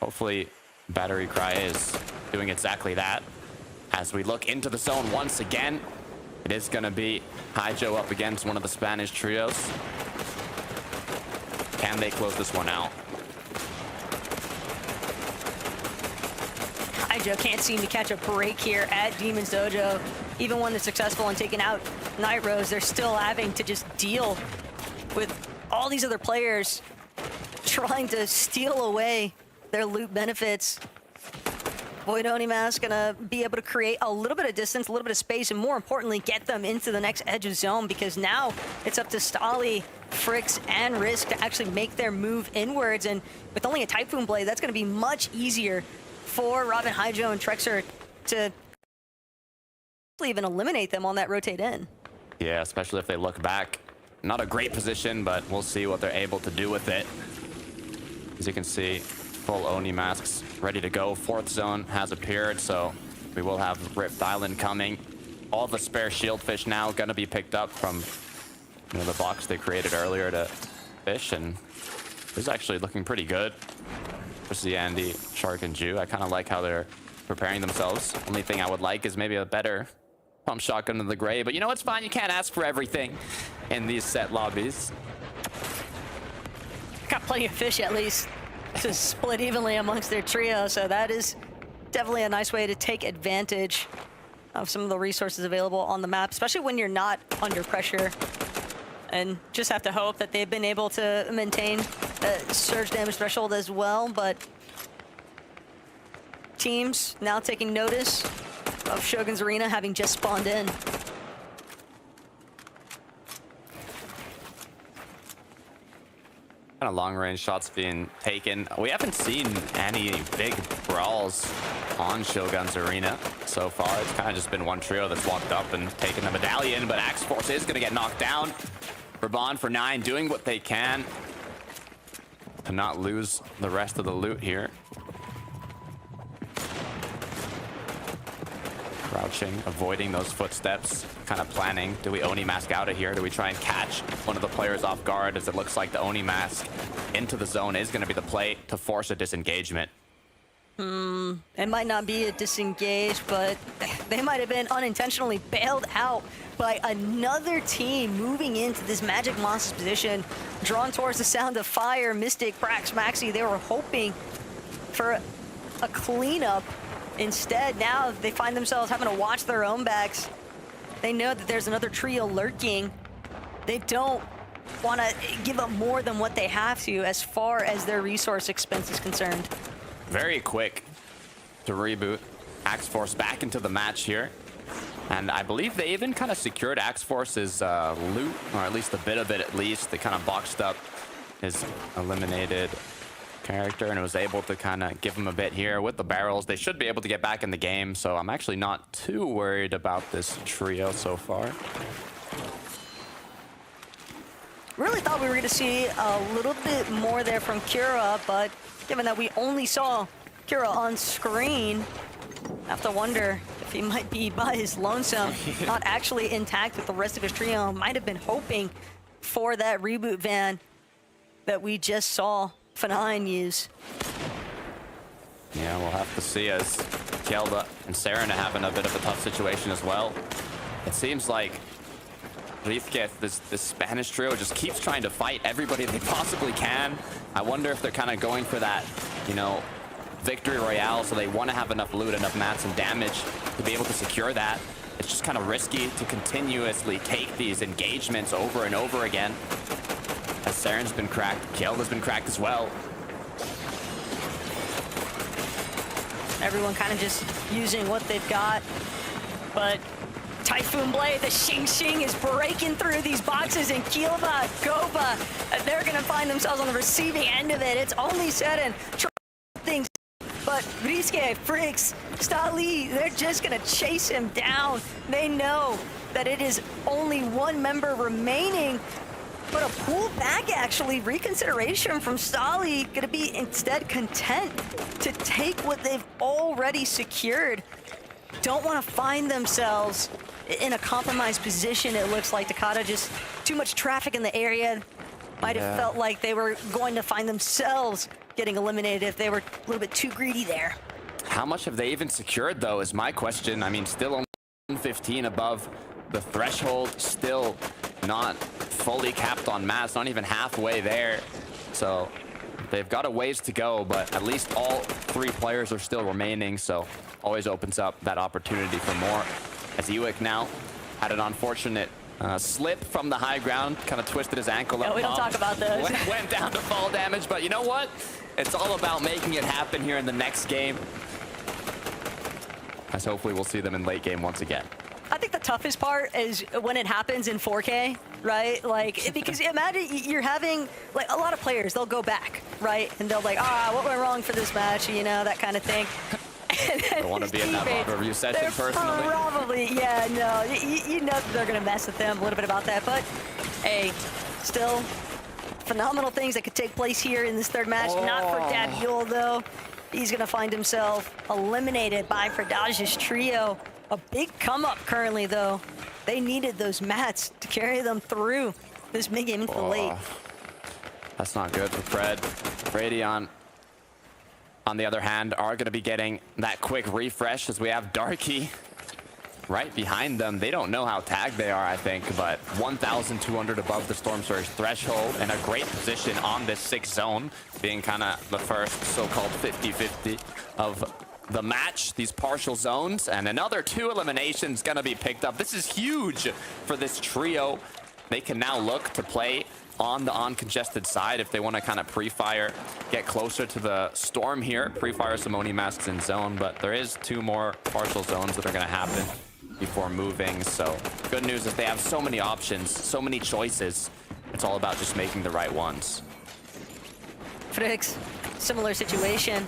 hopefully Battery Cry is doing exactly that. As we look into the zone once again, it is going to be Haijo up against one of the Spanish trios. Can they close this one out? Haijo can't seem to catch a break here at Demon's Dojo. Even when they're successful in taking out Night Rose, they're still having to just deal with all these other players trying to steal away their loot benefits. Void Onimask gonna be able to create a little bit of distance, a little bit of space, and more importantly, get them into the next edge of zone, because now it's up to Stali, Fricks, and Risk to actually make their move inwards. And with only a Typhoon Blade, that's gonna be much easier for Robin, Haijo, and Trexer to even eliminate them on that rotate in. Yeah, especially if they look back. Not a great position, but we'll see what they're able to do with it. As you can see, full Oni masks ready to go. Fourth zone has appeared, so we will have Rift Island coming. All the spare Shieldfish now going to be picked up from the box they created earlier to fish, and this is actually looking pretty good. Especially Andy, Shark, and Ju. I kind of like how they're preparing themselves. Only thing I would like is maybe a better pump shotgun to the gray, but you know it's fine. You can't ask for everything in these set lobbies. Got plenty of fish at least to split evenly amongst their trio, so that is definitely a nice way to take advantage of some of the resources available on the map, especially when you're not under pressure. And just have to hope that they've been able to maintain the surge damage threshold as well, but teams now taking notice of Shogun's Arena having just spawned in. Kind of long-range shots being taken. We haven't seen any big brawls on Shogun's Arena so far. It's kind of just been one trio that's walked up and taken the medallion, but Axe Force is going to get knocked down. Raban for 9 doing what they can to not lose the rest of the loot here. Crouching, avoiding those footsteps, kind of planning. Do we Oni Mask out of here? Do we try and catch one of the players off guard, as it looks like the Oni Mask into the zone is going to be the play to force a disengagement? It might not be a disengage, but they might have been unintentionally bailed out by another team moving into this Magic Monsters position, drawn towards the sound of fire. Mystic, Brax, Maxi, they were hoping for a cleanup. Instead, now they find themselves having to watch their own backs. They know that there's another trio lurking. They don't want to give up more than what they have to as far as their resource expense is concerned. Very quick to reboot Axe Force back into the match here. And I believe they even kind of secured Axe Force's loot, or at least a bit of it at least. They kind of boxed up his eliminated character and was able to kind of give him a bit here with the barrels. They should be able to get back in the game, so I'm actually not too worried about this trio so far. Really thought we were going to see a little bit more there from Kira, but given that we only saw Kira on screen, I have to wonder if he might be by his lonesome, not actually intact with the rest of his trio. Might have been hoping for that reboot van that we just saw F9 use. Yeah, we'll have to see, as Kelda and Serena having a bit of a tough situation as well. It seems like Riefke, this Spanish trio, just keeps trying to fight everybody they possibly can. I wonder if they're kind of going for that, victory royale, so they want to have enough loot, enough mats and damage to be able to secure that. It's just kind of risky to continuously take these engagements over and over again. As Saren's been cracked, Kelda's been cracked as well. Everyone kind of just using what they've got, but Typhoon Blade, the Xing Xing is breaking through these boxes, and Kielva, Goba, they're gonna find themselves on the receiving end of it. It's only Seren trying things, but Riske, Fricks, Stali, they're just gonna chase him down. They know that it is only one member remaining But a pull back, actually, reconsideration from Stali, going to be instead content to take what they've already secured. Don't want to find themselves in a compromised position. It looks like Takada just too much traffic in the area. Might have felt like they were going to find themselves getting eliminated if they were a little bit too greedy there. How much have they even secured, though, is my question. I mean, still only 15 above the threshold, still not fully capped on mass, not even halfway there. So they've got a ways to go, but at least all 3 players are still remaining, so always opens up that opportunity for more. As Ewick now had an unfortunate slip from the high ground, kind of twisted his ankle. Yeah, we don't talk about those. Went down to fall damage, but you know what? It's all about making it happen here in the next game. As hopefully we'll see them in late game once again. I think the toughest part is when it happens in 4K, right? Like, because imagine you're having, like, a lot of players, they'll go back, right? And they'll like, what went wrong for this match, you know, that kind of thing. I want to be in that VOD review session personally. Probably, yeah, no. You know they're going to mess with them a little bit about that. But, hey, still phenomenal things that could take place here in this third match. Not for Daviul, though. He's going to find himself eliminated by Fredage's trio. A big come up currently, though. They needed those mats to carry them through this mid-game into the late. That's not good for Fred. Radion, on the other hand, are going to be getting that quick refresh as we have Darky right behind them. They don't know how tagged they are, I think, but 1,200 above the Storm Surge threshold and a great position on this 6th zone, being kind of the first so-called 50-50 of the match, these partial zones, and another 2 eliminations gonna be picked up. This is huge for this trio. They can now look to play on the uncongested side if they want to kind of pre-fire, get closer to the Storm here, pre-fire some Oni masks in zone, but there is 2 more partial zones that are going to happen before moving. So good news is they have so many options, so many choices. It's all about just making the right ones. Frix, similar situation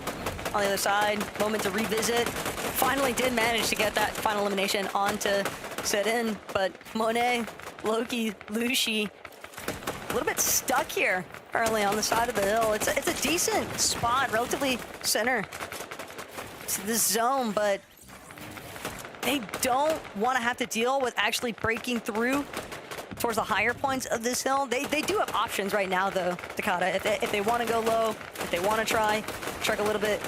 on the other side. Moment to revisit. Finally did manage to get that final elimination onto Set-In, but Monet, Loki, Lushi, a little bit stuck here currently on the side of the hill. It's a decent spot, relatively center to this zone, but they don't want to have to deal with actually breaking through towards the higher points of this hill. They do have options right now, though, Takada. If they want to go low, if they want to try a little bit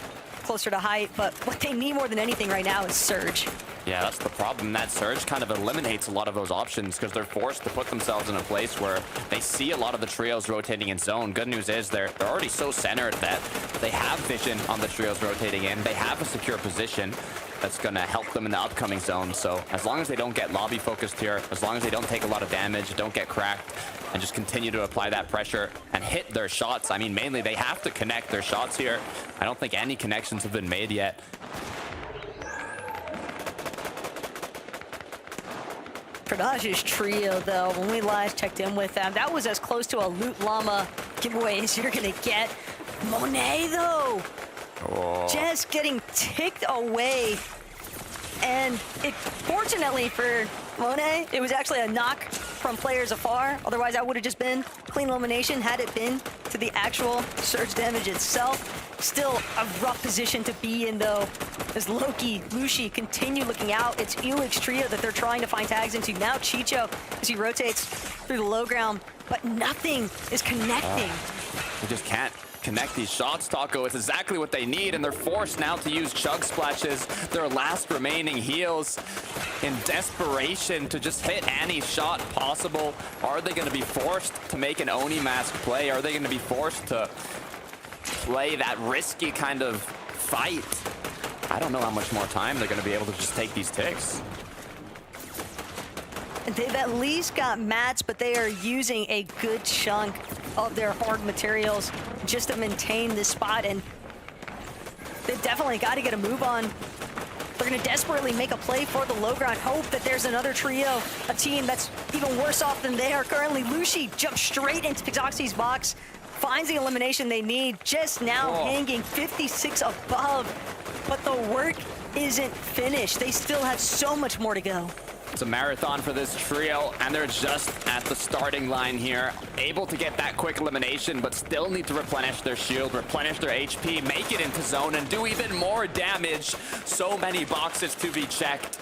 closer to height, but what they need more than anything right now is Surge. Yeah, that's the problem. That Surge kind of eliminates a lot of those options because they're forced to put themselves in a place where they see a lot of the trios rotating in zone. Good news is they're already so centered that they have vision on the trios rotating in. They have a secure position that's going to help them in the upcoming zone. So as long as they don't get lobby focused here, as long as they don't take a lot of damage, don't get cracked, and just continue to apply that pressure and hit their shots. I mean, mainly they have to connect their shots here. I don't think any connections have been made yet. Fredage's trio, though, when we last checked in with them, that was as close to a Loot Llama giveaway as you're going to get. Monet, though, just getting ticked away. And fortunately for Monet, it was actually a knock from players afar. Otherwise, that would have just been clean elimination had it been to the actual Surge damage itself. Still a rough position to be in, though, as Loki, Lushi continue looking out. It's Ewick's trio that they're trying to find tags into. Now Chicho, as he rotates through the low ground, but nothing is connecting. We just can't connect these shots, Taco. It's exactly what they need, and they're forced now to use Chug Splashes, their last remaining heals, in desperation to just hit any shot possible. Are they going to be forced to make an Oni mask play? Are they going to be forced to play that risky kind of fight? I don't know how much more time they're going to be able to just take these ticks. They've at least got mats, but they are using a good chunk of their hard materials just to maintain this spot, and they've definitely got to get a move on. They're going to desperately make a play for the low ground, hope that there's another trio, a team that's even worse off than they are currently. Lushi jumps straight into Pixoxy's box, finds the elimination they need, just now hanging 56 above, but the work isn't finished. They still have so much more to go. It's a marathon for this trio, and they're just at the starting line here. Able to get that quick elimination, but still need to replenish their shield, replenish their HP, make it into zone, and do even more damage. So many boxes to be checked.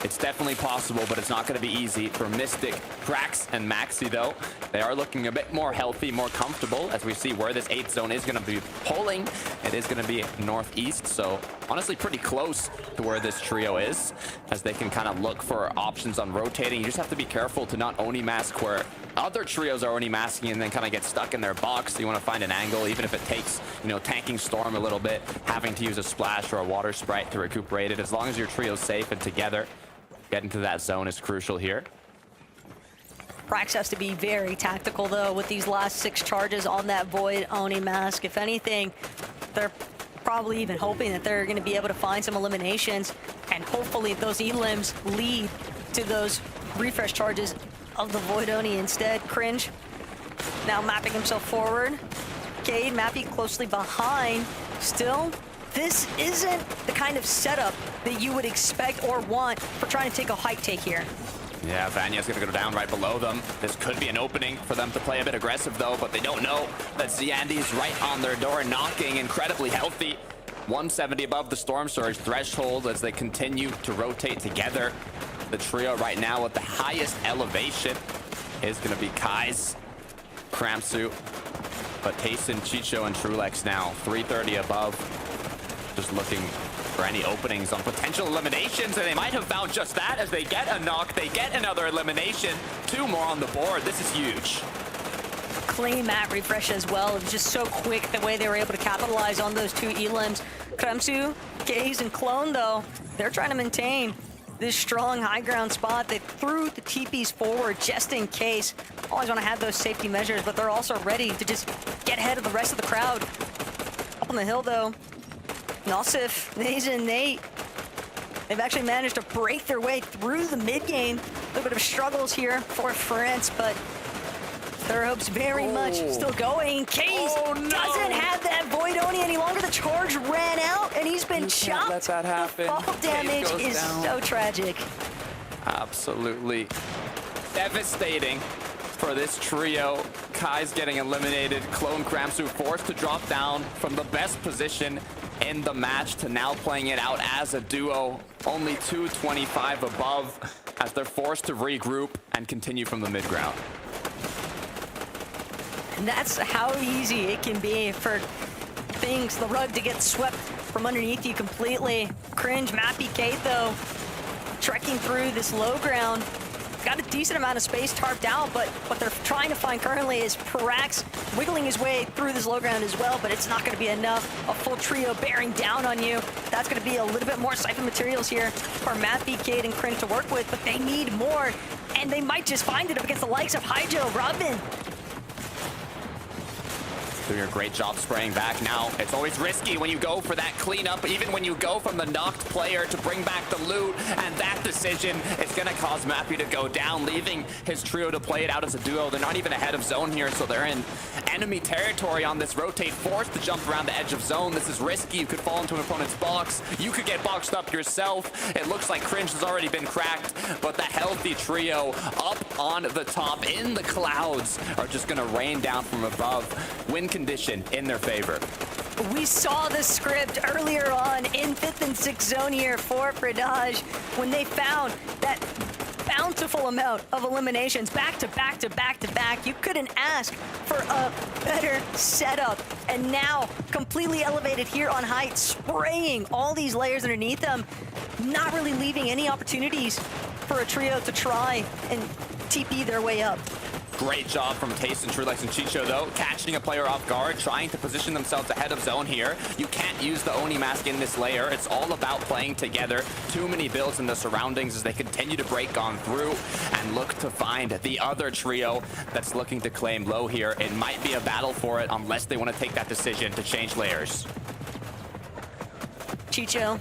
It's definitely possible, but it's not going to be easy for Mystic, Krax, and Maxi, though. They are looking a bit more healthy, more comfortable, as we see where this 8th zone is going to be pulling. It is going to be northeast, so honestly pretty close to where this trio is, as they can kind of look for options on rotating. You just have to be careful to not Oni mask where other trios are Oni masking and then kind of get stuck in their box. So you want to find an angle, even if it takes, you know, tanking Storm a little bit, having to use a splash or a water sprite to recuperate it. As long as your trio's safe and together, getting to that zone is crucial here. Krax has to be very tactical, though, with these last 6 charges on that Void Oni mask. If anything, they're probably even hoping that they're going to be able to find some eliminations, and hopefully those elims lead to those refresh charges of the Void Oni instead. Cringe now mapping himself forward. Cade mapping closely behind. Still, this isn't the kind of setup that you would expect or want for trying to take a height take here. Yeah, Vanya's gonna go down right below them. This could be an opening for them to play a bit aggressive, though, but they don't know that Ziandy's right on their door, knocking, incredibly healthy. 170 above the Storm Surge threshold as they continue to rotate together. The trio right now with the highest elevation is gonna be Kai's, Kramsu, but Tayson, Chicho, and Trulex now 330 above. Just looking for any openings on potential eliminations, and they might have found just that as they get a knock, they get another elimination. 2 more on the board. This is huge. Clean map refresh as well. It was just so quick the way they were able to capitalize on those 2 elims. Kramsu, Gaze, and Clone, though, they're trying to maintain this strong high ground spot. They threw the TPs forward just in case. Always want to have those safety measures, but they're also ready to just get ahead of the rest of the crowd. Up on the hill, though, Nosif, Naze, and Nate, they've actually managed to break their way through the mid game. A little bit of struggles here for France, but their hopes very much still going. Case doesn't have that Void Oni any longer. The charge ran out, and he's been chopped. Let that happen. The fall damage is so tragic. Absolutely devastating for this trio. Kai's getting eliminated. Clone Kramsu forced to drop down from the best position in the match to now playing it out as a duo. Only 225 above as they're forced to regroup and continue from the mid ground. And that's how easy it can be for things, the rug, to get swept from underneath you completely. Cringe, Mappy, Kate, though, trekking through this low ground. Got a decent amount of space tarped out, but what they're trying to find currently is Parax wiggling his way through this low ground as well, but it's not going to be enough. A full trio bearing down on you. That's going to be a little bit more siphon materials here for Mappy, Kate, and Cringe to work with, but they need more, and they might just find it up against the likes of Hydro, Robin. Doing a great job spraying back now. It's always risky when you go for that cleanup, even when you go from the knocked player to bring back the loot, and that decision is going to cause Mappy to go down, leaving his trio to play it out as a duo. They're not even ahead of zone here, so they're in enemy territory on this rotate, forced to jump around the edge of zone. This is risky. You could fall into an opponent's box. You could get boxed up yourself. It looks like Cringe has already been cracked, but the healthy trio up on the top in the clouds are just going to rain down from above. Win condition in their favor. We saw the script earlier on in 5th and 6th zone here for Predage when they found that bountiful amount of eliminations back to back to back to back. You couldn't ask for a better setup, and now completely elevated here on height, spraying all these layers underneath them, not really leaving any opportunities for a trio to try and TP their way up. Great job from Tayson, Trulex, and Chicho, though, catching a player off guard, trying to position themselves ahead of zone here. You can't use the Oni mask in this layer. It's all about playing together. Too many builds in the surroundings as they continue to break on through and look to find the other trio that's looking to claim low here. It might be a battle for it unless they want to take that decision to change layers. Chicho,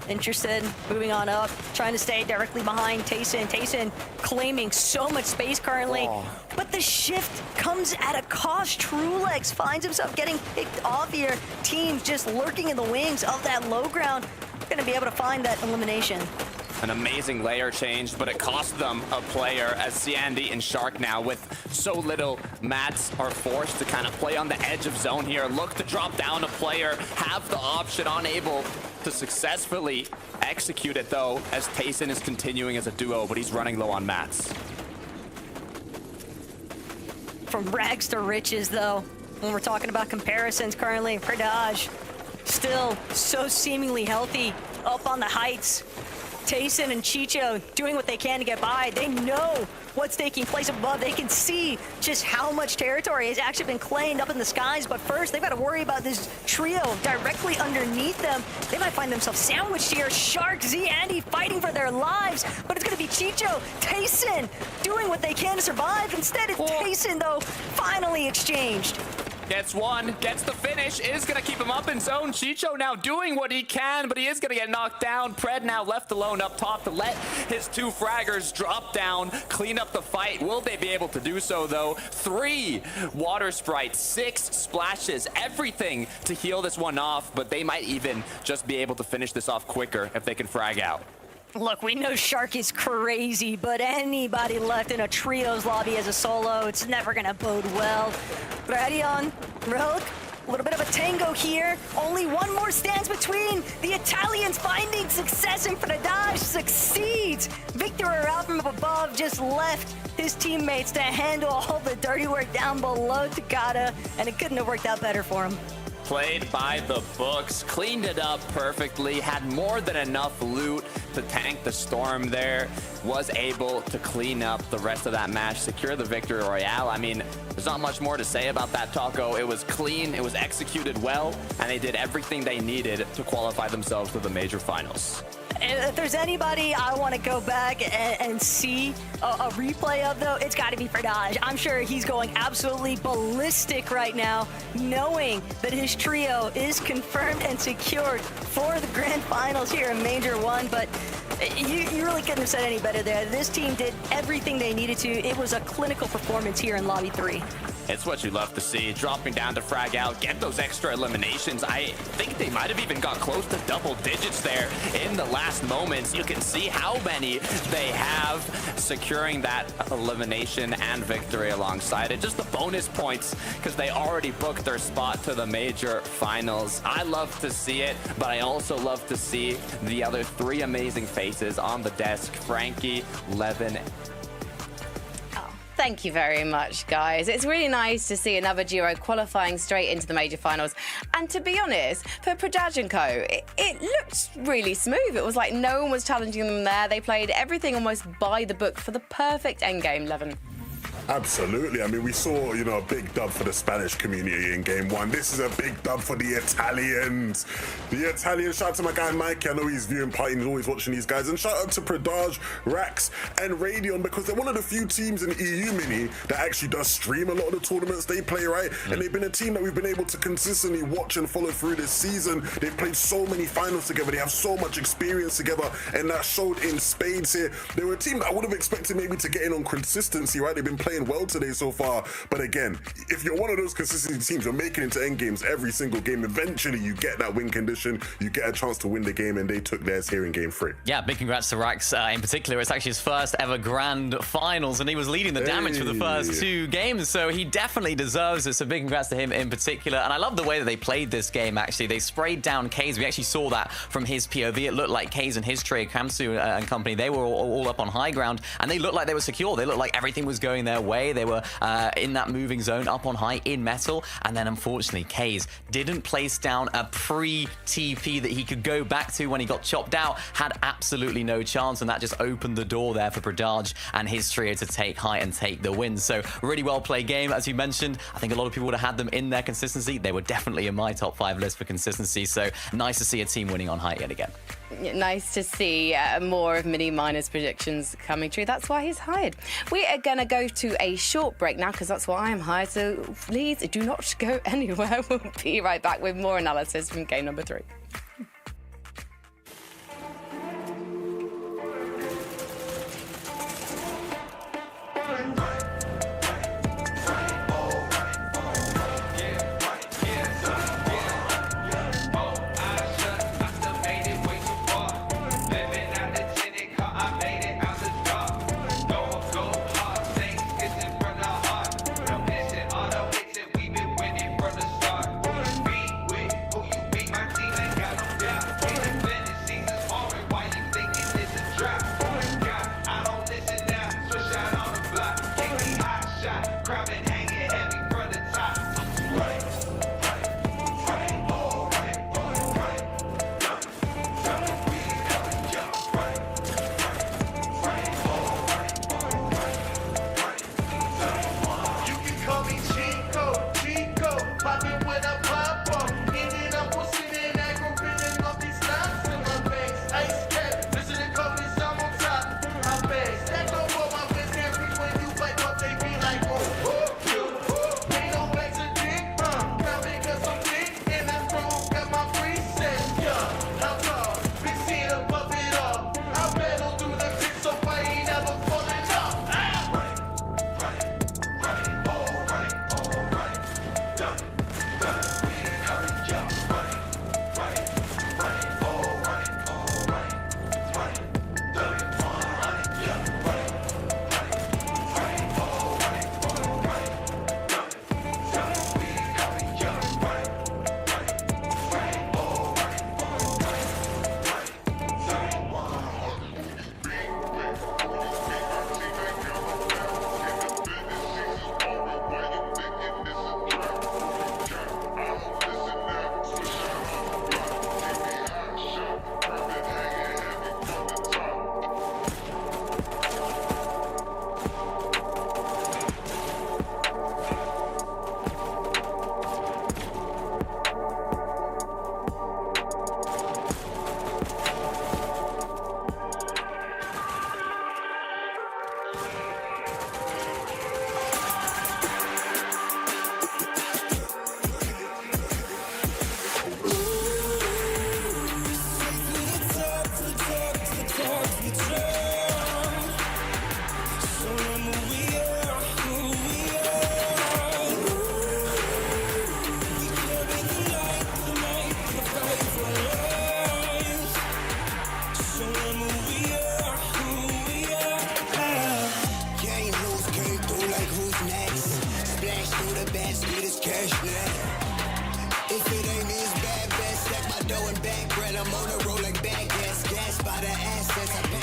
interested, moving on up, trying to stay directly behind Tayson. Tayson claiming so much space currently, but the shift comes at a cost. Trulex finds himself getting picked off here. Teams just lurking in the wings of that low ground. Gonna be able to find that elimination. An amazing layer change, but it cost them a player as Ciandy and Shark now with so little mats are forced to kind of play on the edge of zone here. Look to drop down a player, have the option, unable to successfully execute it though, as Tayson is continuing as a duo, but he's running low on mats. From rags to riches, though, when we're talking about comparisons currently, Pridage still so seemingly healthy up on the heights. Tayson and Chicho doing what they can to get by. They know what's taking place above. They can see just how much territory has actually been claimed up in the skies. But first, they've got to worry about this trio directly underneath them. They might find themselves sandwiched here. Shark, Z, Andy fighting for their lives. But it's going to be Chicho, Tayson doing what they can to survive. Instead, it's Tayson, though, finally exchanged. Gets one, gets the finish, is gonna keep him up in zone. Chicho now doing what he can, but he is gonna get knocked down. Pred now left alone up top to let his two fraggers drop down, clean up the fight. Will they be able to do so though? 3 water sprites, 6 splashes, everything to heal this one off, but they might even just be able to finish this off quicker if they can frag out. Look, we know Shark is crazy, but anybody left in a trios lobby as a solo, it's never gonna bode well. Radion, Rogue, a little bit of a tango here. Only one more stands between. The Italians finding success, and Pridage succeeds. Victor out from above just left his teammates to handle all the dirty work down below Takada, and it couldn't have worked out better for him. Played by the books, cleaned it up perfectly, had more than enough loot to tank the storm there, was able to clean up the rest of that match, secure the victory royale. I mean, there's not much more to say about that, Taco. It was clean, it was executed well, and they did everything they needed to qualify themselves to the major finals. If there's anybody I want to go back and see a replay of, though, it's got to be Pridage. I'm sure he's going absolutely ballistic right now, knowing that his trio is confirmed and secured for the grand finals here in Major 1. But you really couldn't have said any better there. This team did everything they needed to. It was a clinical performance here in Lobby 3. It's what you love to see, dropping down to frag out, get those extra eliminations. I think they might have even got close to double digits there in the last moments. You can see how many they have, securing that elimination and victory alongside it. Just the bonus points, because they already booked their spot to the major finals. I love to see it, but I also love to see the other 3 amazing faces on the desk, Frankie, Levin. Thank you very much, guys. It's really nice to see another duo qualifying straight into the major finals. And to be honest, for Pridage & Co, it looked really smooth. It was like no one was challenging them there. They played everything almost by the book for the perfect endgame, Levin. Absolutely. I mean, we saw, a big dub for the Spanish community in Game 1. This is a big dub for the Italians. The Italians, shout out to my guy Mikey. I know he's viewing party and he's always watching these guys. And shout out to Pridage, Rax, and Radion, because they're one of the few teams in EU Mini that actually does stream a lot of the tournaments they play, right? And they've been a team that we've been able to consistently watch and follow through this season. They've played so many finals together. They have so much experience together, and that showed in spades here. They were a team that I would have expected maybe to get in on consistency, right? They've been playing well today so far, but again, if you're one of those consistent teams, you're making it into end games every single game. Eventually you get that win condition, you get a chance to win the game, and they took theirs here in Game 3. Yeah, big congrats to Rax in particular. It's actually his first ever grand finals, and he was leading the damage for the first 2 games, so he definitely deserves it. So big congrats to him in particular. And I love the way that they played this game, actually. They sprayed down Kaze. We actually saw that from his POV. It looked like Kaze and his trio, Kamsu and company, they were all up on high ground, and they looked like they were secure. They looked like everything was going their way. They were in that moving zone up on high in metal, and then unfortunately Kaze didn't place down a pre-TP that he could go back to when he got chopped out. Had absolutely no chance, and that just opened the door there for Pridage and his trio to take high and take the win. So really well played game, as you mentioned. I think a lot of people would have had them in their consistency. They were definitely in my top 5 list for consistency, so nice to see a team winning on height yet again. Nice to see more of Mini Miner's predictions coming true. That's why he's hired. We are going to go to a short break now, because that's why I'm hired. So please do not go anywhere. We'll be right back with more analysis from game number 3.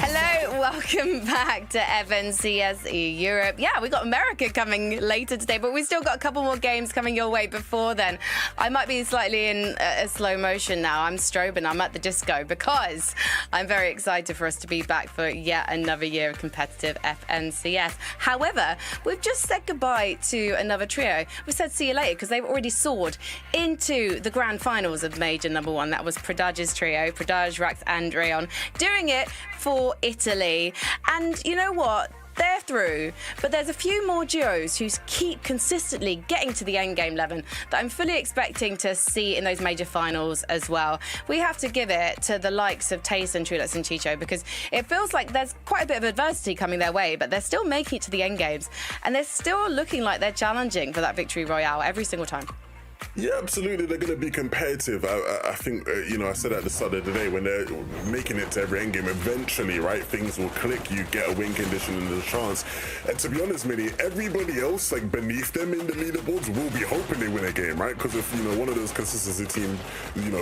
Hello, welcome back to FNCS Europe. Yeah, we got America coming later today, but we've still got a couple more games coming your way before then. I might be slightly in a slow motion now. I'm strobing, I'm at the disco because I'm very excited for us to be back for yet another year of competitive FNCS. However, we've just said goodbye to another trio. We said see you later because they've already soared into the grand finals of Major Number 1. That was Pradage's trio, Pradage, Rax and Rayon, doing it for Italy. And you know what? They're through, but there's a few more duos who keep consistently getting to the endgame 11 that I'm fully expecting to see in those major finals as well. We have to give it to the likes of Tayson, Trulux and Chicho because it feels like there's quite a bit of adversity coming their way, but they're still making it to the endgames and they're still looking like they're challenging for that victory royale every single time. Yeah, absolutely. They're going to be competitive. I think, I said at the start of the day, when they're making it to every endgame, eventually, right, things will click. You get a win condition and a chance. And to be honest, Minnie, everybody else, like, beneath them in the leaderboards will be hoping they win a game, right? Because if, one of those consistency team,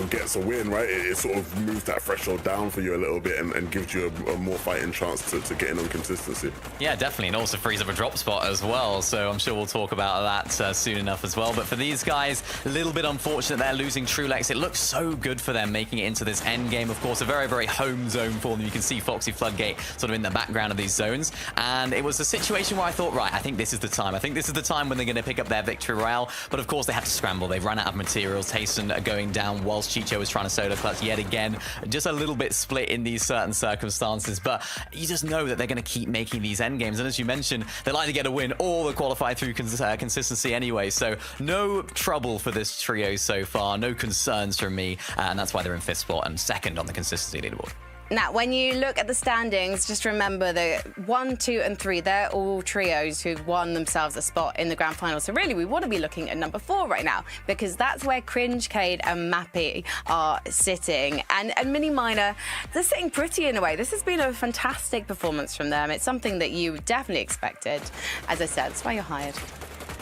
gets a win, right, it sort of moves that threshold down for you a little bit and gives you a more fighting chance to get in on consistency. Yeah, definitely. And also frees up a drop spot as well. So I'm sure we'll talk about that soon enough as well. But for these guys, a little bit unfortunate they're losing Trulux. It looks so good for them making it into this end game. Of course, a very, very home zone for them. You can see Foxy Floodgate sort of in the background of these zones. And it was a situation where I thought, right, I think this is the time. I think this is the time when they're going to pick up their victory royale. But of course, they had to scramble. They've run out of materials. Tayson going down whilst Chicho was trying to solo clutch yet again. Just a little bit split in these certain circumstances. But you just know that they're going to keep making these end games. And as you mentioned, they like to get a win or they qualify through consistency anyway. So no trouble for this trio so far, no concerns from me, and that's why they're in 5th spot and 2nd on the consistency leaderboard. Now, when you look at the standings, just remember that 1, 2, and 3, they're all trios who've won themselves a spot in the grand final. So really, we want to be looking at number 4 right now, because that's where Cringe, Cade, and Mappy are sitting. And Mini Minor, they're sitting pretty in a way. This has been a fantastic performance from them. It's something that you definitely expected. As I said, that's why you're hired.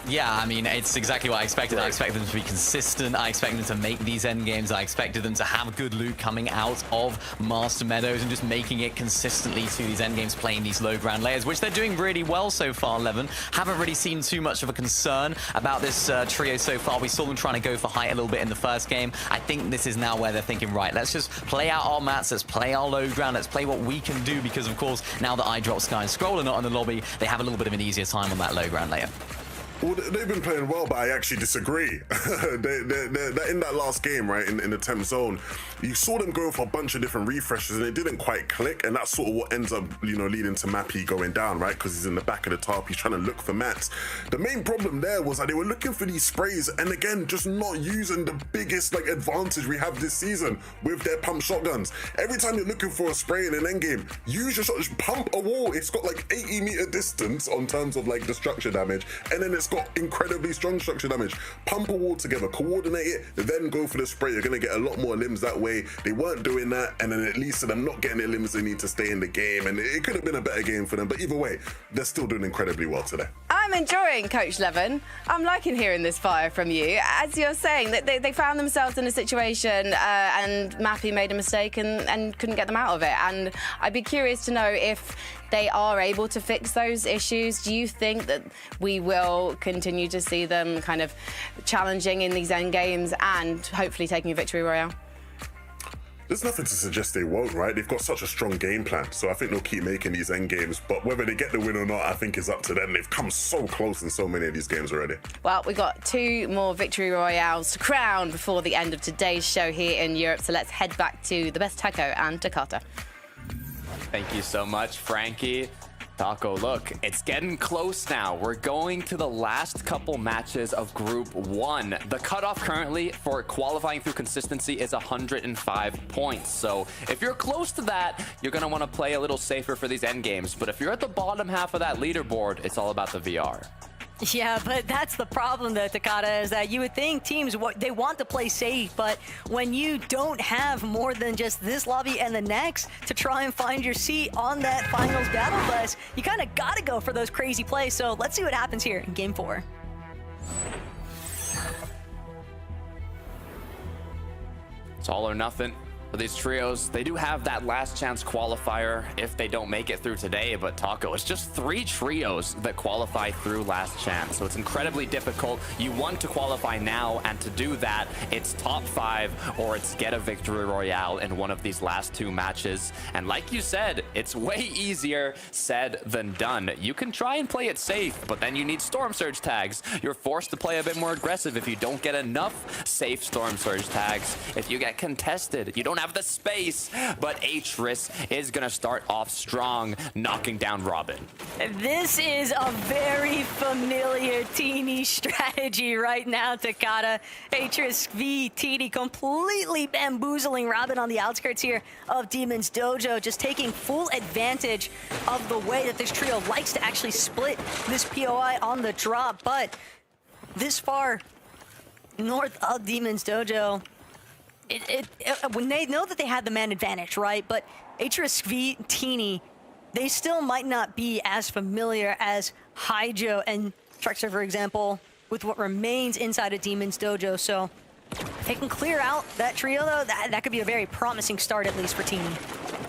Yeah, I mean, it's exactly what I expected. I expected them to be consistent. I expected them to make these end games. I expected them to have good loot coming out of Master Meadows and just making it consistently to these end games, playing these low ground layers, which they're doing really well so far, Levin. Haven't really seen too much of a concern about this trio so far. We saw them trying to go for height a little bit in the first game. I think this is now where they're thinking, right, let's just play out our mats, let's play our low ground, let's play what we can do, because of course, now that iDrop, Sky, and Scroll are not in the lobby, they have a little bit of an easier time on that low ground layer. Well, they've been playing well, but I actually disagree. They're in that last game, right, in the temp zone, you saw them go for a bunch of different refreshes and it didn't quite click, and that's sort of what ends up, you know, leading to Mappy going down, right, because he's in the back of the top, he's trying to look for mats. The main problem there was that they were looking for these sprays and again, just not using the biggest like advantage we have this season with their pump shotguns. Every time you're looking for a spray in an endgame, use your shot, just pump a wall. It's got like 80-meter distance on terms of like the structure damage, and then it's got incredibly strong structure damage. Pump a wall together, coordinate it, then go for the spray. You're gonna get a lot more limbs that way. They weren't doing that, and then at least them not getting their limbs, they need to stay in the game, and it could have been a better game for them, but either way, they're still doing incredibly well today. I'm enjoying Coach Levin. I'm liking hearing this fire from you. As you're saying, that they found themselves in a situation and Mappy made a mistake and couldn't get them out of it. And I'd be curious to know if they are able to fix those issues. Do you think that we will continue to see them kind of challenging in these end games and hopefully taking a victory royale? There's nothing to suggest they won't, right? They've got such a strong game plan, so I think they'll keep making these end games, but whether they get the win or not, I think is up to them. They've come so close in so many of these games already. Well, we've got 2 more victory royales to crown before the end of today's show here in Europe, so let's head back to the best Taco and Takata. Thank you so much, Frankie. Taco, look, it's getting close now. We're going to the last couple matches of Group 1. The cutoff currently for qualifying through consistency is 105 points. So if you're close to that, you're going to want to play a little safer for these end games. But if you're at the bottom half of that leaderboard, it's all about the VR. Yeah, but that's the problem, though, Takata, is that you would think teams, they want to play safe, but when you don't have more than just this lobby and the next to try and find your seat on that finals battle bus, you kind of got to go for those crazy plays. So let's see what happens here in Game 4. It's all or nothing for these trios. They do have that last chance qualifier if they don't make it through today, but Taco, it's just 3 trios that qualify through last chance, so it's incredibly difficult. You want to qualify now, and to do that, it's top 5 or it's get a victory royale in one of these last 2 matches. And like you said, it's way easier said than done. You can try and play it safe, but then you need Storm Surge tags. You're forced to play a bit more aggressive if you don't get enough safe Storm Surge tags. If you get contested, you don't have the space, but Atris is gonna start off strong, knocking down Robin. This is a very familiar Teeny strategy right now, Takata. Atris v Teeny completely bamboozling Robin on the outskirts here of Demon's Dojo, just taking full advantage of the way that this trio likes to actually split this POI on the drop. But this far north of Demon's Dojo, when they know that they had the man advantage, right? But Atris v Teeny, they still might not be as familiar as Hydro and Trexer, for example, with what remains inside of Demon's Dojo. So if they can clear out that trio, though, that could be a very promising start, at least for Teeny.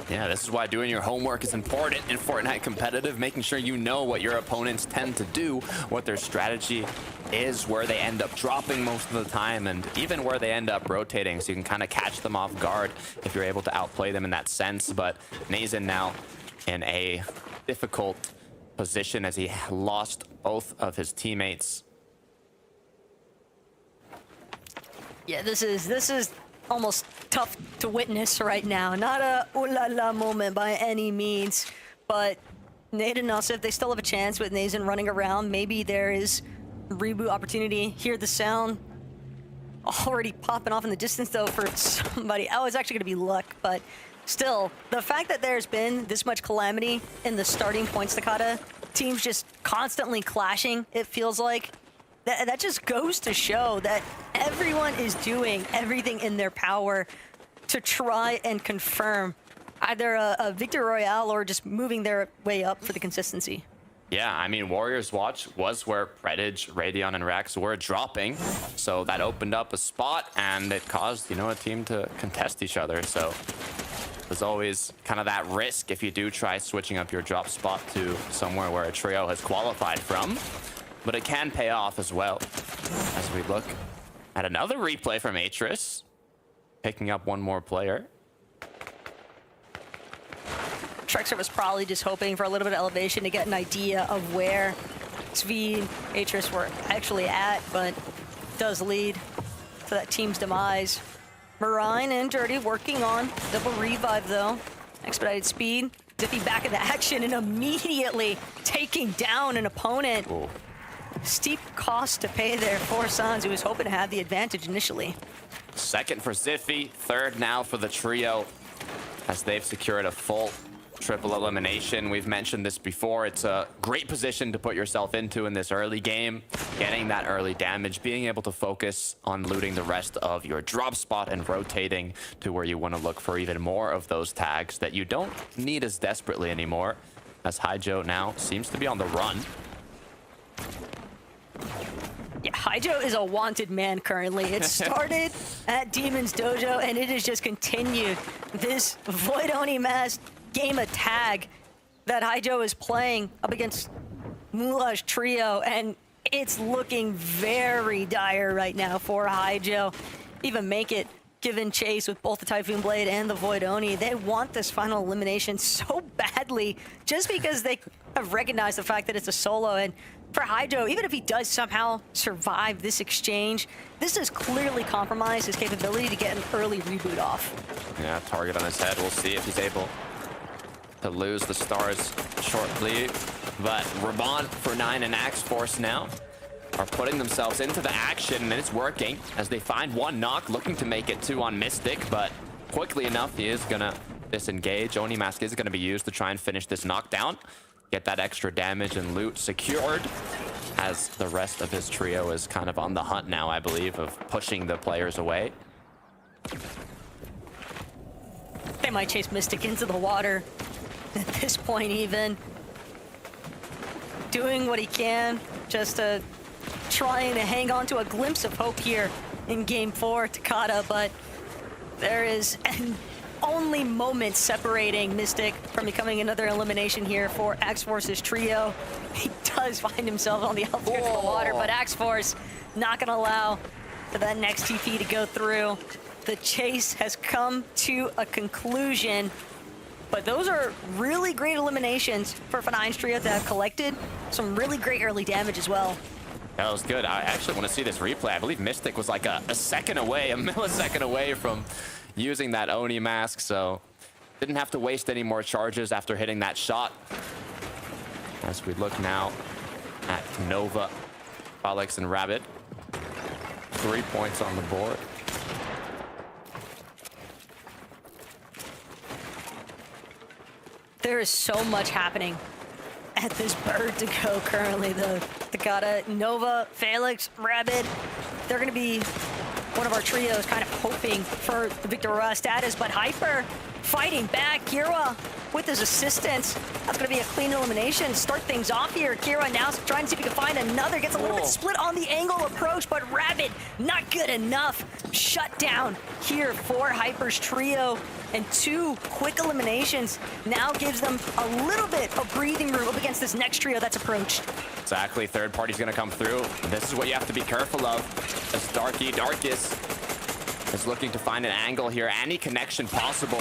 Yeah, this is why doing your homework is important in Fortnite competitive, making sure you know what your opponents tend to do, what their strategy is, where they end up dropping most of the time, and even where they end up rotating, so you can kind of catch them off guard if you're able to outplay them in that sense. But Nazen now in a difficult position as he lost both of his teammates. Yeah, this is almost tough to witness right now. Not a ooh la la moment by any means, but Nate and Nusif, they still have a chance with Nazen running around. Maybe there is reboot opportunity. Hear the sound already popping off in the distance, though, for somebody. Oh, it's actually going to be luck, but still, the fact that there's been this much calamity in the starting points, Takata, teams just constantly clashing, it feels like, that just goes to show that everyone is doing everything in their power to try and confirm either a victory royale or just moving their way up for the consistency. Yeah, I mean, Warriors Watch was where Predige, Radion, and Rex were dropping. So that opened up a spot, and it caused, a team to contest each other. So there's always kind of that risk if you do try switching up your drop spot to somewhere where a trio has qualified from. But it can pay off as well. As we look at another replay from Atris, picking up one more player. Trexer was probably just hoping for a little bit of elevation to get an idea of where Svi and Atris were actually at, but does lead to that team's demise. Marine and Dirty working on double revive though. Expedited speed. Zippy back into action and immediately taking down an opponent. Ooh. Steep cost to pay there for Sans, who was hoping to have the advantage initially. Second for Ziffy, third now for the trio, as they've secured a full triple elimination. We've mentioned this before. It's a great position to put yourself into in this early game, getting that early damage, being able to focus on looting the rest of your drop spot and rotating to where you want to look for even more of those tags that you don't need as desperately anymore, as Haijo now seems to be on the run. Yeah, Haijo is a wanted man currently. It started at Demon's Dojo, and it has just continued. This Void Oni mask game of tag that Haijo is playing up against Moulage Trio, and it's looking very dire right now for Haijo. Even make it given chase with both the Typhoon Blade and the Void Oni. They want this final elimination so badly just because they have recognized the fact that it's a solo. And for Haijo, even if he does somehow survive this exchange, this has clearly compromised his capability to get an early reboot off. Yeah, target on his head. We'll see if he's able to lose the stars shortly. But Raban for 9 and Axe Force now are putting themselves into the action, and it's working as they find one knock, looking to make it 2 on Mystic, but quickly enough he is gonna disengage. Oni Mask is gonna be used to try and finish this knockdown, get that extra damage and loot secured, as the rest of his trio is kind of on the hunt now, I believe, of pushing the players away. They might chase Mystic into the water at this point, even doing what he can just to trying to hang on to a glimpse of hope here in game 4, Takada, but there is only moments separating Mystic from becoming another elimination here for Axe Force's trio. He does find himself on the outskirts of the water, but Axe Force not gonna allow for that next TP to go through. The chase has come to a conclusion, but those are really great eliminations for F9's trio to have collected some really great early damage as well. That was good. I actually want to see this replay. I believe Mystic was like a second away, a millisecond away from using that Oni Mask, so didn't have to waste any more charges after hitting that shot. As we look now at Nova, Alex, and Rabbit. 3 points on the board. There is so much happening at this bird to go currently, though. Takada, Nova, Felix, Rabbit, they're going to be one of our trios kind of hoping for the Victor Roa status, but Hyper fighting back. Kira with his assistance. That's going to be a clean elimination. Start things off here. Kira now trying to see if he can find another. Gets a little bit split on the angle approach, but Rabbit not good enough. Shut down here for Hyper's trio. And 2 quick eliminations now gives them a little bit of breathing room up against this next trio that's approached. Exactly, third party's gonna come through. This is what you have to be careful of. As Darkus is looking to find an angle here, any connection possible.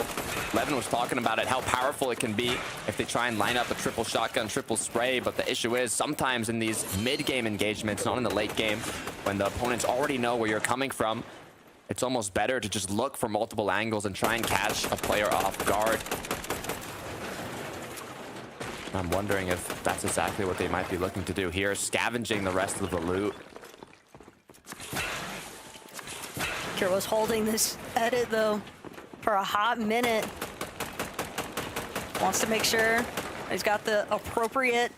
Levin was talking about it, how powerful it can be if they try and line up a triple shotgun, triple spray, but the issue is sometimes in these mid-game engagements, not in the late game, when the opponents already know where you're coming from, it's almost better to just look for multiple angles and try and catch a player off guard. I'm wondering if that's exactly what they might be looking to do here, scavenging the rest of the loot. Kiro's holding this edit, though, for a hot minute. Wants to make sure he's got the appropriate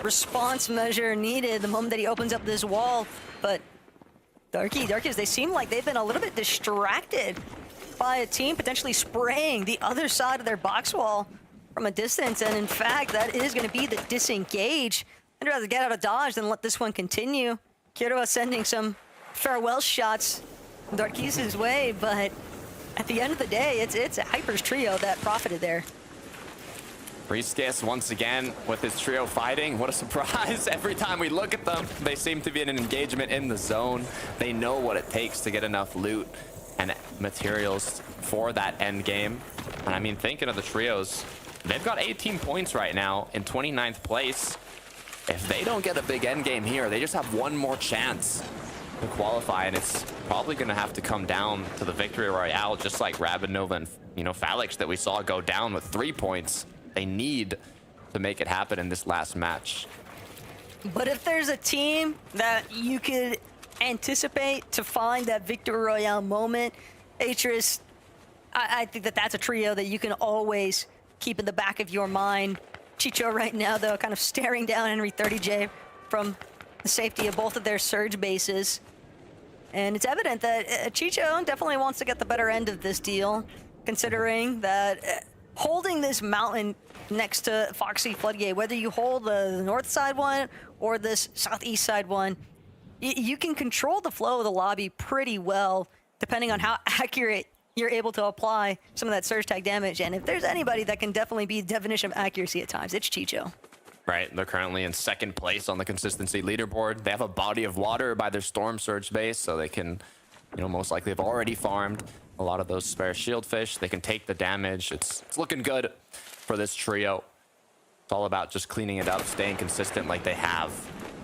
response measure needed the moment that he opens up this wall, but Darkies, they seem like they've been a little bit distracted by a team potentially spraying the other side of their box wall. from a distance. And in fact, that is going to be the disengage. I'd rather get out of dodge than let this one continue. Kira sending some farewell shots Darkiz's way, but at the end of the day, it's a Hypers trio that profited there. Priestess once again with his trio fighting. What a surprise. Every time we look at them, they seem to be in an engagement in the zone. They know what it takes to get enough loot and materials for that end game. And I mean, thinking of the trios, they've got 18 points right now in 29th place. If they don't get a big end game here, they just have one more chance to qualify, and it's probably going to have to come down to the victory royale, just like Rabid Nova and Falix that we saw go down with 3 points. They need to make it happen in this last match. But if there's a team that you could anticipate to find that victory royale moment, Atris, I think that that's a trio that you can always keep in the back of your mind. Chicho right now, though, kind of staring down Henry 30J from the safety of both of their surge bases. And it's evident that Chicho definitely wants to get the better end of this deal, considering that holding this mountain next to Foxy Floodgate, whether you hold the north side one or this southeast side one, you can control the flow of the lobby pretty well, depending on how accurate you're able to apply some of that surge tag damage. And if there's anybody that can definitely be the definition of accuracy at times, it's Chicho. Right, they're currently in 2nd place on the consistency leaderboard. They have a body of water by their storm surge base, so they can, most likely have already farmed a lot of those spare shield fish. They can take the damage. It's looking good for this trio. It's all about just cleaning it up, staying consistent like they have,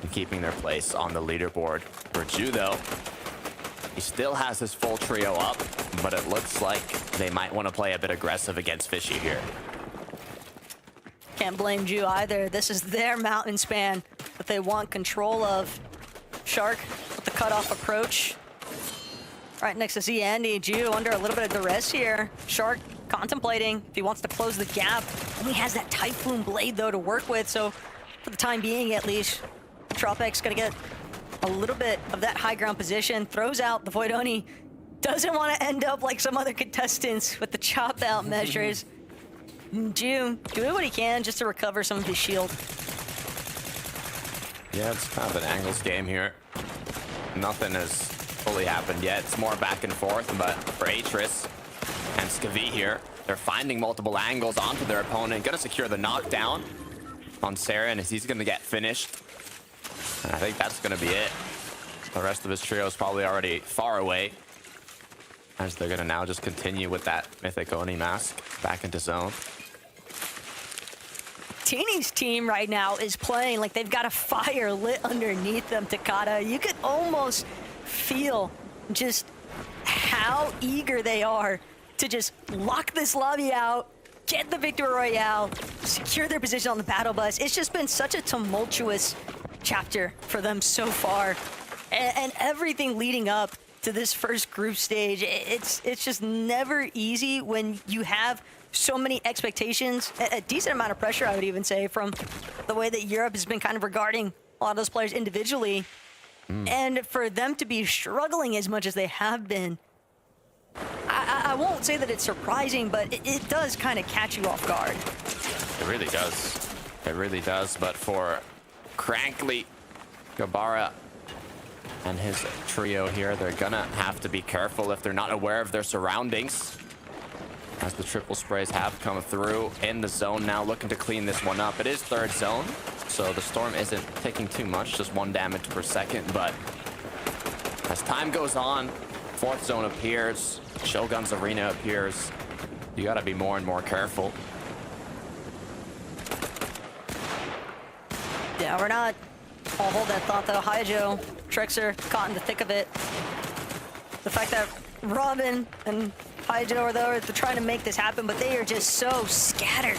and keeping their place on the leaderboard. For Ju, though, he still has his full trio up, but it looks like they might want to play a bit aggressive against Fishy here. Can't blame Ju either. This is their mountain span that they want control of. Shark with the cutoff approach. Right next to Zandy. Ju under a little bit of duress here. Shark contemplating if he wants to close the gap. Only has that Typhoon Blade, though, to work with, so for the time being, at least, Tropic's gonna get a little bit of that high ground position. Throws out the Void Oni. Doesn't want to end up like some other contestants with the chop out measures. Ju doing what he can just to recover some of his shield. Yeah, it's kind of an angles game here. Nothing has fully happened yet. It's more back and forth, but for Atris and Skavi here, they're finding multiple angles onto their opponent. Gonna secure the knockdown on Saren as he's gonna get finished. And I think that's gonna be it. The rest of his trio is probably already far away, as they're gonna now just continue with that Mythic Oni mask back into zone. Teeny's team right now is playing like they've got a fire lit underneath them, Takada. You could almost feel just how eager they are to just lock this lobby out, get the victory royale, secure their position on the battle bus. It's just been such a tumultuous chapter for them so far. And everything leading up to this first group stage, it's just never easy when you have so many expectations, a decent amount of pressure, I would even say, from the way that Europe has been kind of regarding a lot of those players individually. And for them to be struggling as much as they have been, I won't say that it's surprising, but it does kind of catch you off guard. It really does. It really does. But for Crankly, Gabara, and his trio here, they're gonna have to be careful if they're not aware of their surroundings, as the triple sprays have come through in the zone now, looking to clean this one up. It is 3rd zone, so the storm isn't taking too much, just 1 damage per second, but as time goes on, 4th zone appears, Shogun's Arena appears. You gotta be more and more careful. Yeah, we're not. I'll hold that thought, though. Haijo, Trixer, caught in the thick of it. The fact that Robin and Haijo are there, they're trying to make this happen, but they are just so scattered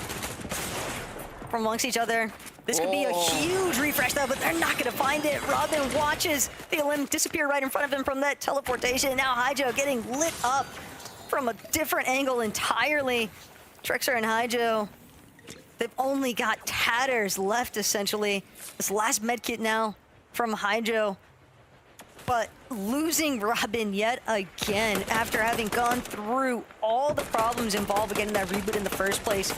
from amongst each other. This could be a huge refresh, though, but they're not going to find it. Robin watches the Elim disappear right in front of him from that teleportation. Now Haijo getting lit up from a different angle entirely. Trixer and Haijo, they've only got tatters left, essentially. This last medkit now from Haijo. But losing Robin yet again after having gone through all the problems involved with getting that reboot in the first place.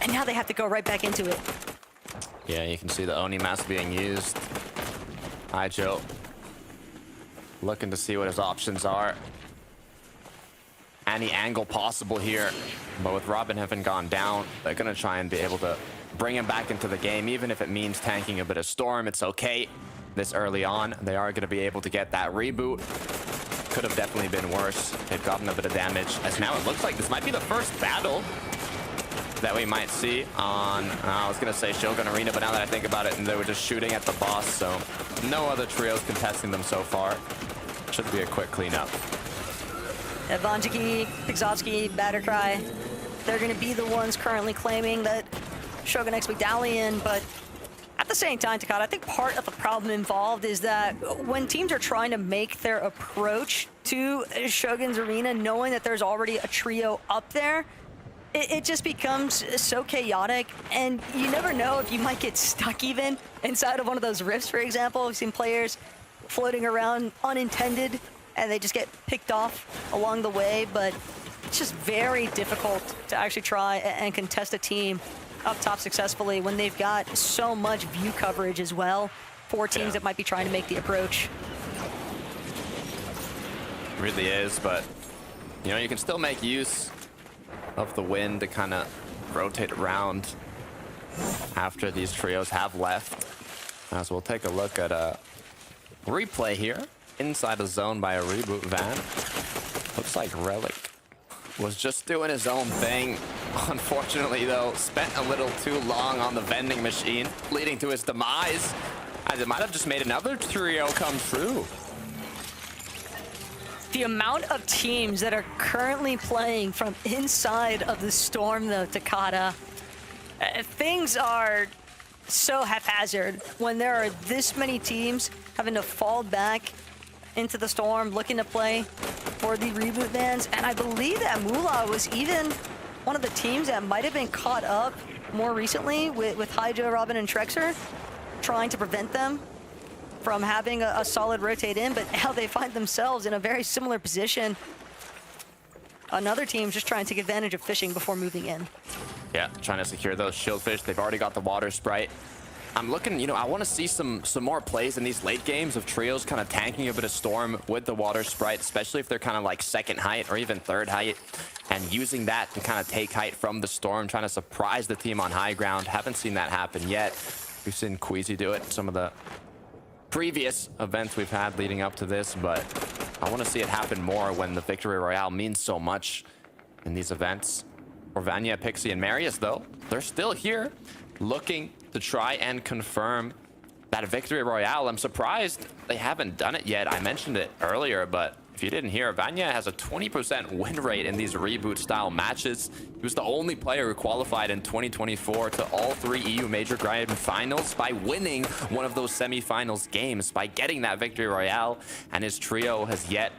and now they have to go right back into it. Yeah, you can see the Oni mask being used. Hi, Joe. Looking to see what his options are. Any angle possible here. But with Robin having gone down, they're going to try and be able to bring him back into the game. Even if it means tanking a bit of Storm, it's okay. This early on, they are going to be able to get that reboot. Could have definitely been worse. They've gotten a bit of damage. As now it looks like this might be the first battle that we might see on, I was going to say Shogun Arena, but now that I think about it, and they were just shooting at the boss, so no other trios contesting them so far. Should be a quick cleanup. Vanjiki, Pixovsky, Battercry, they're going to be the ones currently claiming that Shogun X Medallion, but at the same time, Takada, I think part of the problem involved is that when teams are trying to make their approach to Shogun's Arena, knowing that there's already a trio up there, it just becomes so chaotic, and you never know if you might get stuck even inside of one of those rifts, for example. We've seen players floating around unintended, and they just get picked off along the way, but it's just very difficult to actually try and contest a team up top successfully when they've got so much view coverage as well for teams that might be trying to make the approach. It really is, but you know, you can still make use of the wind to kind of rotate around after these trios have left. As we'll take a look at a replay here inside the zone by a reboot van. Looks like Relic was just doing his own thing. Unfortunately, though, spent a little too long on the vending machine, leading to his demise, as it might have just made another trio come through. The amount of teams that are currently playing from inside of the Storm, though, Takada, things are so haphazard when there are this many teams having to fall back into the Storm, looking to play for the reboot vans. And I believe that Moolah was even one of the teams that might have been caught up more recently with Hydra, Robin, and Trexer, trying to prevent them from having a solid rotate in, but now they find themselves in a very similar position. Another team's just trying to take advantage of fishing before moving in. Yeah, trying to secure those shieldfish. They've already got the water sprite. I'm looking, you know, I want to see some more plays in these late games of trios kind of tanking a bit of Storm with the water sprite, especially if they're kind of like second height or even third height, and using that to kind of take height from the Storm, trying to surprise the team on high ground. Haven't seen that happen yet. We've seen Queasy do it some of the previous events we've had leading up to this, but I want to see it happen more when the Victory Royale means so much in these events. For Vanya, Pixie, and Marius, though, they're still here looking to try and confirm that Victory Royale. I'm surprised they haven't done it yet. I mentioned it earlier, but if you didn't hear, Vanya has a 20% win rate in these reboot-style matches. He was the only player who qualified in 2024 to all 3 EU Major Grand Finals by winning one of those semi-finals games, by getting that Victory Royale, and his trio has yet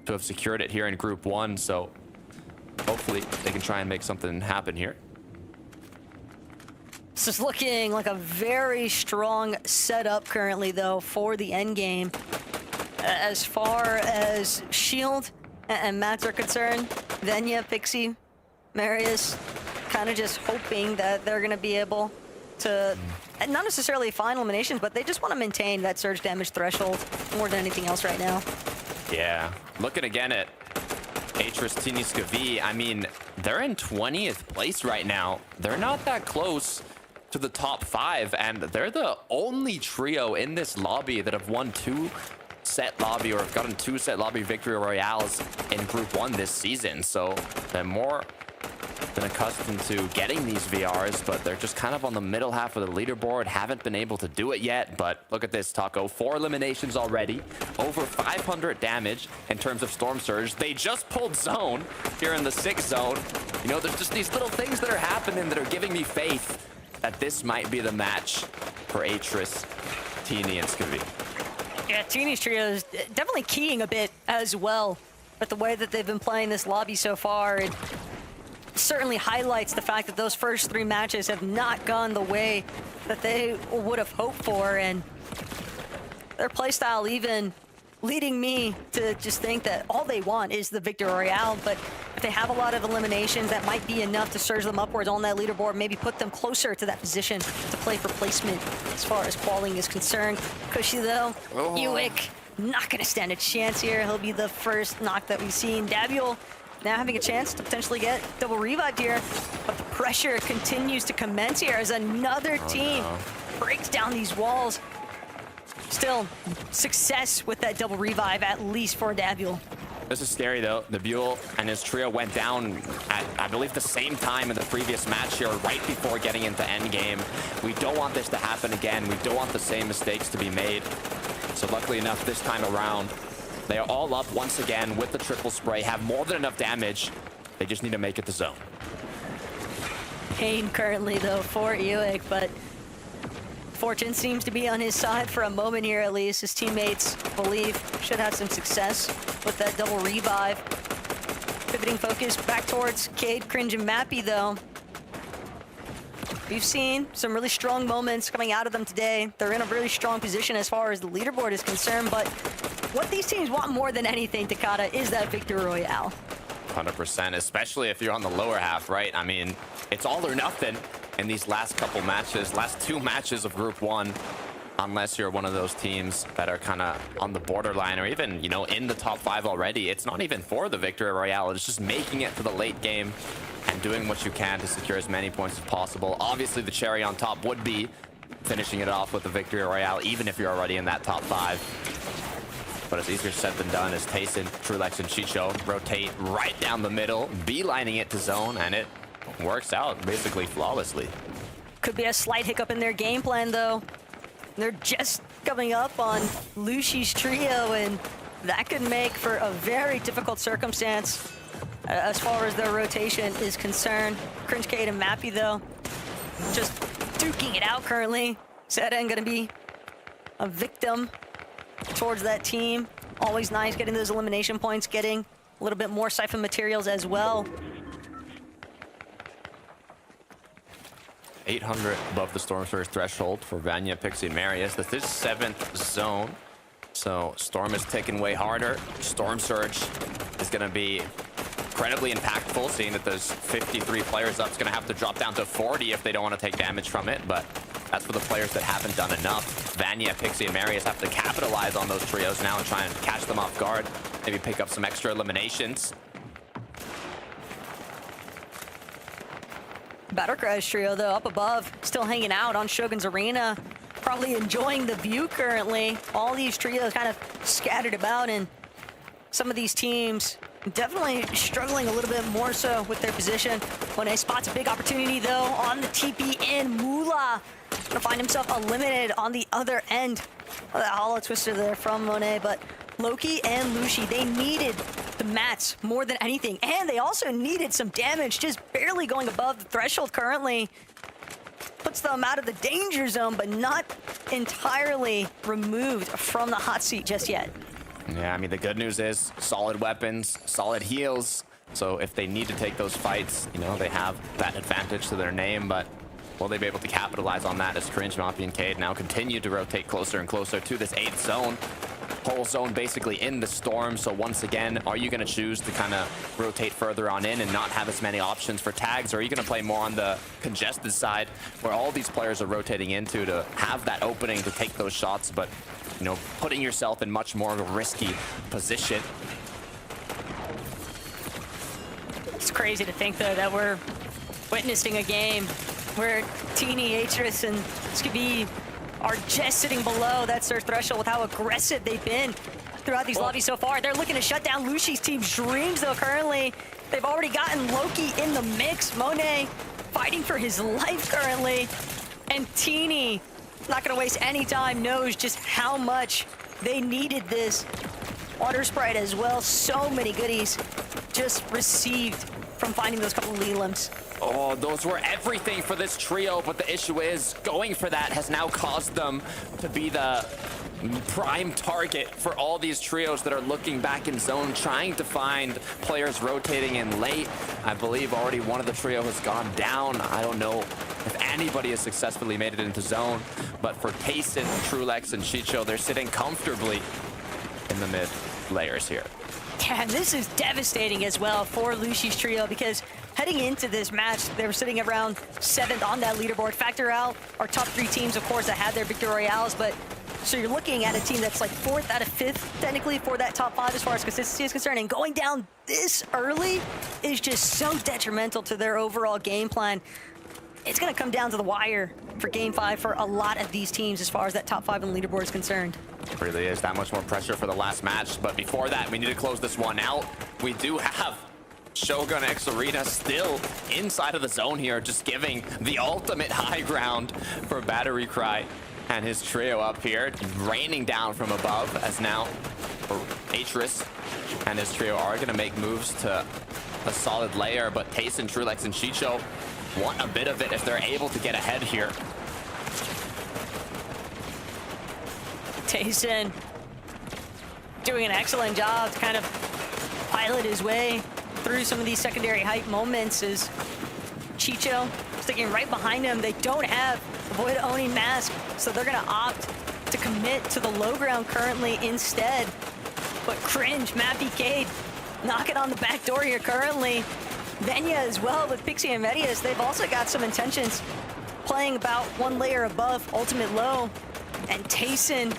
to have secured it here in Group 1, so hopefully they can try and make something happen here. This is looking like a very strong setup currently, though, for the end game. As far as Shield and Mats are concerned, Venya, Pixie, Marius, kind of just hoping that they're going to be able to, not necessarily find eliminations, but they just want to maintain that surge damage threshold more than anything else right now. Yeah, looking again at Atris, Tini, Skavi, I mean, they're in 20th place right now. They're not that close to the top 5, and they're the only trio in this lobby that have won 2 set lobby or have gotten 2 set lobby Victory Royales in Group 1 this season. So they're more than accustomed to getting these VRs, but they're just kind of on the middle half of the leaderboard. Haven't been able to do it yet, but look at this, Taco. 4 eliminations already, over 500 damage in terms of Storm Surge. They just pulled zone here in the 6th zone. You know, there's just these little things that are happening that are giving me faith that this might be the match for Atris, Tini, and Skavi. Yeah, Tini's trio is definitely keying a bit as well with the way that they've been playing this lobby so far. It certainly highlights the fact that those first 3 matches have not gone the way that they would have hoped for, and their playstyle even leading me to just think that all they want is the Victory Royale. But if They have a lot of eliminations that might be enough to surge them upwards on that leaderboard, maybe put them closer to that position to play for placement as far as qualing is concerned. Cushy though, Uik not gonna stand a chance here. He'll be the first knock that we've seen. Daviel now having a chance to potentially get double revived here, but the pressure continues to commence here as another team breaks down these walls. Still, success with that double revive, at least for Daviel. This is scary though. The Buell and his trio went down at, I believe, the same time in the previous match here, right before getting into endgame. We don't want this to happen again. We don't want the same mistakes to be made. So luckily enough, this time around, they are all up once again with the triple spray, have more than enough damage. They just need to make it to zone. Pain currently though for Uik, but fortune seems to be on his side for a moment here at least. His teammates believe should have some success with that double revive. Pivoting focus back towards Cade, Cringe, and Mappy though. We've seen some really strong moments coming out of them today. They're in a really strong position as far as the leaderboard is concerned, but what these teams want more than anything, Takada, is that victory royale. 100%, especially if you're on the lower half, right? I mean, it's all or nothing in these last couple matches, last 2 matches of Group 1, unless you're one of those teams that are kind of on the borderline or even, you know, in the top 5 already. It's not even for the victory royale. It's just making it to the late game and doing what you can to secure as many points as possible. Obviously, the cherry on top would be finishing it off with the victory royale, even if you're already in that top 5. But it's easier said than done as Tayson, Trulex, and Chicho rotate right down the middle, beelining it to zone, and it works out basically flawlessly. Could be a slight hiccup in their game plan though. They're just coming up on Lushi's trio, and that could make for a very difficult circumstance as far as their rotation is concerned. Cringe, Cade, and Mappy though, just duking it out currently. Seren gonna be a victim towards that team. Always nice getting those elimination points, getting a little bit more siphon materials as well. 800 above the Storm Surge threshold for Vanya, Pixie, and Marius. This is 7th zone, so Storm is taken way harder. Storm Surge is going to be incredibly impactful, seeing that there's 53 players up. It's going to have to drop down to 40 if they don't want to take damage from it, but that's for the players that haven't done enough. Vanya, Pixie, and Marius have to capitalize on those trios now and try and catch them off guard, maybe pick up some extra eliminations. Battlecry's trio, though, up above, still hanging out on Shogun's Arena, probably enjoying the view currently. All these trios kind of scattered about, and some of these teams definitely struggling a little bit more so with their position. Monet spots a big opportunity, though, on the TP in. Mula gonna find himself eliminated on the other end. Well, that hollow twister there from Monet, but Loki and Lushi, they needed the mats more than anything, and they also needed some damage, just barely going above the threshold currently. Puts them out of the danger zone, but not entirely removed from the hot seat just yet. Yeah, I mean, the good news is solid weapons, solid heals. So if they need to take those fights, you know, they have that advantage to their name, but will they be able to capitalize on that as Cringe, Mappy, and Cade now continue to rotate closer and closer to this 8th zone? Whole zone basically in the storm. So once again, are you going to choose to kind of rotate further on in and not have as many options for tags? Or are you going to play more on the congested side where all these players are rotating into to have that opening to take those shots, but, you know, putting yourself in much more of a risky position? It's crazy to think, though, that we're witnessing a game where Teeny, Atris, and Skibby are just sitting below that surge threshold with how aggressive they've been throughout these lobbies so far. They're looking to shut down Lushi's team's dreams, though, currently. They've already gotten Loki in the mix. Monet fighting for his life currently. And Teeny, not going to waste any time, knows just how much they needed this. Water Sprite as well. So many goodies just received from finding those couple of Lelims. Oh, those were everything for this trio, but the issue is going for that has now caused them to be the prime target for all these trios that are looking back in zone, trying to find players rotating in late. I believe already one of the trio has gone down. I don't know if anybody has successfully made it into zone, but for Tayson, Trulex, and Chicho, they're sitting comfortably in the mid layers here. Yeah, and this is devastating as well for Lucy's trio because heading into this match, they were sitting around 7th on that leaderboard. Factor out our top 3 teams, of course, that had their Victory Royales, but so you're looking at a team that's like 4th out of 5th, technically, for that top 5 as far as consistency is concerned, and going down this early is just so detrimental to their overall game plan. It's going to come down to the wire for Game 5 for a lot of these teams as far as that top 5 in the leaderboard is concerned. It really is that much more pressure for the last match, but before that, we need to close this one out. We do have Shogun X Arena still inside of the zone here, just giving the ultimate high ground for Battery Cry and his trio up here, raining down from above, as now Atris and his trio are going to make moves to a solid layer, but Tayson, Trulex, and Chicho want a bit of it if they're able to get ahead here. Tayson doing an excellent job to kind of pilot his way through some of these secondary hype moments as Chicho sticking right behind him. They don't have the Void Oni mask, so they're going to opt to commit to the low ground currently instead. But Cringe, Mappy, Cade knocking on the back door here currently. Venya as well with Pixie and Medius. They've also got some intentions playing about 1 layer above Ultimate Low. And Tayson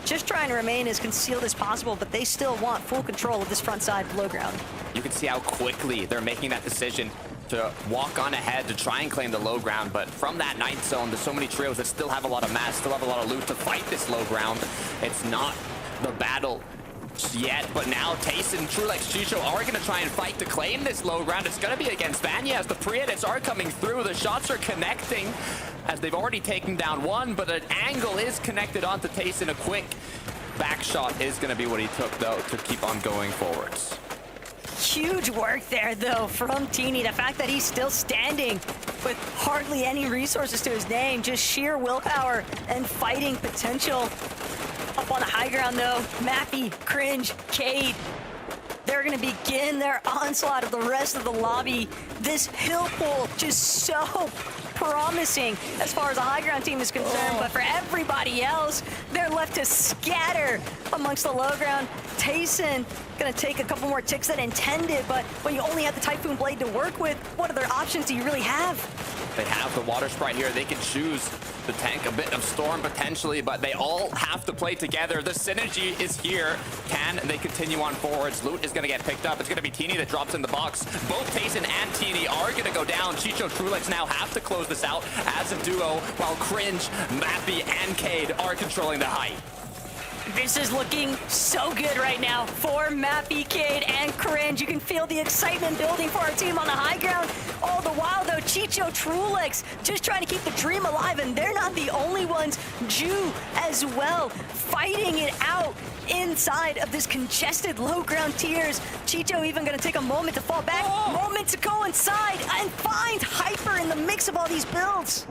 just trying to remain as concealed as possible, but they still want full control of this front side below ground. You can see how quickly they're making that decision to walk on ahead to try and claim the low ground, but from that 9th zone, there's so many trios that still have a lot of mass, still have a lot of loot to fight this low ground. It's not the battle yet, but now Tayson, Trulex, Chicho are going to try and fight to claim this low ground. It's going to be against Vanya as the pre-edits are coming through. The shots are connecting as they've already taken down one, but an angle is connected onto Tayson. A quick back shot is going to be what he took, though, to keep on going forwards. Huge work there, though, from Teeny. The fact that he's still standing with hardly any resources to his name, just sheer willpower and fighting potential. Up on the high ground, though, Mappy, Cringe, Cade, they're going to begin their onslaught of the rest of the lobby. This hill pull just so promising as far as the high ground team is concerned, but for everybody else, they're left to scatter amongst the low ground. Tayson gonna take a couple more ticks than intended, but when you only have the Typhoon Blade to work with, what other options do you really have? They have the Water Sprite here. They can choose to tank a bit of Storm potentially, but they all have to play together. The synergy is here. Can they continue on forwards? Loot is going to get picked up. It's going to be Teeny that drops in the box. Both Tayson and Teeny are going to go down. Chicho, Trulex now have to close this out as a duo, while Cringe, Mappy, and Cade are controlling the height. This is looking so good right now for Mappy, Cade, and Cringe. You can feel the excitement building for our team on the high ground. All the while, though, Chicho, Trulex just trying to keep the dream alive, and they're not the only ones. Ju as well, fighting it out inside of this congested low ground tiers. Chicho even going to take a moment to fall back, moment to go inside and find Hyper in the mix of all these builds.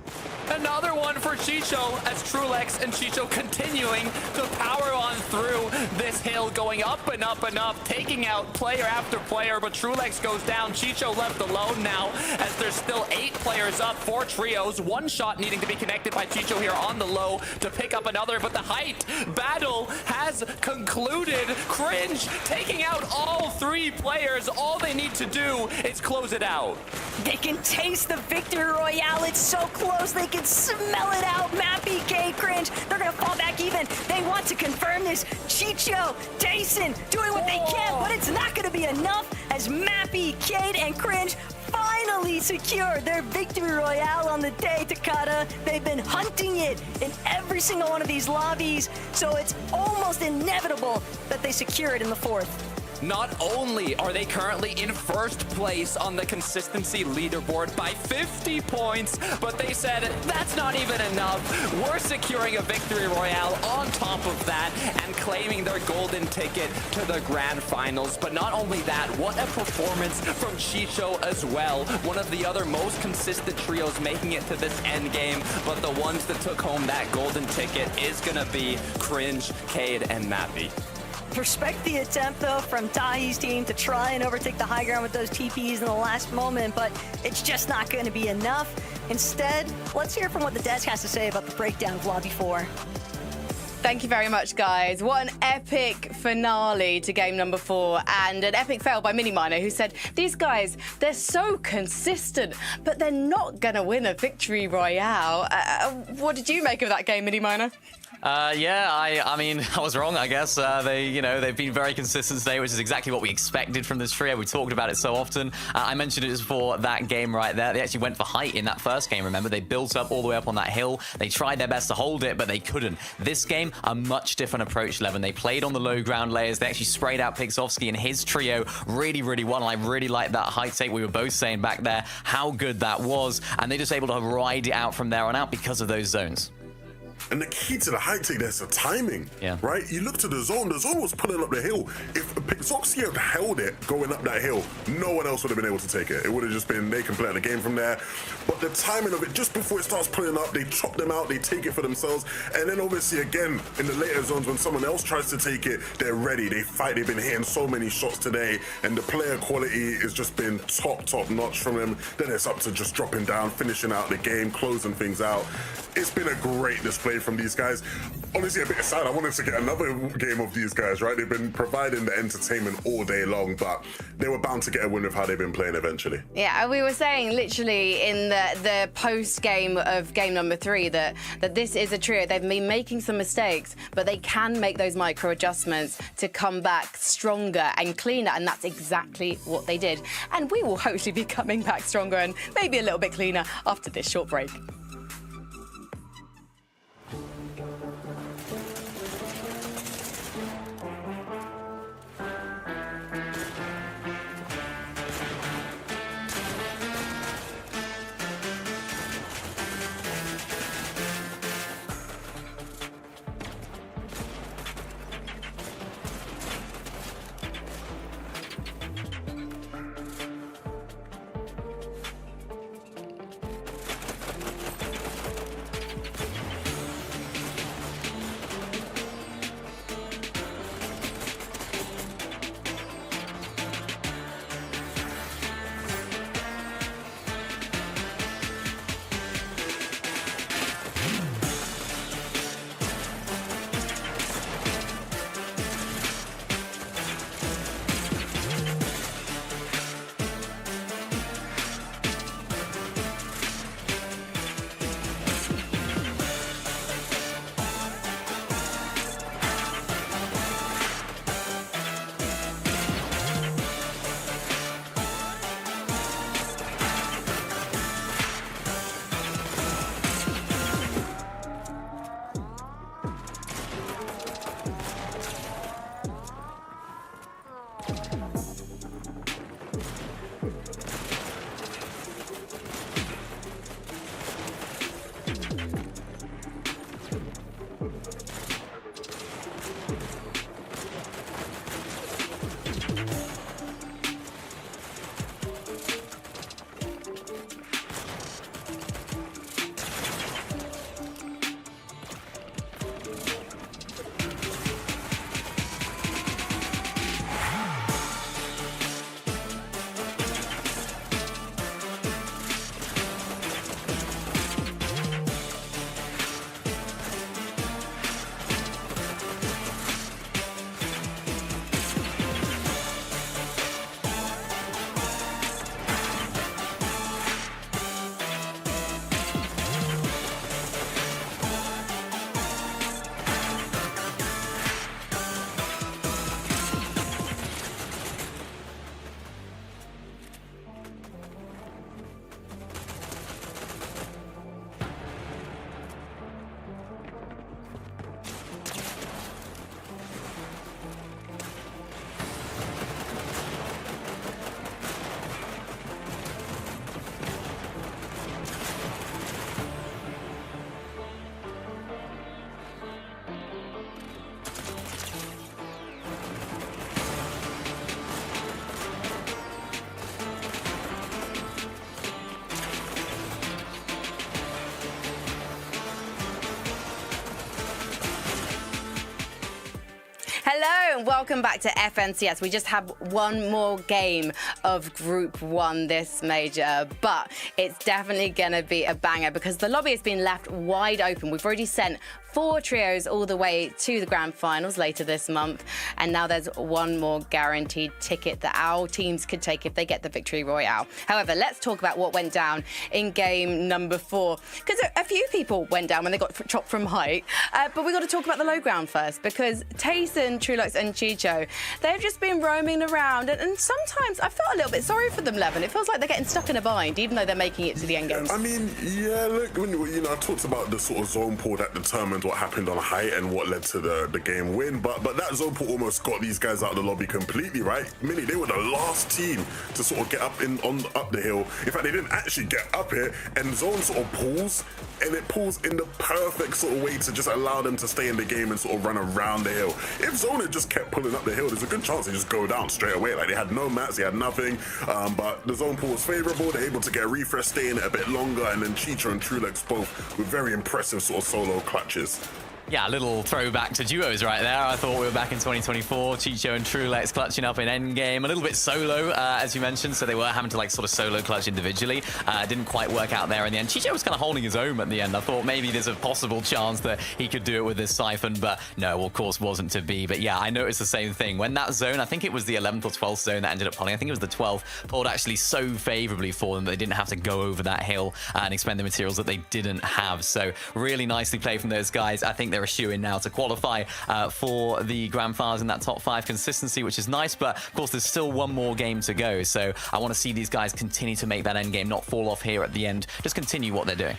Another one for Chicho as Trulex and Chicho continuing to power on through this hill, going up and up and up, taking out player after player, but Trulex goes down. Chicho left alone now as there's still 8 players up, 4 trios, 1 shot needing to be connected by Chicho here on the low to pick up another, but the height battle has concluded. Cringe taking out all 3 players. All they need to do is close it out. They can taste the victory royale. It's so close. They can smell it out. Mappy, Cade, Cringe, they're going to fall back even. They want to confirm this. Chicho, Tayson doing what they can, but it's not going to be enough as Mappy, Cade, and Cringe finally secure their victory royale on the day, Takada. They've been hunting it in every single one of these lobbies, so it's almost inevitable that they secure it in the 4th. Not only are they currently in first place on the consistency leaderboard by 50 points, but they said that's not even enough. We're securing a victory royale on top of that and claiming their golden ticket to the grand finals. But not only that, what a performance from Chicho as well. One of the other most consistent trios making it to this end game, but the ones that took home that golden ticket is gonna be Cringe, Cade, and Mappy. Respect the attempt, though, from Tahi's team to try and overtake the high ground with those TPs in the last moment, but it's just not going to be enough. Instead, let's hear from what the desk has to say about the breakdown of Lobby 4. Thank you very much, guys. What an epic finale to game number 4, and an epic fail by Miniminer, who said, these guys, they're so consistent, but they're not going to win a victory royale. What did you make of that game, Miniminer? Yeah, I mean, I was wrong, I guess. They've been very consistent today, which is exactly what we expected from this trio. We talked about it so often. I mentioned it before that game right there. They actually went for height in that first game, remember? They built up all the way up on that hill. They tried their best to hold it, but they couldn't. This game, a much different approach, Levin. They played on the low ground layers. They actually sprayed out Pixovsky, and his trio really, really won. I really like that height take. We were both saying back there how good that was, and they're just able to ride it out from there on out because of those zones. And the key to the height take there's the timing, right? You look to the zone was pulling up the hill. If Pixoxy had held it going up that hill, no one else would have been able to take it. It would have just been, they can play out the game from there. But the timing of it, just before it starts pulling up, they chop them out, they take it for themselves. And then obviously again, in the later zones, when someone else tries to take it, they're ready, they fight. They've been hitting so many shots today, and the player quality has just been top notch from them. Then it's up to just dropping down, finishing out the game, closing things out. It's been a great display from these guys. Honestly, a bit sad. I wanted to get another game of these guys, right? They've been providing the entertainment all day long, but they were bound to get a win with how they've been playing eventually. Yeah, we were saying literally in the post-game of game number 3 that this is a trio. They've been making some mistakes, but they can make those micro adjustments to come back stronger and cleaner, and that's exactly what they did. And we will hopefully be coming back stronger and maybe a little bit cleaner after this short break. Hello and welcome back to FNCS. We just have one more game of Group 1 this major, but it's definitely going to be a banger because the lobby has been left wide open. We've already sent 4 trios all the way to the grand finals later this month. And now there's one more guaranteed ticket that our teams could take if they get the Victory Royale. However, let's talk about what went down in game number 4. Because a few people went down when they got chopped from height. But we've got to talk about the low ground first, because Tayson, Trulux and Chicho, they've just been roaming around. And sometimes I felt a little bit sorry for them, Levin. It feels like they're getting stuck in a bind, even though they're making it to the end games. I mean, yeah, look, when I talked about the sort of zone pool that determined what happened on height and what led to the game win, but that zone pool almost got these guys out of the lobby completely, right? Mini, they were the last team to sort of get up the hill. In fact, they didn't actually get up it, and zone sort of pulls, and it pulls in the perfect sort of way to just allow them to stay in the game and sort of run around the hill. If zone had just kept pulling up the hill, there's a good chance they just go down straight away. Like, they had no mats, they had nothing, but the zone pool was favorable. They're able to get a refresh, stay in it a bit longer, and then Chicho and Trulux both with very impressive sort of solo clutches. Yeah, a little throwback to duos right there. I thought we were back in 2024. Chicho and Trulux clutching up in endgame. A little bit solo, as you mentioned, so they were having to like sort of solo clutch individually. Didn't quite work out there in the end. Chicho was kind of holding his own at the end. I thought maybe there's a possible chance that he could do it with this Siphon, but no, of course wasn't to be. But yeah, I noticed the same thing. When that zone, I think it was the 11th or 12th zone that ended up pulling. I think it was the 12th, pulled actually so favorably for them that they didn't have to go over that hill and expend the materials that they didn't have. So really nicely played from those guys. I think they're a shoe-in now to qualify for the grand finals in that top 5 consistency, which is nice, but of course there's still one more game to go, so I want to see these guys continue to make that end game, not fall off here at the end, just continue what they're doing.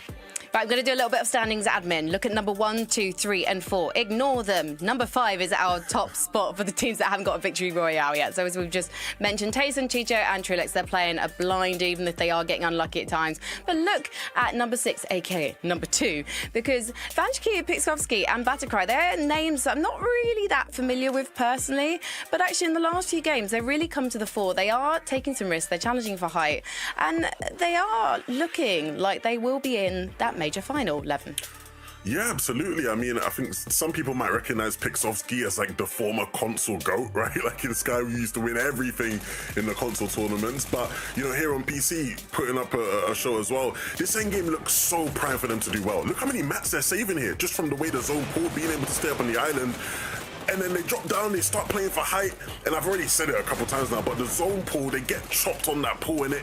Right, I'm going to do a little bit of standings admin. Look at number 1, 2, 3 and 4. Ignore them. Number 5 is our top spot for the teams that haven't got a Victory Royale yet. So as we've just mentioned, Tayson, Chicho and Trulux, they're playing a blind, even if they are getting unlucky at times. But look at number 6, aka number 2, because Vanchiki, Pixkovsky and Battlecry, they're names that I'm not really that familiar with personally, but actually in the last few games, they've really come to the fore. They are taking some risks, they're challenging for height, and they are looking like they will be in that major final, Levin. Yeah, absolutely. I mean, I think some people might recognize Pixovsky as like the former console GOAT, right? Like this guy who used to win everything in the console tournaments. But, you know, here on PC, putting up a show as well, this endgame looks so prime for them to do well. Look how many mats they're saving here, just from the way the zone pulled, being able to stay up on the island. And then they drop down, they start playing for height, and I've already said it a couple times now, but the zone pool, they get chopped on that pool, and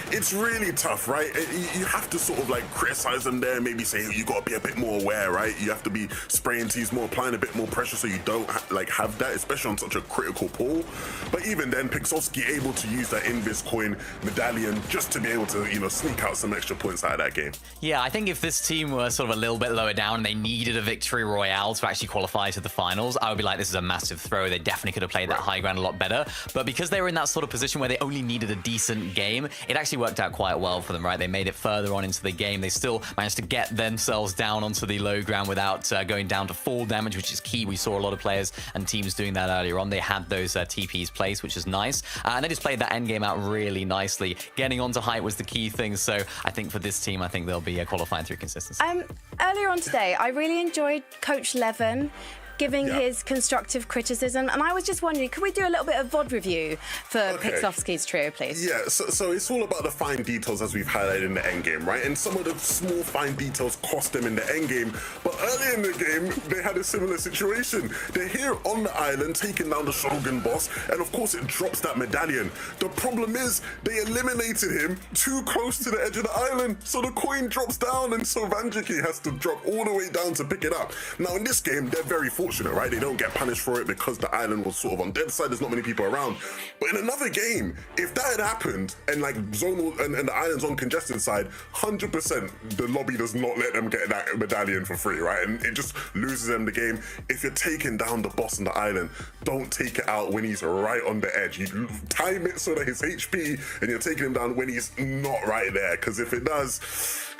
it's really tough, right? You have to sort of like criticize them there, maybe say you got to be a bit more aware, right? You have to be spraying tees more, applying a bit more pressure so you don't have that, especially on such a critical pool. But even then, Pixovsky able to use that Invis coin medallion just to be able to, you know, sneak out some extra points out of that game. Yeah, I think if this team were sort of a little bit lower down and they needed a Victory Royale to actually qualify to the finals, I would be like, this is a massive throw. They definitely could have played that high ground a lot better. But because they were in that sort of position where they only needed a decent game, it actually worked out quite well for them, right? They made it further on into the game. They still managed to get themselves down onto the low ground without going down to fall damage, which is key. We saw a lot of players and teams doing that earlier on. They had those TPs placed, which is nice. And they just played that end game out really nicely. Getting onto height was the key thing. So I think for this team, I think they'll be qualifying through consistency. Earlier on today, I really enjoyed Coach Levin giving his constructive criticism, and I was just wondering, could we do a little bit of VOD review for Pixovsky's trio, please? Yeah, so it's all about the fine details, as we've highlighted in the end game, right? And some of the small fine details cost them in the end game, but earlier in the game, they had a similar situation. They're here on the island, taking down the Shogun boss, and of course it drops that medallion. The problem is, they eliminated him too close to the edge of the island, so the coin drops down, and so Vanjiki has to drop all the way down to pick it up. Now in this game, they're very fortunate, right? They don't get punished for it because the island was sort of on dead side. There's not many people around. But in another game, if that had happened and like zone and the island's on congested side, 100% the lobby does not let them get that medallion for free, right? And it just loses them the game. If you're taking down the boss on the island, don't take it out when he's right on the edge. You time it so that his HP and you're taking him down when he's not right there, because if it does,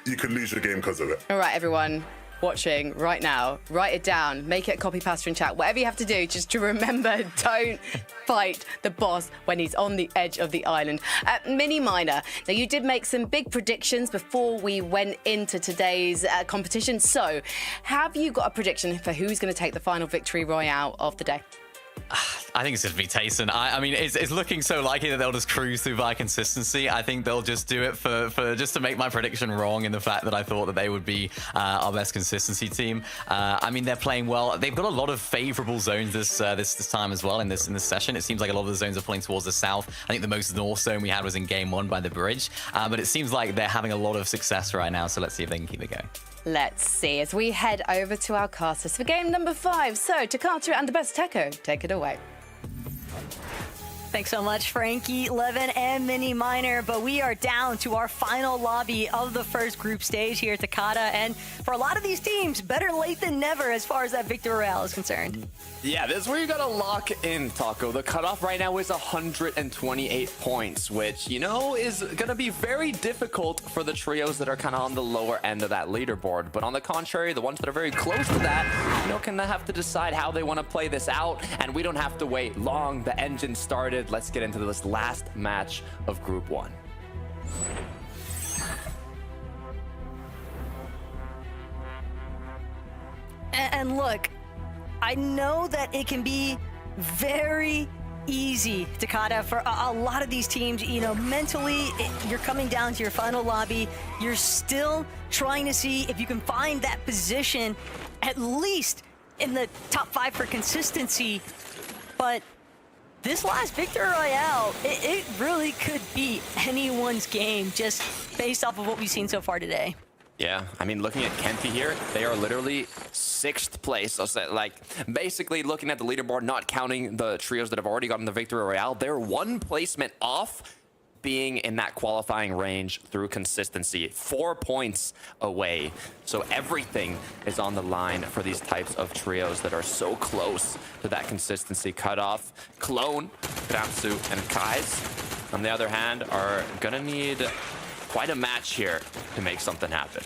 you could lose your game because of it. All right, everyone watching right now, write it down, make it a copy paste in chat, whatever you have to do, just to remember, don't fight the boss when he's on the edge of the island. Mini Miner, now you did make some big predictions before we went into today's competition, so have you got a prediction for who's going to take the final Victory Royale of the day? I think it's going to be Tayson. I mean, it's looking so likely that they'll just cruise through by consistency. I think they'll just do it for just to make my prediction wrong in the fact that I thought that they would be our best consistency team. I mean, they're playing well. They've got a lot of favorable zones this time as well in this session. It seems like a lot of the zones are pulling towards the south. I think the most north zone we had was in game 1 by the bridge. But it seems like they're having a lot of success right now. So let's see if they can keep it going. Let's see as we head over to our casters for game number 5. So Takata and the best Techo, take it away. Thanks so much, Frankie, Levin, and Mini Miner. But we are down to our final lobby of the first group stage here at Takata. And for a lot of these teams, better late than never as far as that Victor Royale is concerned. Yeah, this is where you gotta lock in, Taco. The cutoff right now is 128 points, which, you know, is gonna be very difficult for the trios that are kind of on the lower end of that leaderboard. But on the contrary, the ones that are very close to that, you know, can have to decide how they want to play this out. And we don't have to wait long. The engine started. Let's get into this last match of Group 1. And look, I know that it can be very easy, Takata, for a lot of these teams. You know, mentally, you're coming down to your final lobby. You're still trying to see if you can find that position, at least in the top 5 for consistency. But this last Victor Royale, it really could be anyone's game just based off of what we've seen so far today. Yeah, I mean, looking at Kenty here, they are literally 6th place. So, like, basically looking at the leaderboard, not counting the trios that have already gotten the Victory Royale, they're 1 placement off being in that qualifying range through consistency, 4 points away. So everything is on the line for these types of trios that are so close to that consistency cutoff. Clone, Gramsu, and Kais, on the other hand, are gonna need quite a match here to make something happen.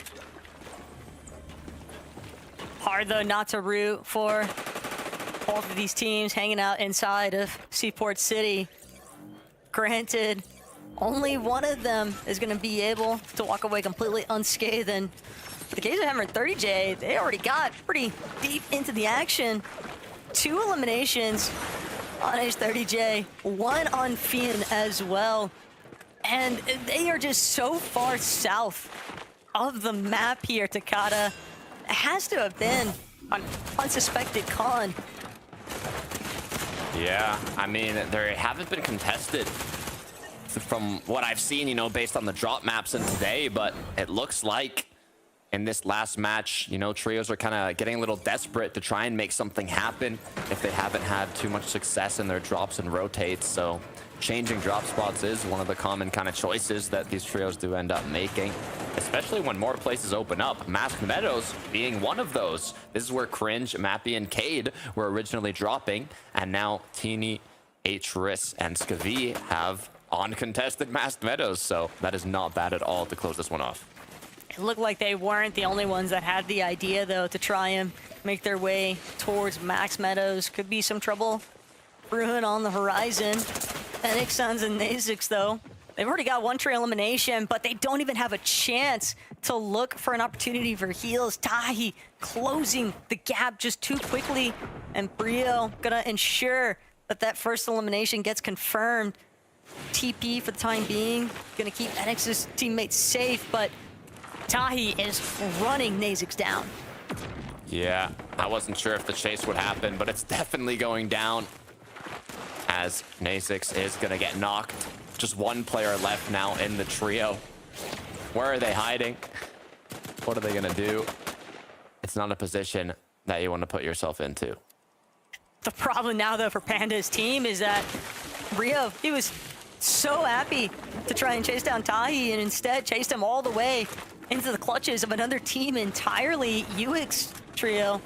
Hard, though, not to root for both of these teams hanging out inside of Seaport City. Granted, only one of them is going to be able to walk away completely unscathed. And for the case of Hammer and 30J, they already got pretty deep into the action. 2 eliminations on H30J, 1 on Fian as well. And they are just so far south of the map here, Takata. It has to have been an unsuspected con. Yeah, I mean, they haven't been contested from what I've seen, you know, based on the drop maps in today, but it looks like in this last match, you know, trios are kind of getting a little desperate to try and make something happen if they haven't had too much success in their drops and rotates. So changing drop spots is one of the common kind of choices that these trios do end up making, especially when more places open up. Masked Meadows being one of those. This is where Cringe, Mappy, and Cade were originally dropping, and now Teeny, H-Riss, and Skavi have uncontested Masked Meadows, so that is not bad at all to close this one off. It looked like they weren't the only ones that had the idea, though, to try and make their way towards Masked Meadows. Could be some trouble brewing on the horizon. Fenix Suns and Nasix, though, they've already got 1 trio elimination, but they don't even have a chance to look for an opportunity for heals. Tahi closing the gap just too quickly, and Brio gonna ensure that that first elimination gets confirmed. TP for the time being, gonna keep Enix's teammates safe, but Tahi is running Nasix down. Yeah, I wasn't sure if the chase would happen, but it's definitely going down as Nasix is gonna get knocked. Just 1 player left now in the trio. Where are they hiding? What are they gonna do? It's not a position that you want to put yourself into. The problem now, though, for Panda's team is that Rio, he was so happy to try and chase down Tahi, and instead chased him all the way into the clutches of another team entirely. UX trio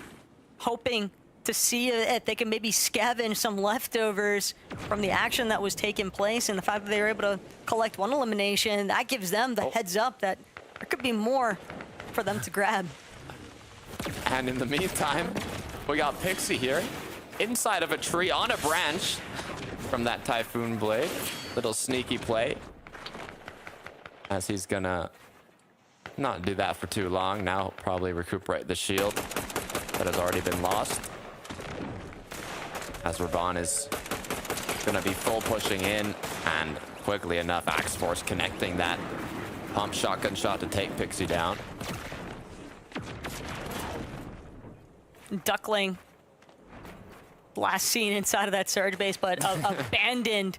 hoping to see if they can maybe scavenge some leftovers from the action that was taking place, and the fact that they were able to collect 1 elimination, that gives them the heads up that there could be more for them to grab. And in the meantime, we got Pixie here inside of a tree on a branch from that Typhoon Blade. Little sneaky play as he's gonna not do that for too long. Now probably recuperate the shield that has already been lost. as Raban is going to be full pushing in, and quickly enough, Axe Force connecting that pump shotgun shot to take Pixie down. Duckling, last seen inside of that Surge base, but abandoned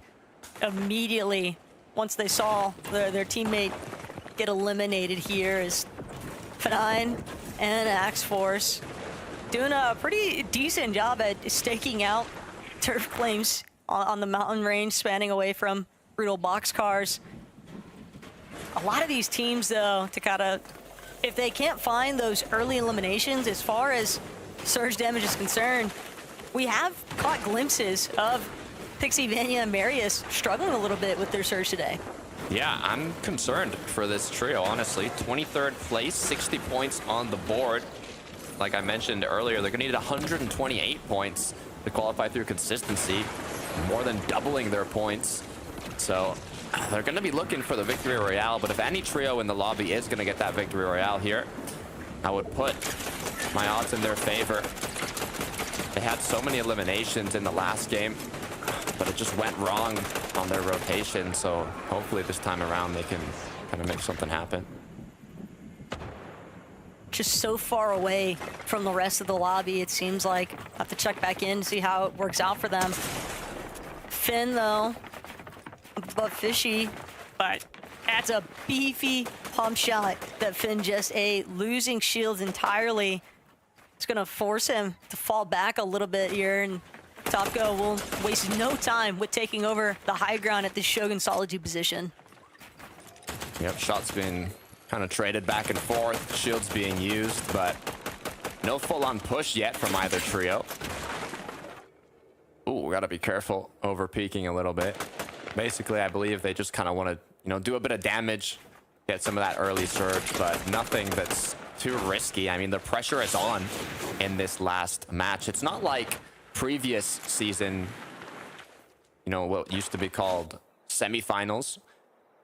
immediately once they saw their teammate get eliminated here. Is F9 and Axe Force doing a pretty decent job at staking out turf claims on the mountain range, spanning away from brutal boxcars. A lot of these teams, though, Takata, if they can't find those early eliminations, as far as Surge damage is concerned, we have caught glimpses of Pixie, Vanya, and Marius struggling a little bit with their Surge today. Yeah, I'm concerned for this trio, honestly. 23rd place, 60 points on the board. Like I mentioned earlier, they're going to need 128 points to qualify through consistency, more than doubling their points. So they're going to be looking for the Victory Royale, but if any trio in the lobby is going to get that Victory Royale here, I would put my odds in their favor. They had so many eliminations in the last game, but it just went wrong on their rotation. So hopefully this time around they can kind of make something happen. Just so far away from the rest of the lobby, it seems like. Have to check back in to see how it works out for them. Finn, though, above Fishy, but that's a beefy pump shot that Finn just ate, losing shields entirely. It's gonna force him to fall back a little bit here, and Topco will waste no time with taking over the high ground at this Shogun Solitude position. Yep, shots being kind of traded back and forth, shields being used, but no full-on push yet from either trio. Ooh, we gotta be careful over peeking a little bit. Basically, I believe they just kind of want to, you know, do a bit of damage, get some of that early surge, but nothing that's too risky. I mean, the pressure is on in this last match. It's not like previous season, you know, what used to be called semifinals,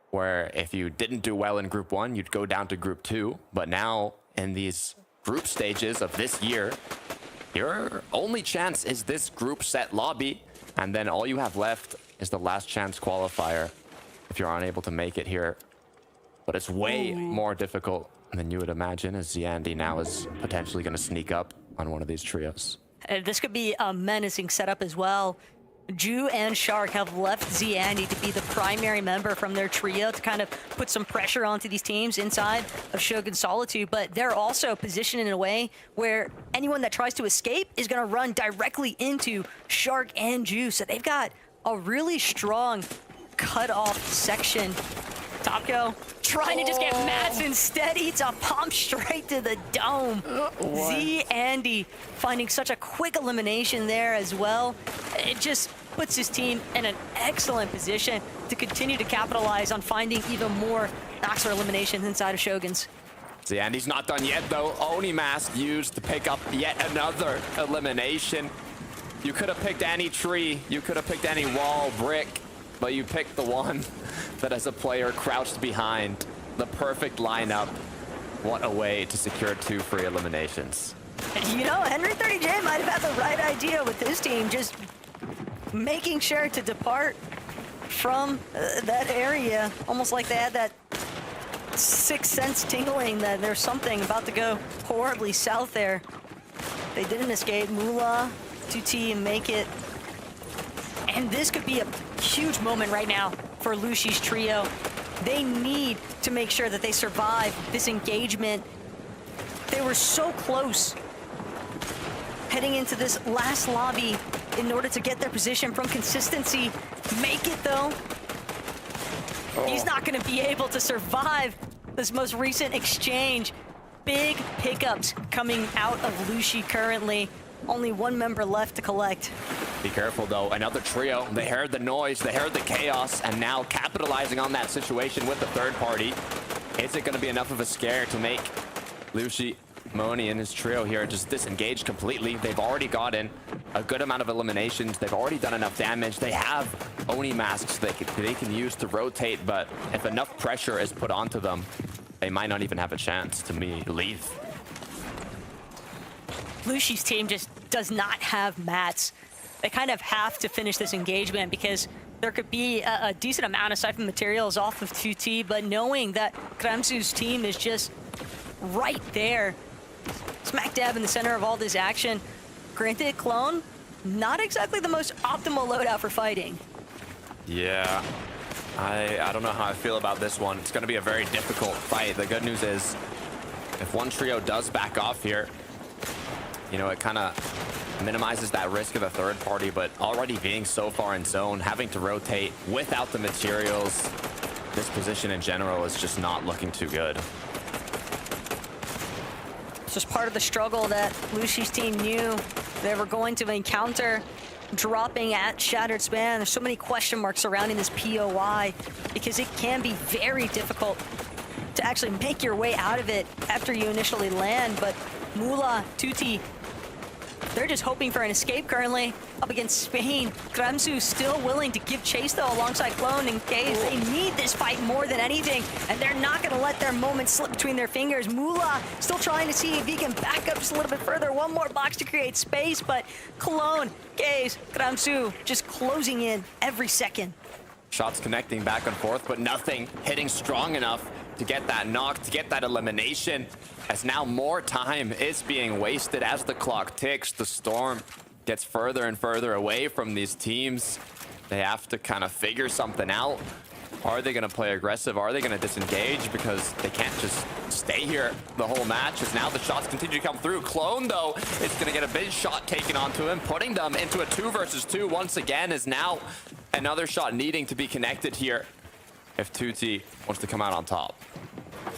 where if you didn't do well in Group 1, you'd go down to Group 2. But now, in these group stages of this year, your only chance is this group set lobby, and then all you have left is the last chance qualifier if you're unable to make it here. But it's way more difficult than you would imagine, as Ziandi now is potentially going to sneak up on one of these trios. This could be a menacing setup as well. Ju and Shark have left Ziandi to be the primary member from their trio to kind of put some pressure onto these teams inside of Shogun Solitude, but they're also positioned in a way where anyone that tries to escape is going to run directly into Shark and Ju, so they've got a really strong cut-off section. Topco trying to just get Mats instead, eats a pump straight to the dome. Ziandi finding such a quick elimination there as well. It just puts his team in an excellent position to continue to capitalize on finding even more Noxer eliminations inside of Shoguns. Ziandi's not done yet, though. Oni Mask used to pick up yet another elimination. You could have picked any tree, you could have picked any wall, brick, but you picked the one that as a player crouched behind. The perfect lineup. What a way to secure 2 free eliminations. You know, Henry 30J might have had the right idea with his team, just making sure to depart from that area, almost like they had that sixth sense tingling that there's something about to go horribly south there. They didn't escape. Moolah, 2T, and make it. And this could be a huge moment right now for Lushi's trio. They need to make sure that they survive this engagement. They were so close heading into this last lobby in order to get their position from consistency. Make it, though. He's not going to be able to survive this most recent exchange. Big pickups coming out of Lushi currently. Only one member left to collect. Be careful, though. Another trio. They heard the noise, they heard the chaos, and now capitalizing on that situation with the third party. Is it going to be enough of a scare to make Lushi, Moni, and his trio here just disengage completely? They've already gotten a good amount of eliminations. They've already done enough damage. They have Oni masks that they can use to rotate, but if enough pressure is put onto them, they might not even have a chance to leave. Lushi's team just does not have mats. they kind of have to finish this engagement because there could be a decent amount of siphon materials off of 2T, but knowing that Kramsu's team is just right there, smack dab in the center of all this action. Granted, Clone, not exactly the most optimal loadout for fighting. Yeah, I don't know how I feel about this one. It's going to be a very difficult fight. The good news is, if one trio does back off here, you know, it kind of minimizes that risk of a third party, but already being so far in zone, having to rotate without the materials, this position in general is just not looking too good. It's just part of the struggle that Lucy's team knew they were going to encounter, dropping at Shattered Span. There's so many question marks surrounding this POI because it can be very difficult to actually make your way out of it after you initially land. But Mula, 2T, they're just hoping for an escape currently up against Spain. Kramsu still willing to give chase though alongside Clone and Case. They need this fight more than anything, and they're not gonna let their moment slip between their fingers. Mula still trying to see if he can back up just a little bit further. One more box to create space, but Clone, Case, Kramsu just closing in every second. Shots connecting back and forth, but nothing hitting strong enough to get that knock, to get that elimination, as now more time is being wasted as the clock ticks. The Storm gets further and further away from these teams. They have to kind of figure something out. Are they going to play aggressive? Are they going to disengage? Because they can't just stay here the whole match, as now the shots continue to come through. Clone, though, is going to get a big shot taken onto him, putting them into a 2 versus 2 once again, is now another shot needing to be connected here if 2T wants to come out on top.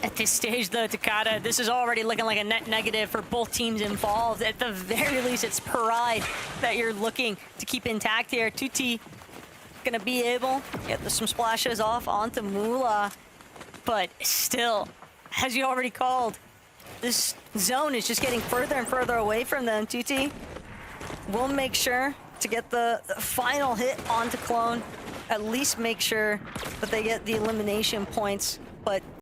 At this stage, though, Takada, this is already looking like a net negative for both teams involved. At the very least, it's pride that you're looking to keep intact here. 2T gonna be able to get some splashes off onto Mula, but still, as you already called, this zone is just getting further and further away from them. 2T will make sure to get the final hit onto Clone, at least make sure that they get the elimination points, but